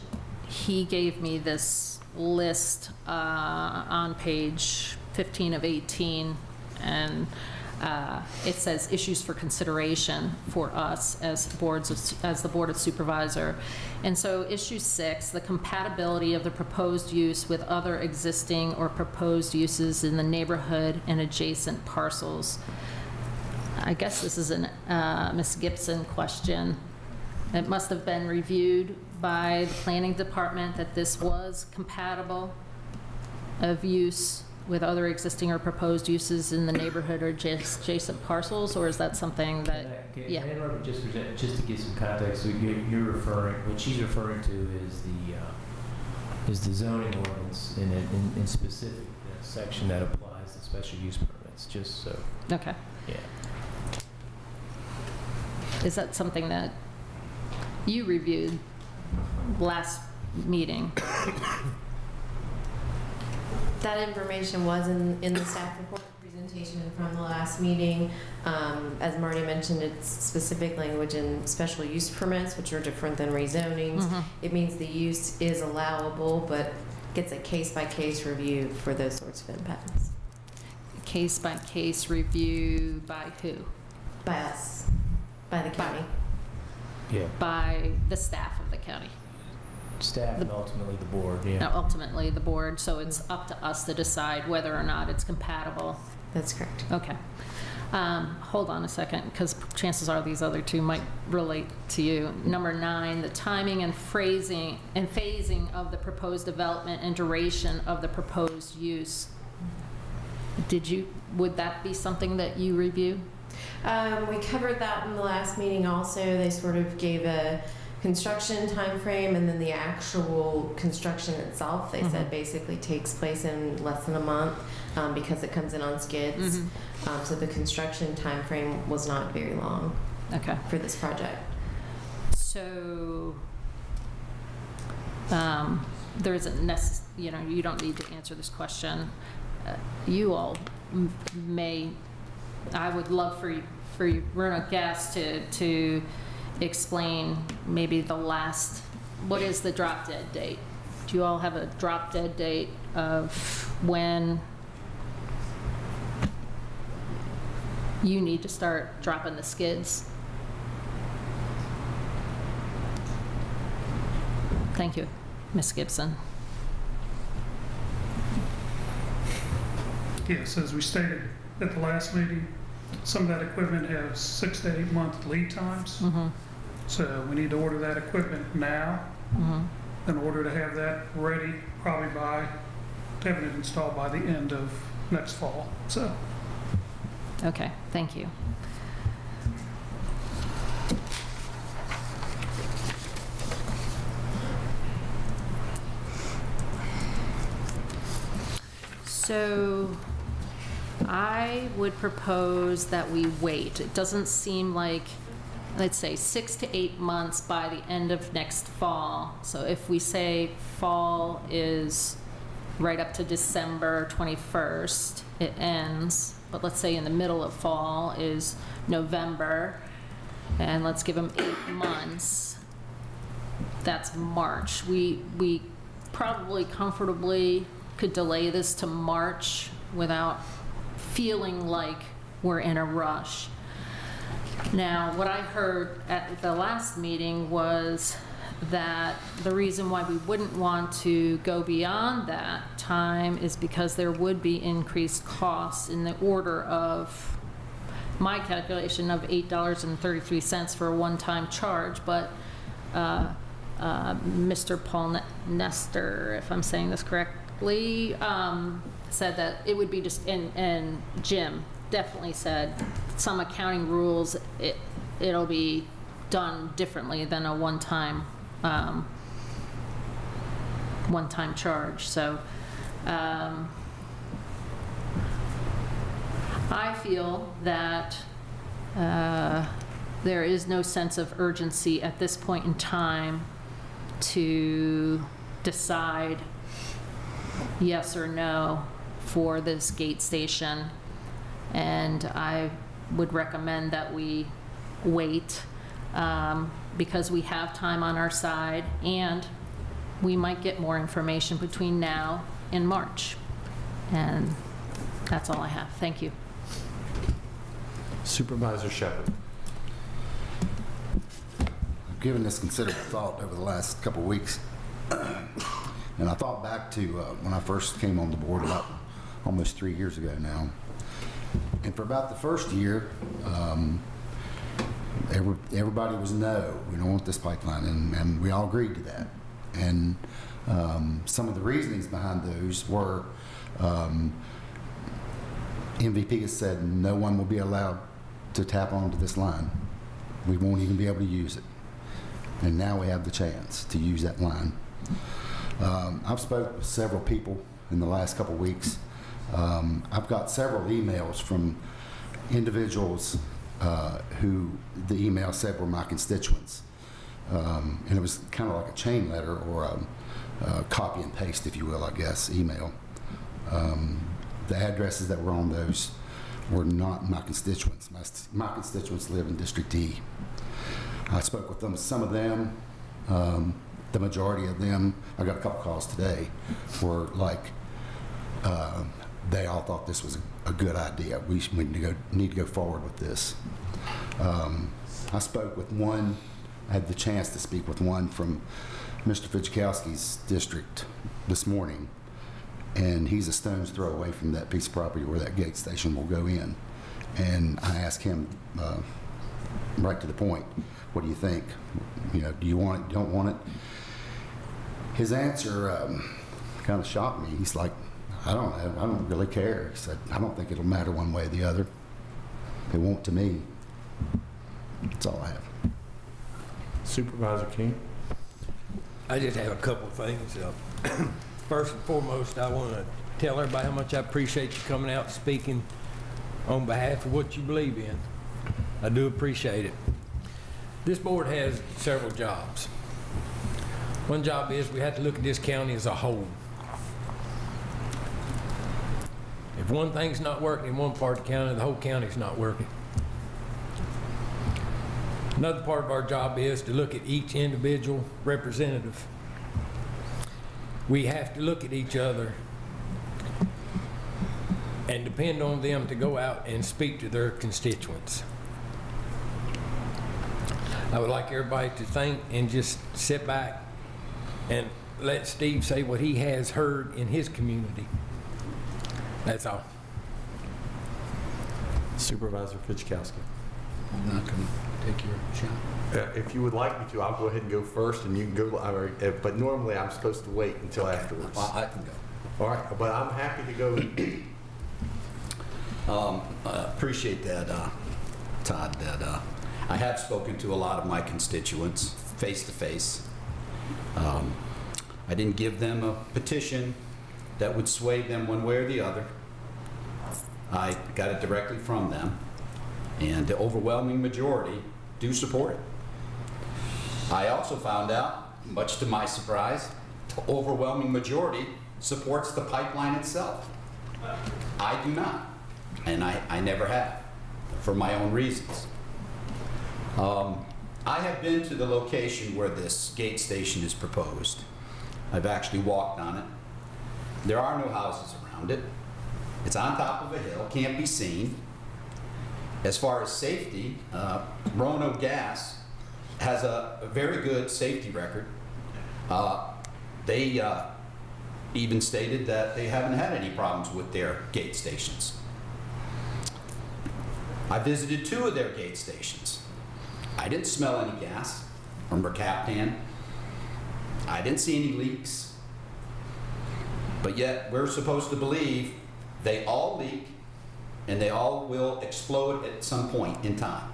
he gave me this list on page 15 of 18, and it says issues for consideration for us as the Board of Supervisor. And so issue 6, the compatibility of the proposed use with other existing or proposed uses in the neighborhood and adjacent parcels. I guess this is an Ms. Gibson question. It must have been reviewed by the planning department that this was compatible of use with other existing or proposed uses in the neighborhood or adjacent parcels, or is that something that, yeah? Can I interrupt just to give some context? So you're referring, what she's referring to is the zoning ordinance in specific section that applies to special use permits, just so. Okay. Yeah. Is that something that you reviewed last meeting? That information was in the staff report presentation from the last meeting. As Marty mentioned, it's specific language in special use permits, which are different than rezonings. It means the use is allowable, but gets a case-by-case review for those sorts of impacts. Case-by-case review by who? By us, by the county. Yeah. By the staff of the county. Staff and ultimately the board, yeah. No, ultimately the board, so it's up to us to decide whether or not it's compatible. That's correct. Okay. Hold on a second, because chances are these other two might relate to you. Number 9, the timing and phasing of the proposed development and duration of the proposed use. Would that be something that you review? We covered that in the last meeting also. They sort of gave a construction time frame, and then the actual construction itself, they said basically takes place in less than a month because it comes in on skids. So the construction time frame was not very long for this project. So there isn't you don't need to answer this question. You all may, I would love for you Roanoke Gas to explain maybe the last, what is the drop dead date? Do you all have a drop dead date of when you need to start dropping the skids? Thank you, Ms. Gibson. Yes, as we stated at the last meeting, some of that equipment has 6 to 8 month lead times. So we need to order that equipment now in order to have that ready probably to have it installed by the end of next fall. So. Okay, thank you. So I would propose that we wait. It doesn't seem like, let's say 6 to 8 months by the end of next fall. So if we say fall is right up to December 21st, it ends, but let's say in the middle of fall is November, and let's give them 8 months. that's March. We probably comfortably could delay this to March without feeling like we're in a rush. Now, what I heard at the last meeting was that the reason why we wouldn't want to go beyond that time is because there would be increased costs in the order of, my calculation of $8.33 for a one-time charge, but Mr. Paul Nestor, if I'm saying this correctly, said that it would be just, and Jim definitely said some accounting rules, it'll be done differently than a one-time charge. So I feel that there is no sense of urgency at this point in time to decide yes or no for this gate station. And I would recommend that we wait because we have time on our side and we might get more information between now and March. And that's all I have. Thank you. Supervisor Shepherd. I've given this considerable thought over the last couple of weeks. And I thought back to when I first came on the board about almost 3 years ago now. And for about the first year, everybody was no, we don't want this pipeline, and we all agreed to that. And some of the reasonings behind those were MVP has said no one will be allowed to tap onto this line. We won't even be able to use it. And now we have the chance to use that line. I've spoken with several people in the last couple of weeks. I've got several emails from individuals who the email said were my constituents. And it was kind of like a chain letter or a copy and paste, if you will, I guess, email. The addresses that were on those were not my constituents. My constituents live in District E. I spoke with them, some of them, the majority of them, I got a couple calls today, were like, they all thought this was a good idea. We need to go forward with this. I spoke with one, I had the chance to speak with one from Mr. Fidzikowski's district this morning, and he's a stone's throw away from that piece of property where that gate station will go in. And I asked him right to the point, what do you think? You know, do you want it, don't want it? His answer kind of shocked me. He's like, I don't really care. He said, I don't think it'll matter one way or the other. It won't to me. That's all I have. Supervisor King. I just have a couple of things. First and foremost, I want to tell everybody how much I appreciate you coming out and speaking on behalf of what you believe in. I do appreciate it. This board has several jobs. One job is we have to look at this county as a whole. If one thing's not working in one part of the county, the whole county's not working. Another part of our job is to look at each individual representative. We have to look at each other and depend on them to go out and speak to their constituents. I would like everybody to think and just sit back and let Steve say what he has heard in his community. That's all. Supervisor Fidzikowski. I'm not going to take your shot. If you would like me to, I'll go ahead and go first, and you can go. But normally, I'm supposed to wait until afterwards. I can go. All right, but I'm happy to go. I appreciate that, Todd, that I have spoken to a lot of my constituents face to face. I didn't give them a petition that would sway them one way or the other. I got it directly from them, and the overwhelming majority do support it. I also found out, much to my surprise, the overwhelming majority supports the pipeline itself. I do not, and I never have, for my own reasons. I have been to the location where this gate station is proposed. I've actually walked on it. There are no houses around it. It's on top of a hill, can't be seen. As far as safety, Roanoke Gas has a very good safety record. They even stated that they haven't had any problems with their gate stations. I visited 2 of their gate stations. I didn't smell any gas from mercaptan. I didn't see any leaks. But yet we're supposed to believe they all leak and they all will explode at some point in time.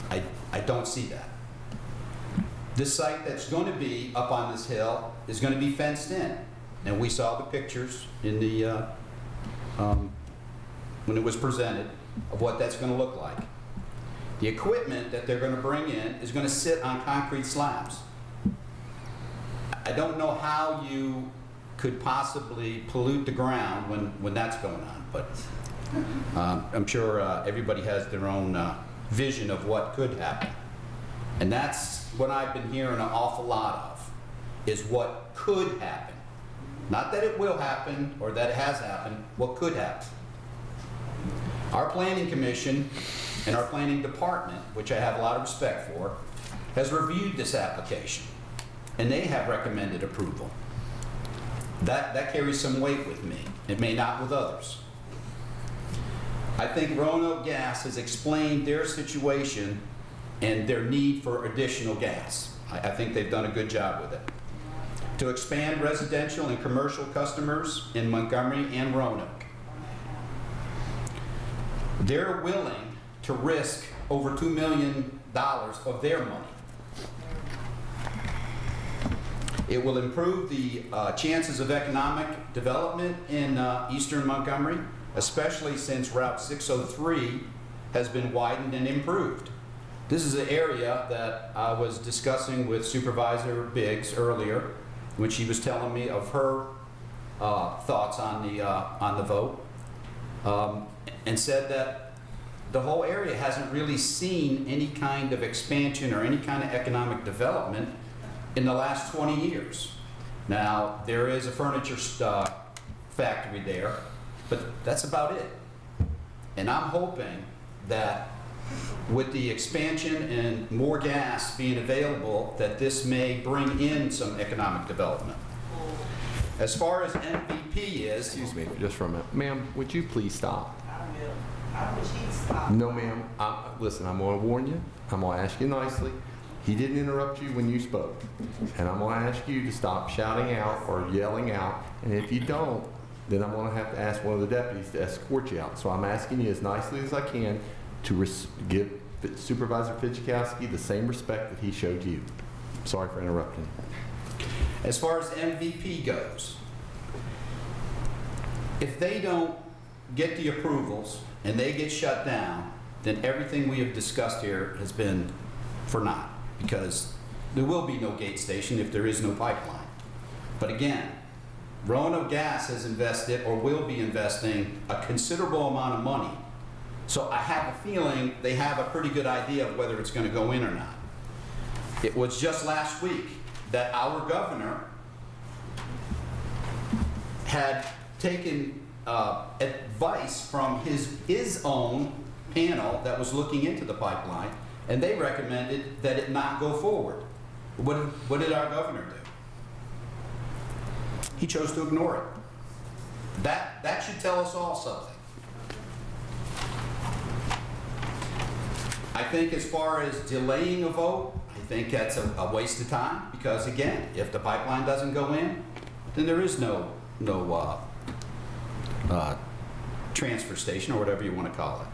I don't see that. This site that's going to be up on this hill is going to be fenced in. And we saw the pictures in the, when it was presented of what that's going to look like. The equipment that they're going to bring in is going to sit on concrete slabs. I don't know how you could possibly pollute the ground when that's going on, but I'm sure everybody has their own vision of what could happen. And that's what I've been hearing an awful lot of, is what could happen. Not that it will happen or that it has happened, what could happen. Our planning commission and our planning department, which I have a lot of respect for, has reviewed this application, and they have recommended approval. That carries some weight with me. It may not with others. I think Roanoke Gas has explained their situation and their need for additional gas. I think they've done a good job with it. To expand residential and commercial customers in Montgomery and Roanoke. They're willing to risk over $2 million of their money. It will improve the chances of economic development in eastern Montgomery, especially since Route 603 has been widened and improved. This is an area that I was discussing with Supervisor Biggs earlier, when she was telling me of her thoughts on the vote, and said that the whole area hasn't really seen any kind of expansion or any kind of economic development in the last 20 years. Now, there is a furniture factory there, but that's about it. And I'm hoping that with the expansion and more gas being available, that this may bring in some economic development. As far as MVP is... Excuse me, just for a minute. Ma'am, would you please stop? No, ma'am. Listen, I'm going to warn you. I'm going to ask you nicely. He didn't interrupt you when you spoke. And I'm going to ask you to stop shouting out or yelling out. And if you don't, then I'm going to have to ask one of the deputies to escort you out. So I'm asking you as nicely as I can to give Supervisor Fidzikowski the same respect that he showed you. Sorry for interrupting. As far as MVP goes, if they don't get the approvals and they get shut down, then everything we have discussed here has been for naught, because there will be no gate station if there is no pipeline. But again, Roanoke Gas has invested or will be investing a considerable amount of money. So I have a feeling they have a pretty good idea of whether it's going to go in or not. It was just last week that our governor had taken advice from his own panel that was looking into the pipeline, and they recommended that it not go forward. What did our governor do? He chose to ignore it. That should tell us all something. I think as far as delaying a vote, I think that's a waste of time, because again, if the pipeline doesn't go in, then there is no transfer station or whatever you want to call it.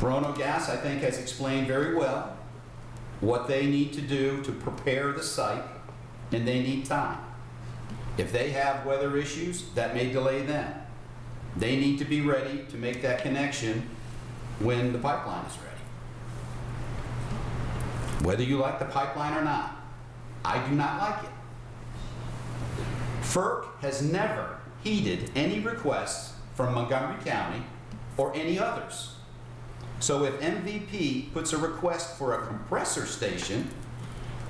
Roanoke Gas, I think, has explained very well what they need to do to prepare the site, and they need time. If they have weather issues, that may delay them. They need to be ready to make that connection when the pipeline is ready. Whether you like the pipeline or not, I do not like it. FERC has never heeded any requests from Montgomery County or any others. So if MVP puts a request for a compressor station,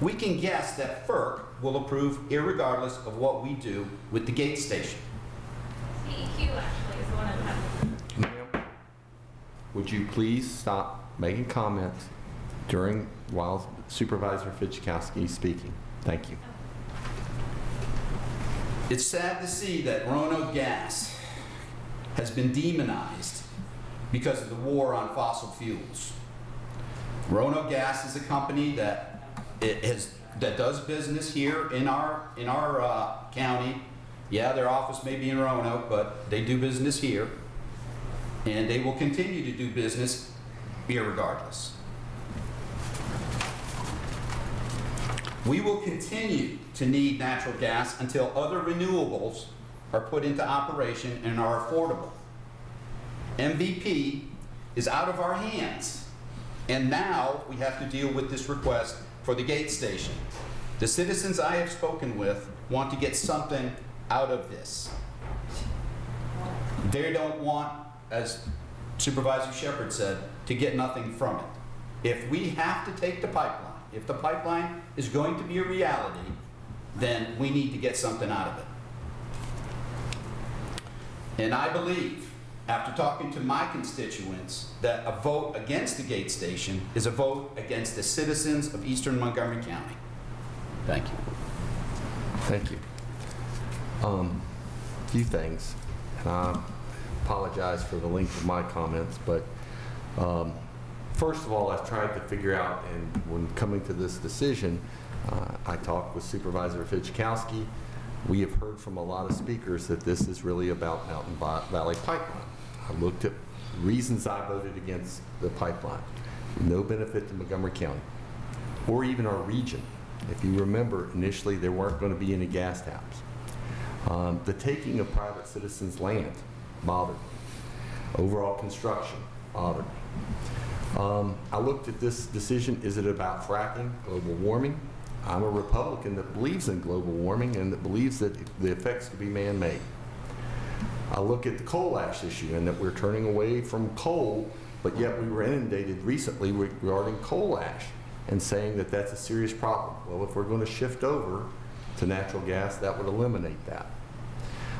we can guess that FERC will approve irregardless of what we do with the gate station. CEQ actually is the one that has. Ma'am, would you please stop making comments while Supervisor Fidzikowski is speaking? Thank you. It's sad to see that Roanoke Gas has been demonized because of the war on fossil fuels. Roanoke Gas is a company that does business here in our county. Yeah, their office may be in Roanoke, but they do business here, and they will continue to do business irregardless. We will continue to need natural gas until other renewables are put into operation and are affordable. MVP is out of our hands, and now we have to deal with this request for the gate station. The citizens I have spoken with want to get something out of this. They don't want, as Supervisor Shepherd said, to get nothing from it. If we have to take the pipeline, if the pipeline is going to be a reality, then we need to get something out of it. And I believe, after talking to my constituents, that a vote against the gate station is a vote against the citizens of Eastern Montgomery County. Thank you. Thank you. Few things, and I apologize for the length of my comments, but first of all, I've tried to figure out, and when coming to this decision, I talked with Supervisor Fidzikowski. We have heard from a lot of speakers that this is really about Mountain Valley Pipeline. I looked at reasons I voted against the pipeline. No benefit to Montgomery County, or even our region. If you remember, initially there weren't going to be any gas taps. The taking of private citizens' land bothered me. Overall construction bothered me. I looked at this decision, is it about fracking, global warming? I'm a Republican that believes in global warming and that believes that the effects could be man-made. I look at the coal ash issue and that we're turning away from coal, but yet we were inundated recently regarding coal ash and saying that that's a serious problem. Well, if we're going to shift over to natural gas, that would eliminate that.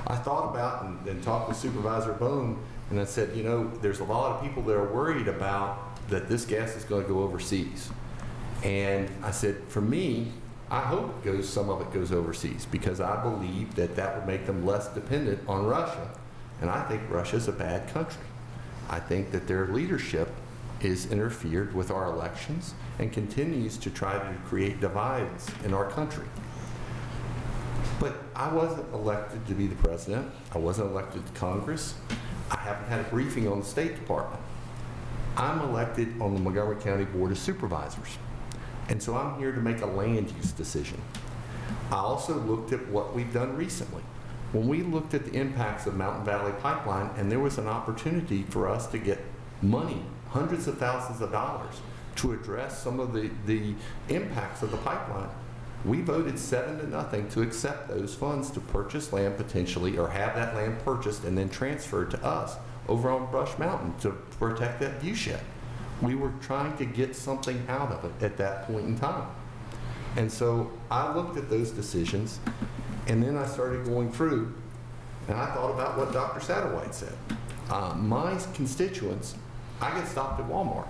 I thought about and talked with Supervisor Bone, and I said, you know, there's a lot of people that are worried about that this gas is going to go overseas. And I said, for me, I hope some of it goes overseas, because I believe that that would make them less dependent on Russia. And I think Russia's a bad country. I think that their leadership is interfered with our elections and continues to try to create divides in our country. But I wasn't elected to be the president. I wasn't elected to Congress. I haven't had a briefing on the State Department. I'm elected on the Montgomery County Board of Supervisors. And so I'm here to make a land use decision. I also looked at what we've done recently. When we looked at the impacts of Mountain Valley Pipeline, and there was an opportunity for us to get money, hundreds of thousands of dollars, to address some of the impacts of the pipeline, we voted 7-0 to accept those funds to purchase land potentially, or have that land purchased and then transferred to us over on Brush Mountain to protect that viewshed. We were trying to get something out of it at that point in time. And so I looked at those decisions, and then I started going through, and I thought about what Dr. Satterwhite said. My constituents, I get stopped at Walmart.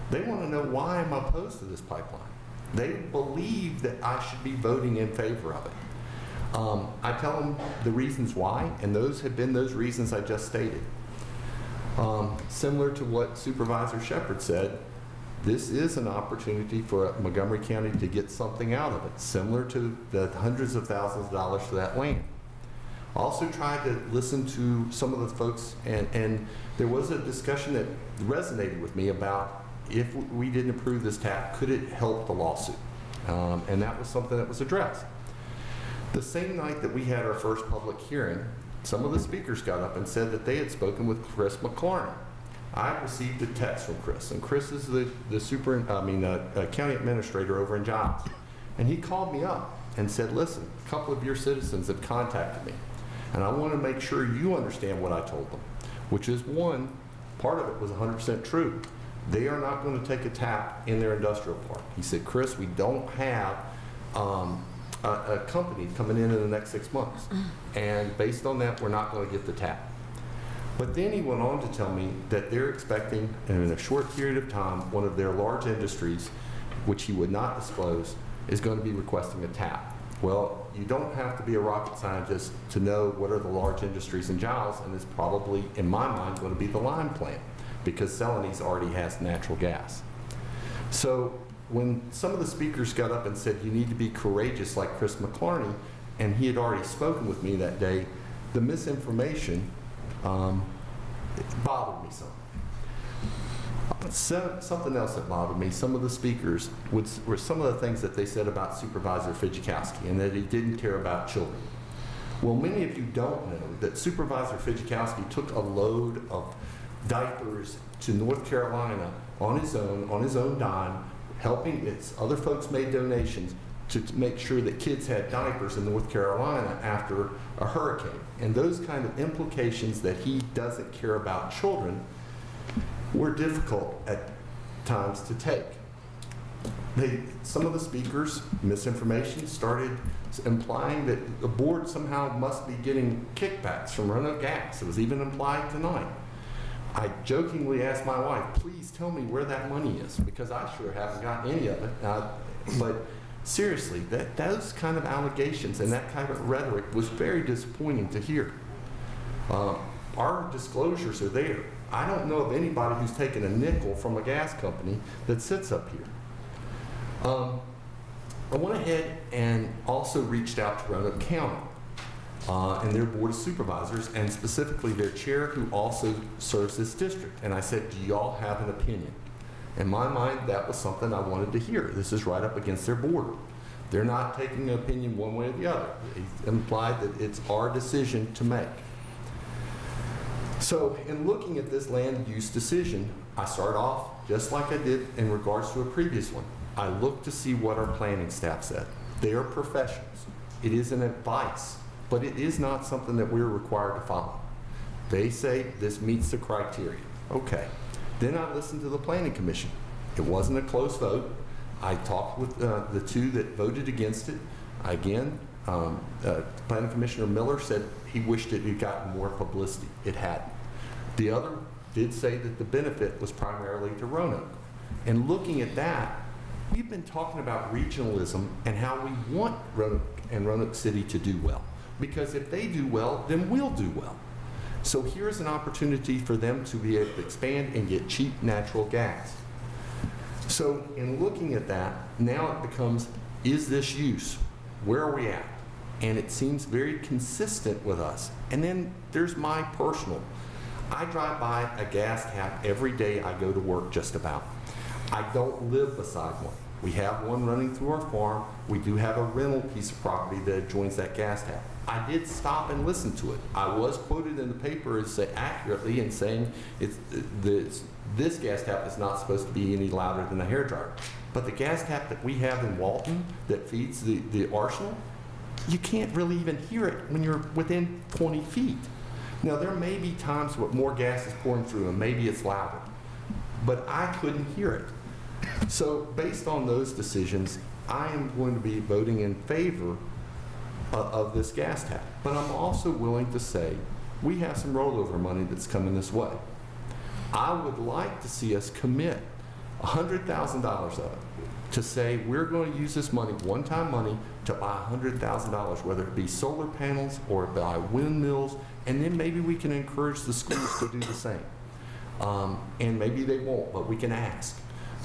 They want to know why I'm opposed to this pipeline. They believe that I should be voting in favor of it. I tell them the reasons why, and those have been those reasons I just stated. Similar to what Supervisor Shepherd said, this is an opportunity for Montgomery County to get something out of it, similar to the hundreds of thousands of dollars for that land. Also tried to listen to some of the folks, and there was a discussion that resonated with me about if we didn't approve this tap, could it help the lawsuit? And that was something that was addressed. The same night that we had our first public hearing, some of the speakers got up and said that they had spoken with Chris McLaurin. I received a text from Chris, and Chris is the county administrator over in Johns. And he called me up and said, listen, a couple of your citizens have contacted me, and I want to make sure you understand what I told them, which is, one, part of it was 100% true. They are not going to take a tap in their industrial park. He said, Chris, we don't have a company coming in the next 6 months. And based on that, we're not going to get the tap. But then he went on to tell me that they're expecting, in a short period of time, one of their large industries, which he would not disclose, is going to be requesting a tap. Well, you don't have to be a rocket scientist to know what are the large industries in Giles, and it's probably, in my mind, going to be the lime plant, because Celanese already has natural gas. So when some of the speakers got up and said, you need to be courageous like Chris McClarney, and he had already spoken with me that day, the misinformation it bothered me some. Something else that bothered me, some of the speakers were some of the things that they said about Supervisor Fijikowski, and that he didn't care about children. Well, many of you don't know that Supervisor Fijikowski took a load of diapers to North Carolina on his own dime, helping other folks made donations to make sure that kids had diapers in North Carolina after a hurricane. And those kind of implications that he doesn't care about children were difficult at times to take. Some of the speakers, misinformation, started implying that the board somehow must be getting kickbacks from Roanoke Gas. It was even implied tonight. I jokingly asked my wife, please tell me where that money is, because I sure haven't gotten any of it. But seriously, those kind of allegations and that kind of rhetoric was very disappointing to hear. Our disclosures are there. I don't know of anybody who's taken a nickel from a gas company that sits up here. I went ahead and also reached out to Roanoke County and their Board of Supervisors, and specifically their chair, who also serves this district. And I said, do y'all have an opinion? In my mind, that was something I wanted to hear. This is right up against their board. They're not taking an opinion one way or the other. They implied that it's our decision to make. So in looking at this land use decision, I start off just like I did in regards to a previous one. I look to see what our planning staff said. They are professionals. It is an advice, but it is not something that we're required to follow. They say this meets the criteria. Okay. Then I listened to the Planning Commission. It wasn't a close vote. I talked with the two that voted against it. Again, Planning Commissioner Miller said he wished it had gotten more publicity. It hadn't. The other did say that the benefit was primarily to Roanoke. And looking at that, we've been talking about regionalism and how we want Roanoke and Roanoke City to do well. Because if they do well, then we'll do well. So here's an opportunity for them to be able to expand and get cheap natural gas. So in looking at that, now it becomes, is this use? Where are we at? And it seems very consistent with us. And then there's my personal. I drive by a gas tap every day I go to work, just about. I don't live beside one. We have one running through our farm. We do have a rental piece of property that adjoins that gas tap. I did stop and listen to it. I was quoted in the paper as accurately in saying this gas tap is not supposed to be any louder than a hairdryer. But the gas tap that we have in Walton that feeds the arsenal, you can't really even hear it when you're within 20 feet. Now, there may be times where more gas is pouring through and maybe it's louder, but I couldn't hear it. So based on those decisions, I am going to be voting in favor of this gas tap. But I'm also willing to say we have some rollover money that's coming this way. I would like to see us commit $100,000 of it to say we're going to use this money, one-time money, to buy $100,000, whether it be solar panels or buy windmills, and then maybe we can encourage the schools to do the same. And maybe they won't, but we can ask.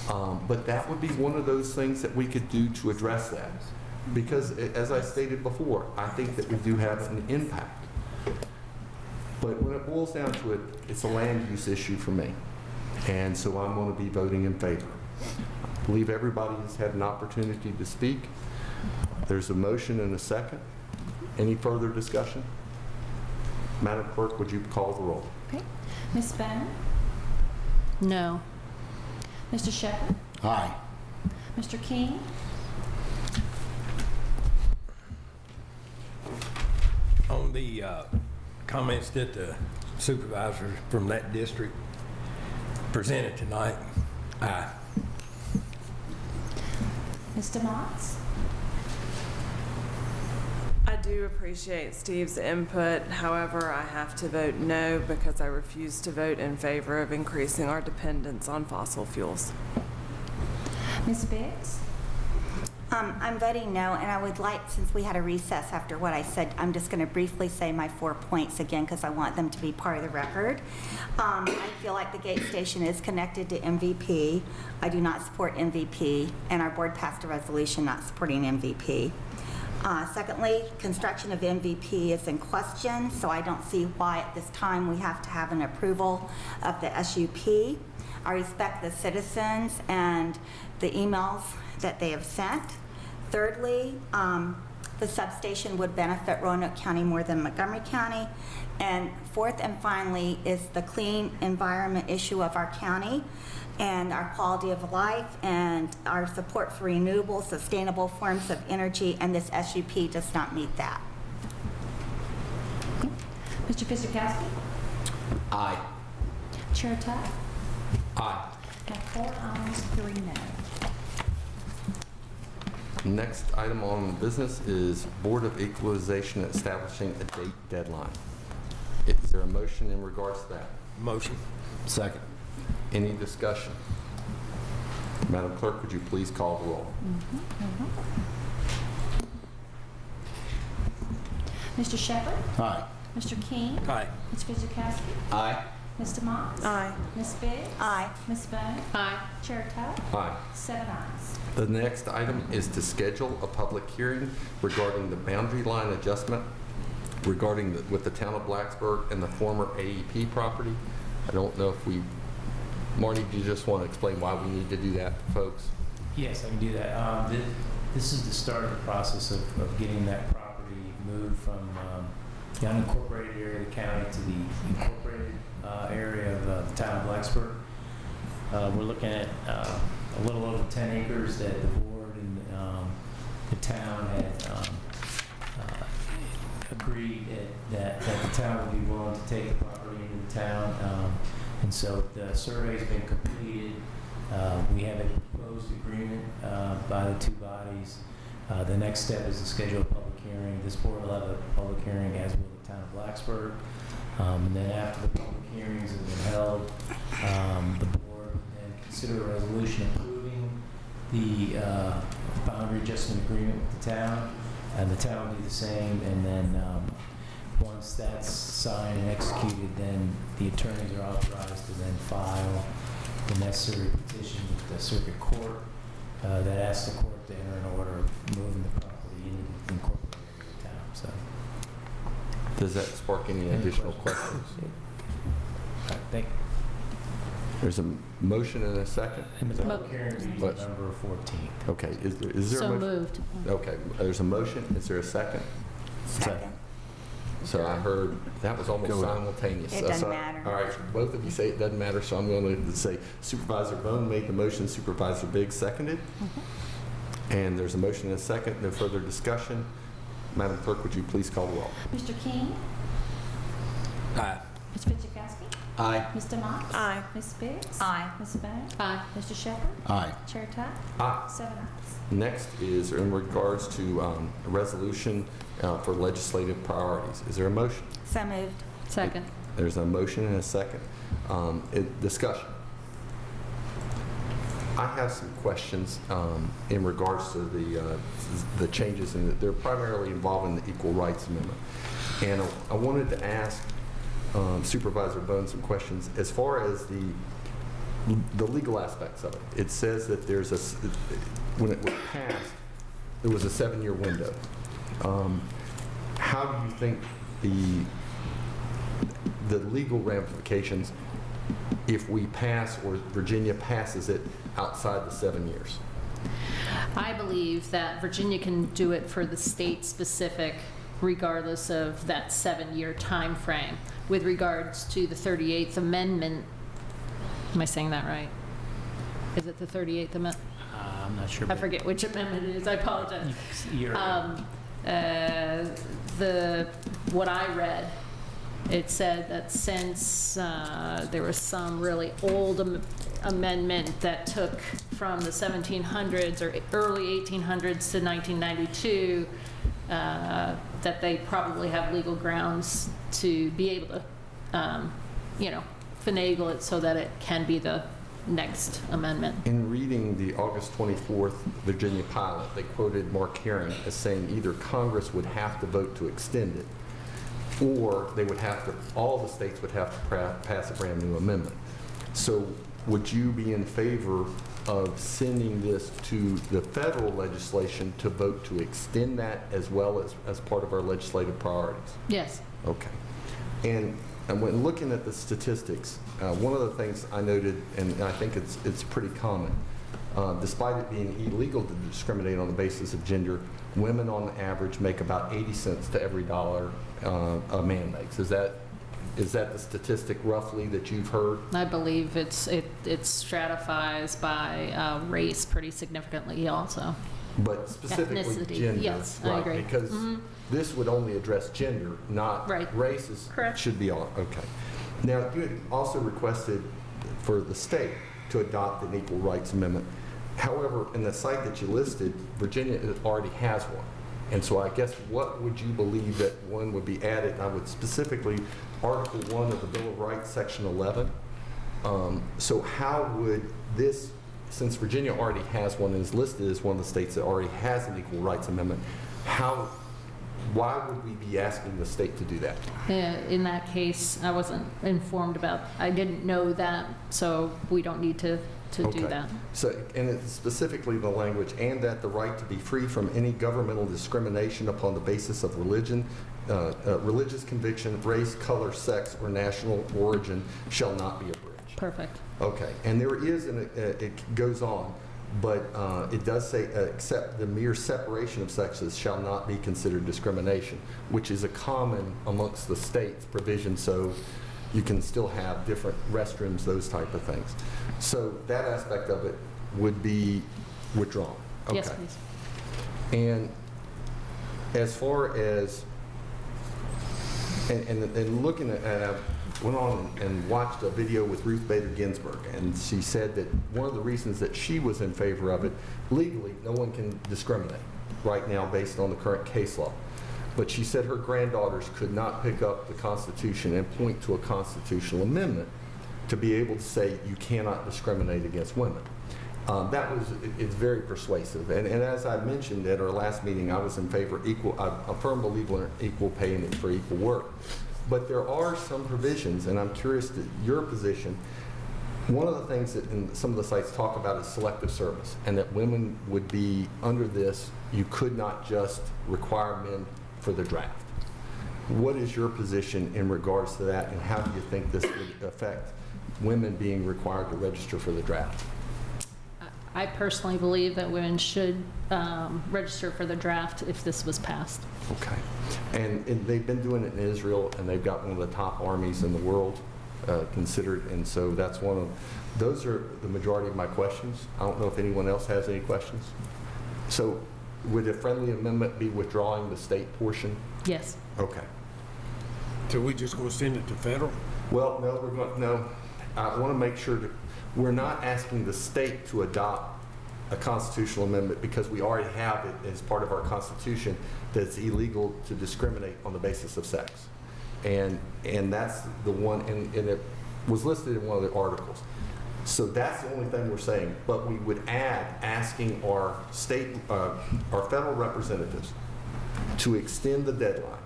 But that would be one of those things that we could do to address that. Because, as I stated before, I think that we do have an impact. But when it boils down to it, it's a land use issue for me. And so I'm going to be voting in favor. I believe everybody has had an opportunity to speak. There's a motion and a second. Any further discussion? Madam Clerk, would you call the roll? Okay. Ms. Bennett? No. Mr. Shepherd? Aye. Mr. King? On the comments that the supervisors from that district presented tonight, Aye. Mr. Motts? I do appreciate Steve's input. However, I have to vote no because I refuse to vote in favor of increasing our dependence on fossil fuels. Ms. Biggs? I'm voting no, and I would like, since we had a recess after what I said, I'm just going to briefly say my 4 points again because I want them to be part of the record. I feel like the gate station is connected to MVP. I do not support MVP, and our board passed a resolution not supporting MVP. Secondly, construction of MVP is in question, so I don't see why at this time we have to have an approval of the SUP. I respect the citizens and the emails that they have sent. Thirdly, the substation would benefit Roanoke County more than Montgomery County. And fourth and finally is the clean environment issue of our county and our quality of life and our support for renewable, sustainable forms of energy, and this SUP does not meet that. Mr. Fidzikowski? Aye. Chair Tuck? Aye. Got 4 ayes, 3 no. Next item on business is Board of Equalization establishing a date deadline. Is there a motion in regards to that? Motion. Second. Any discussion? Madam Clerk, would you please call the roll? Mr. Shepherd? Aye. Mr. King? Aye. Ms. Fidzikowski? Aye. Mr. Motts? Aye. Ms. Biggs? Aye. Ms. Bone? Aye. Chair Tuck? Aye. 7 ayes. The next item is to schedule a public hearing regarding the boundary line adjustment regarding with the town of Blacksburg and the former AEP property. I don't know if we, Marty, do you just want to explain why we need to do that, folks? Yes, I can do that. This is the start of the process of getting that property moved from the unincorporated area of the county to the incorporated area of the town of Blacksburg. We're looking at a little over 10 acres that the board and the town had agreed that the town would be willing to take the property into the town. And so the survey's been completed. We have a proposed agreement by the two bodies. The next step is to schedule a public hearing. This board will have a public hearing, as will the town of Blacksburg. And then after the public hearings have been held, the board then consider a resolution approving the boundary adjustment agreement with the town. And the town will do the same. And then once that's signed and executed, then the attorneys are authorized to then file the necessary petition with the circuit court that asks the court to enter an order moving the property into the incorporated area of the town. So, Does that spark any additional questions? thank you. There's a motion and a second? And the public hearing is What? November 14th. Okay, is there a So motion? moved. Okay, there's a motion, is there a second? Second. So I heard, that was almost Go ahead. simultaneous. It doesn't So- matter. All right, both of you say it doesn't matter, so I'm going to say Supervisor Bone made the motion, Supervisor Biggs seconded. And there's a motion and a second, no further discussion. Madam Clerk, would you please call the roll? Mr. King? Aye. Ms. Fidzikowski? Aye. Mr. Motts? Aye. Ms. Biggs? Aye. Ms. Bone? Aye. Mr. Shepherd? Aye. Chair Tuck? Aye. 7 ayes. Next is in regards to a resolution for legislative priorities. Is there a motion? So moved. Second. There's a motion and a second. Discussion. I have some questions in regards to the changes, and they're primarily involving the Equal Rights Amendment. And I wanted to ask Supervisor Bone some questions as far as the legal aspects of it. It says that there's when it was passed, there was a 7-year window. How do you think the legal ramifications if we pass or Virginia passes it outside the 7 years? I believe that Virginia can do it for the state specific regardless of that 7-year time frame. With regards to the 38th Amendment, am I saying that right? Is it the 38th Amendment? I'm not sure. I forget which amendment it is, I apologize. You're What I read it said that since there was some really old amendment that took from the 1700s or early 1800s to 1992, that they probably have legal grounds to be able to, finagle it so that it can be the next amendment. In reading the August 24th Virginia pilot, they quoted Mark Herring as saying either Congress would have to vote to extend it, or they would have to, all the states would have to pass a brand new amendment. So would you be in favor of sending this to the federal legislation to vote to extend that as well as part of our legislative priorities? Yes. Okay. And when looking at the statistics, one of the things I noted, and I think it's pretty common, despite it being illegal to discriminate on the basis of gender, women on average make about 80 cents to every dollar a man makes. Is that the statistic roughly that you've heard? I believe it stratifies by race pretty significantly also. But specifically ethnicity. gender. Yes, right, I agree. Because this would only address gender, not races. Correct. Should be all, okay. Now, you had also requested for the state to adopt an Equal Rights Amendment. However, in the site that you listed, Virginia already has one. And so I guess what would you believe that one would be added? I would specifically Article 1 of the Bill of Rights, Section 11. So how would this, since Virginia already has one and is listed as one of the states that already has an Equal Rights Amendment, why would we be asking the state to do that? In that case, I wasn't informed about, I didn't know that, so we don't need to do that. So, and it's specifically the language, and that the right to be free from any governmental discrimination upon the basis of religion, religious conviction, race, color, sex, or national origin shall not be abridged. Perfect. Okay, and there is, it goes on, but it does say, except the mere separation of sexes shall not be considered discrimination, which is a common amongst the states provision, so you can still have different restrooms, those type of things. So that aspect of it would be withdrawn. Okay. Yes, please. And as far as, and looking at, I went on and watched a video with Ruth Bader Ginsburg, and she said that one of the reasons that she was in favor of it, legally, no one can discriminate right now based on the current case law. But she said her granddaughters could not pick up the Constitution and point to a constitutional amendment to be able to say you cannot discriminate against women. It's very persuasive. And as I mentioned at our last meeting, I was in favor of I'm a firm believer in equal pay and for equal work. But there are some provisions, and I'm curious to your position. One of the things that in some of the sites talk about is selective service, and that women would be under this. You could not just require men for the draft. What is your position in regards to that, and how do you think this would affect women being required to register for the draft? I personally believe that women should register for the draft if this was passed. Okay. And they've been doing it in Israel, and they've got one of the top armies in the world considered, and so that's one of, those are the majority of my questions. I don't know if anyone else has any questions. So would a friendly amendment be withdrawing the state portion? Yes. Okay. So we just going to send it to federal? Well, no, we're going, no. I want to make sure that we're not asking the state to adopt a constitutional amendment because we already have it as part of our Constitution that it's illegal to discriminate on the basis of sex. And that's the one, and it was listed in one of the articles. So that's the only thing we're saying. But we would add asking our state, our federal representatives to extend the deadline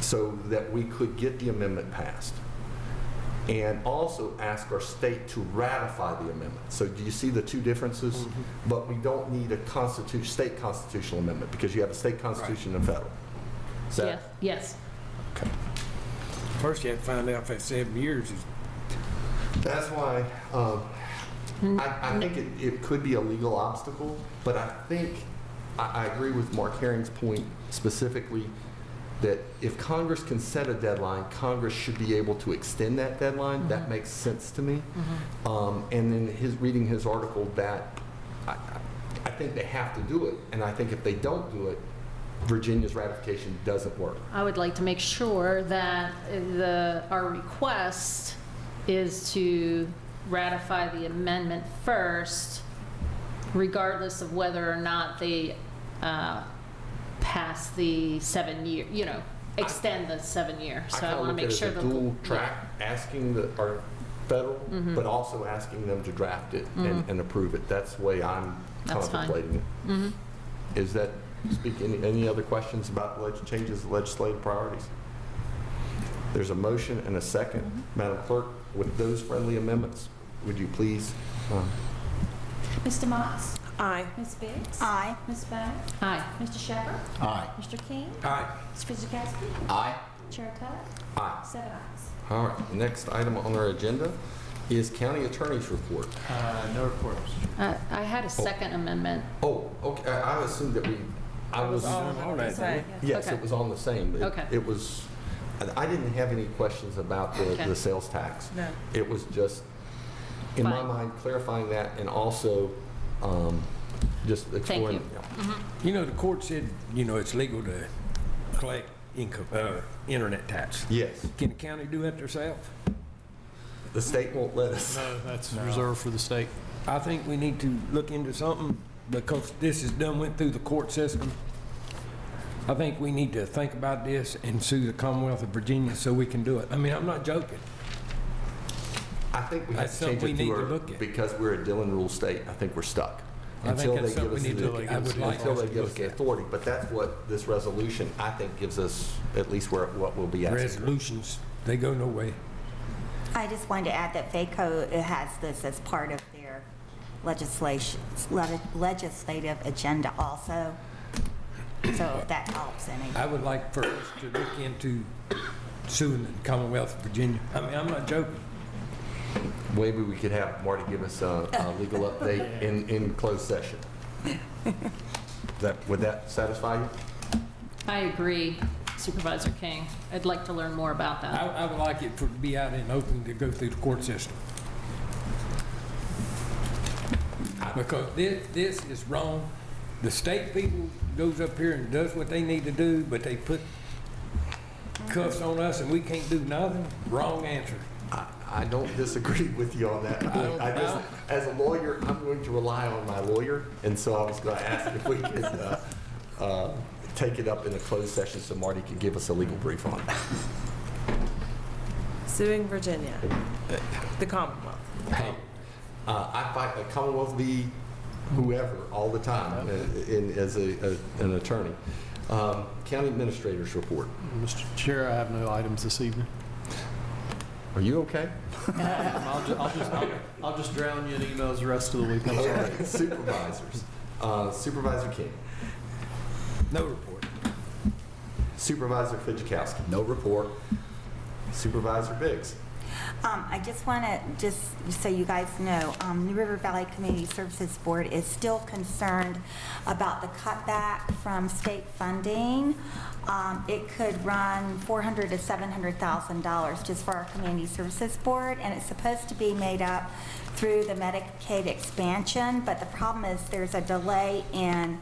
so that we could get the amendment passed. And also ask our state to ratify the amendment. So do you see the two differences? Mm-hmm. But we don't need a state constitutional amendment because you have a state constitution and federal. Is that? Yes. Okay. First you have to find out if that 7 years is... That's why I think it could be a legal obstacle, but I think I agree with Mark Herring's point specifically that if Congress can set a deadline, Congress should be able to extend that deadline. Mm-hmm. That makes sense to me. Mm-hmm. And then reading his article, that I think they have to do it. And I think if they don't do it, Virginia's ratification doesn't work. I would like to make sure that our request is to ratify the amendment first, regardless of whether or not they pass the 7 year, extend the 7 year. So I want to make sure that dual track, asking our federal, but also asking them to draft it and approve it. That's the way I'm contemplating it. Is that any other questions about changes to legislative priorities? There's a motion and a second. Madam Clerk, with those friendly amendments, would you please? Mr. Moss? Aye. Ms. Biggs? Aye. Ms. Bowers? Aye. Mr. Shepherd? Aye. Mr. King? Aye. Mr. Fidzikowski? Aye. Chair Tuck? Aye. 7 ayes. All right, the next item on our agenda is County Attorney's Report. No report, Mr. Chair. I had a second amendment. Oh, okay, I assumed that I was, yes, Okay. it was on the same. Okay. It was, I didn't have any questions about the sales tax. No. It was just, in my Fine. mind, clarifying that and also just exploring. The court said, it's legal to collect income, internet tax. Yes. Can the county do that themselves? The state won't let us. No, that's reserved for the state. I think we need to look into something because this went through the court system. I think we need to think about this and sue the Commonwealth of Virginia so we can do it. I mean, I'm not joking. I think we have That's to change something it we need to to our, look at. because we're a Dillon Rule state, I think we're stuck. I think that's something we need to look at. I would like Until us they to give us look the at. authority, but that's what this resolution, I think, gives us at least what we'll be asking for. Resolutions, they go no way. I just wanted to add that FACO has this as part of their legislative agenda also. So if that helps any. I would like for us to look into suing the Commonwealth of Virginia. I mean, I'm not joking. Maybe we could have Marty give us a legal update in closed session. Would that satisfy you? I agree, Supervisor King. I'd like to learn more about that. I would like it to be out in open to go through the court system. Because this is wrong. The state people goes up here and does what they need to do, but they put cuffs on us and we can't do nothing. Wrong answer. I don't disagree with you on that. I just, as a lawyer, I'm going to rely on my lawyer, and so I was going to ask if we could take it up in a closed session so Marty could give us a legal brief on it. Suing Virginia, the Commonwealth. Hey, I fight the Commonwealth v. whoever all the time as an attorney. County Administrator's Report. Mr. Chair, I have no items this evening. Are you okay? I'll just drown you in emails the rest of the week. I'm sorry. Supervisors. Supervisor King. No report. Supervisor Fidzikowski. No report. Supervisor Biggs. I just want to, just so you guys know, New River Valley Community Services Board is still concerned about the cutback from state funding. It could run $400,000 to $700,000 just for our Community Services Board, and it's supposed to be made up through the Medicaid expansion, but the problem is there's a delay in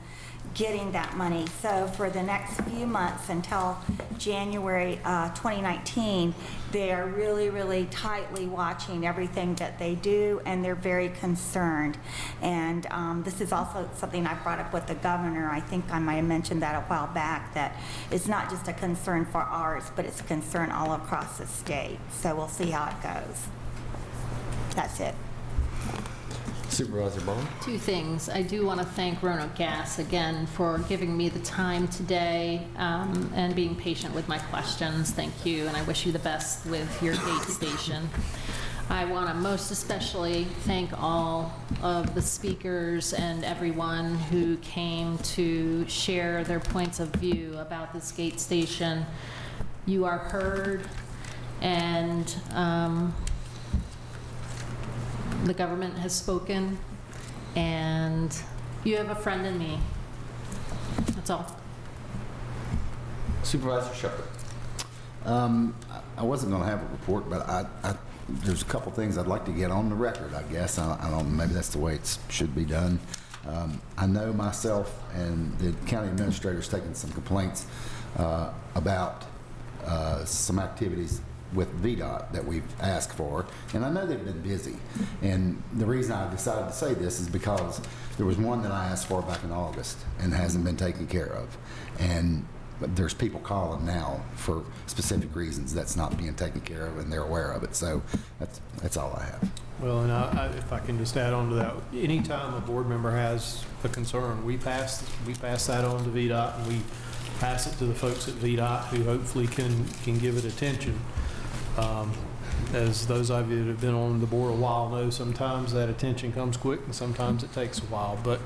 getting that money. So for the next few months until January 2019, they're really, really tightly watching everything that they do, and they're very concerned. And this is also something I brought up with the governor. I think I might have mentioned that a while back, that it's not just a concern for ours, but it's a concern all across the state. So we'll see how it goes. That's it. Supervisor Bond. Two things. I do want to thank Roanoke Gas again for giving me the time today and being patient with my questions. Thank you, and I wish you the best with your gate station. I want to most especially thank all of the speakers and everyone who came to share their points of view about this gate station. You are heard, and the government has spoken, and you have a friend in me. That's all. Supervisor Shepherd. I wasn't going to have a report, but there's a couple things I'd like to get on the record, I guess. I don't know, maybe that's the way it should be done. I know myself and the county administrator's taken some complaints about some activities with VDOT that we've asked for, and I know they've been busy. And the reason I decided to say this is because there was one that I asked for back in August and hasn't been taken care of. And there's people calling now for specific reasons that's not being taken care of, and they're aware of it. So that's all I have. Well, and if I can just add on to that, anytime a board member has a concern, we pass that on to VDOT, and we pass it to the folks at VDOT who hopefully can give it attention. As those of you that have been on the board a while know, sometimes that attention comes quick and sometimes it takes a while. But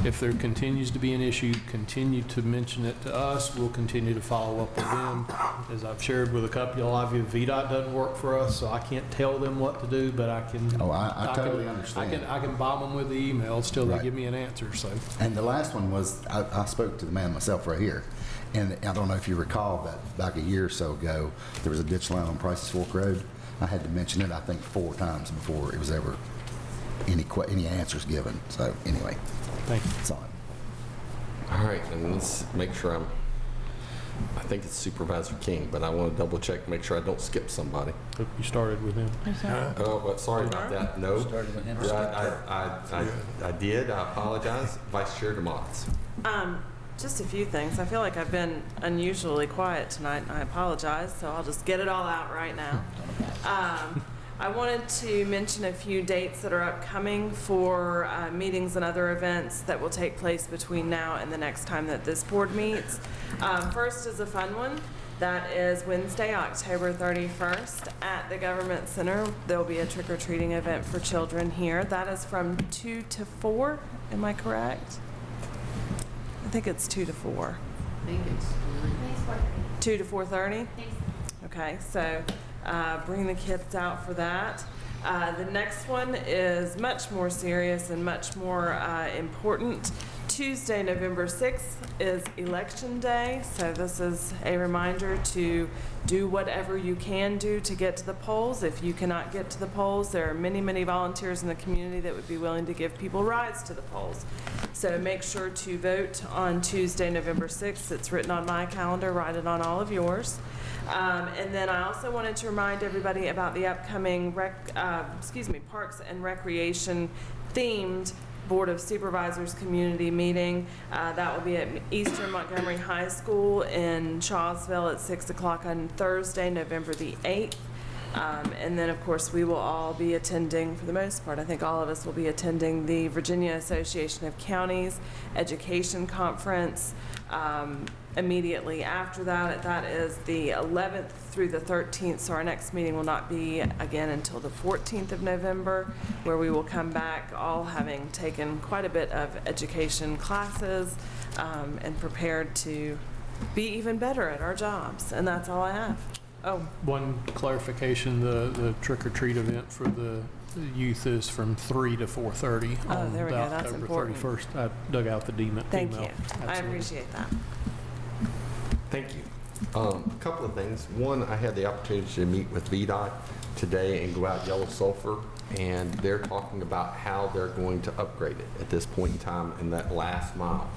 if there continues to be an issue, continue to mention it to us. We'll continue to follow up with them. As I've shared with a couple of you, VDOT doesn't work for us, so I can't tell them what to do, but I can. Oh, I totally understand. I can bomb them with the email, still they Right. give me an answer. So. And the last one was, I spoke to the man myself right here. And I don't know if you recall, but back a year or so ago, there was a ditch line on Price's Fork Road. I had to mention it, I think, 4 times before it was ever any answers given. So anyway, thank you. That's all. All right, and let's make sure I think it's Supervisor King, but I want to double check, make sure I don't skip somebody. Hope you started with him. Oh, well, sorry about that. No. Started with him. I did. I apologize. Vice Chair DeMotts. Just a few things. I feel like I've been unusually quiet tonight, and I apologize, so I'll just get it all out right now. I wanted to mention a few dates that are upcoming for meetings and other events that will take place between now and the next time that this board meets. First is a fun one. That is Wednesday, October 31st at the Government Center. There'll be a trick-or-treating event for children here. That is from 2 to 4. Am I correct? I think it's 2 to 4. I think it's 2 to 4:30? Okay, so bring the kids out for that. The next one is much more serious and much more important. Tuesday, November 6th is Election Day, so this is a reminder to do whatever you can do to get to the polls. If you cannot get to the polls, there are many, many volunteers in the community that would be willing to give people rides to the polls. So make sure to vote on Tuesday, November 6th. It's written on my calendar, write it on all of yours. And then I also wanted to remind everybody about the upcoming Parks and Recreation themed Board of Supervisors community meeting. That will be at Eastern Montgomery High School in Chawsville at 6 o'clock on Thursday, November the 8th. And then, of course, we will all be attending, for the most part, I think all of us will be attending the Virginia Association of Counties Education Conference immediately after that. That is the 11th through the 13th, so our next meeting will not be again until the 14th of November, where we will come back all having taken quite a bit of education classes and prepared to be even better at our jobs. And that's all I have. Oh. One clarification, the trick-or-treat event for the youth is from 3 to 4:30 on there we go. That's October important. 31st. I dug out the email. Thank you. I Absolutely. appreciate that. Thank you. A couple of things. One, I had the opportunity to meet with VDOT today and go out Yellow Sulphur, and they're talking about how they're going to upgrade it at this point in time in that last mile.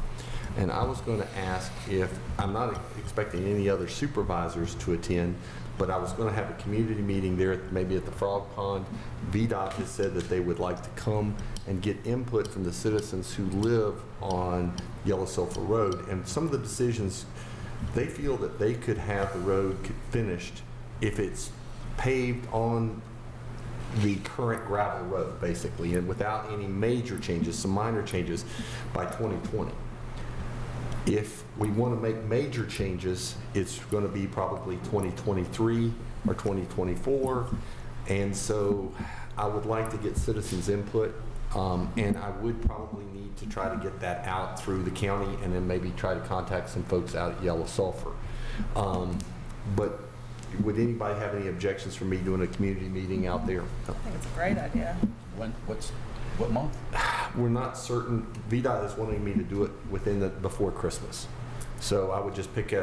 And I was going to ask if, I'm not expecting any other supervisors to attend, but I was going to have a community meeting there, maybe at the Frog Pond. VDOT has said that they would like to come and get input from the citizens who live on Yellow Sulphur Road. And some of the decisions, they feel that they could have the road finished if it's paved on the current gravel road, basically, and without any major changes, some minor changes, by 2020. If we want to make major changes, it's going to be probably 2023 or 2024. And so I would like to get citizens' input, and I would probably need to try to get that out through the county and then maybe try to contact some folks out at Yellow Sulphur. But would anybody have any objections for me doing a community meeting out there? I think it's a great idea. What month? We're not certain. VDOT is wanting me to do it before Christmas. So I would just pick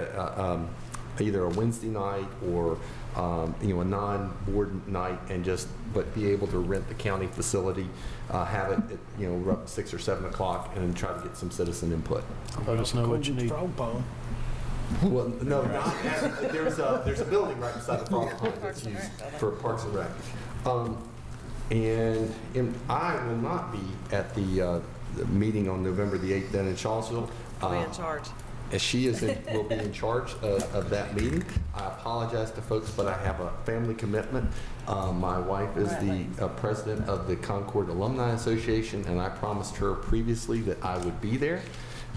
either a Wednesday night or a non-board night, and but be able to rent the county facility, have it at, up 6 or 7 o'clock, and then try to get some citizen input. Let us know what you need. Well, no, not there's a building right beside the frog pond that's used for Parks and Rec. And I will not be at the meeting on November the 8th then in Charlottesville. I'll be in charge. As she will be in charge of that meeting. I apologize to folks, but I have a family commitment. My wife is the president of the Concord Alumni Association, and I promised her previously that I would be there.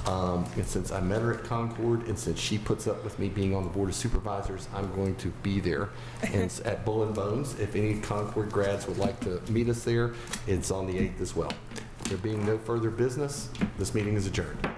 And since I met her at Concord, and since she puts up with me being on the Board of Supervisors, I'm going to be there. And it's at Bull and Bones. If any Concord grads would like to meet us there, it's on the 8th as well. There being no further business, this meeting is adjourned.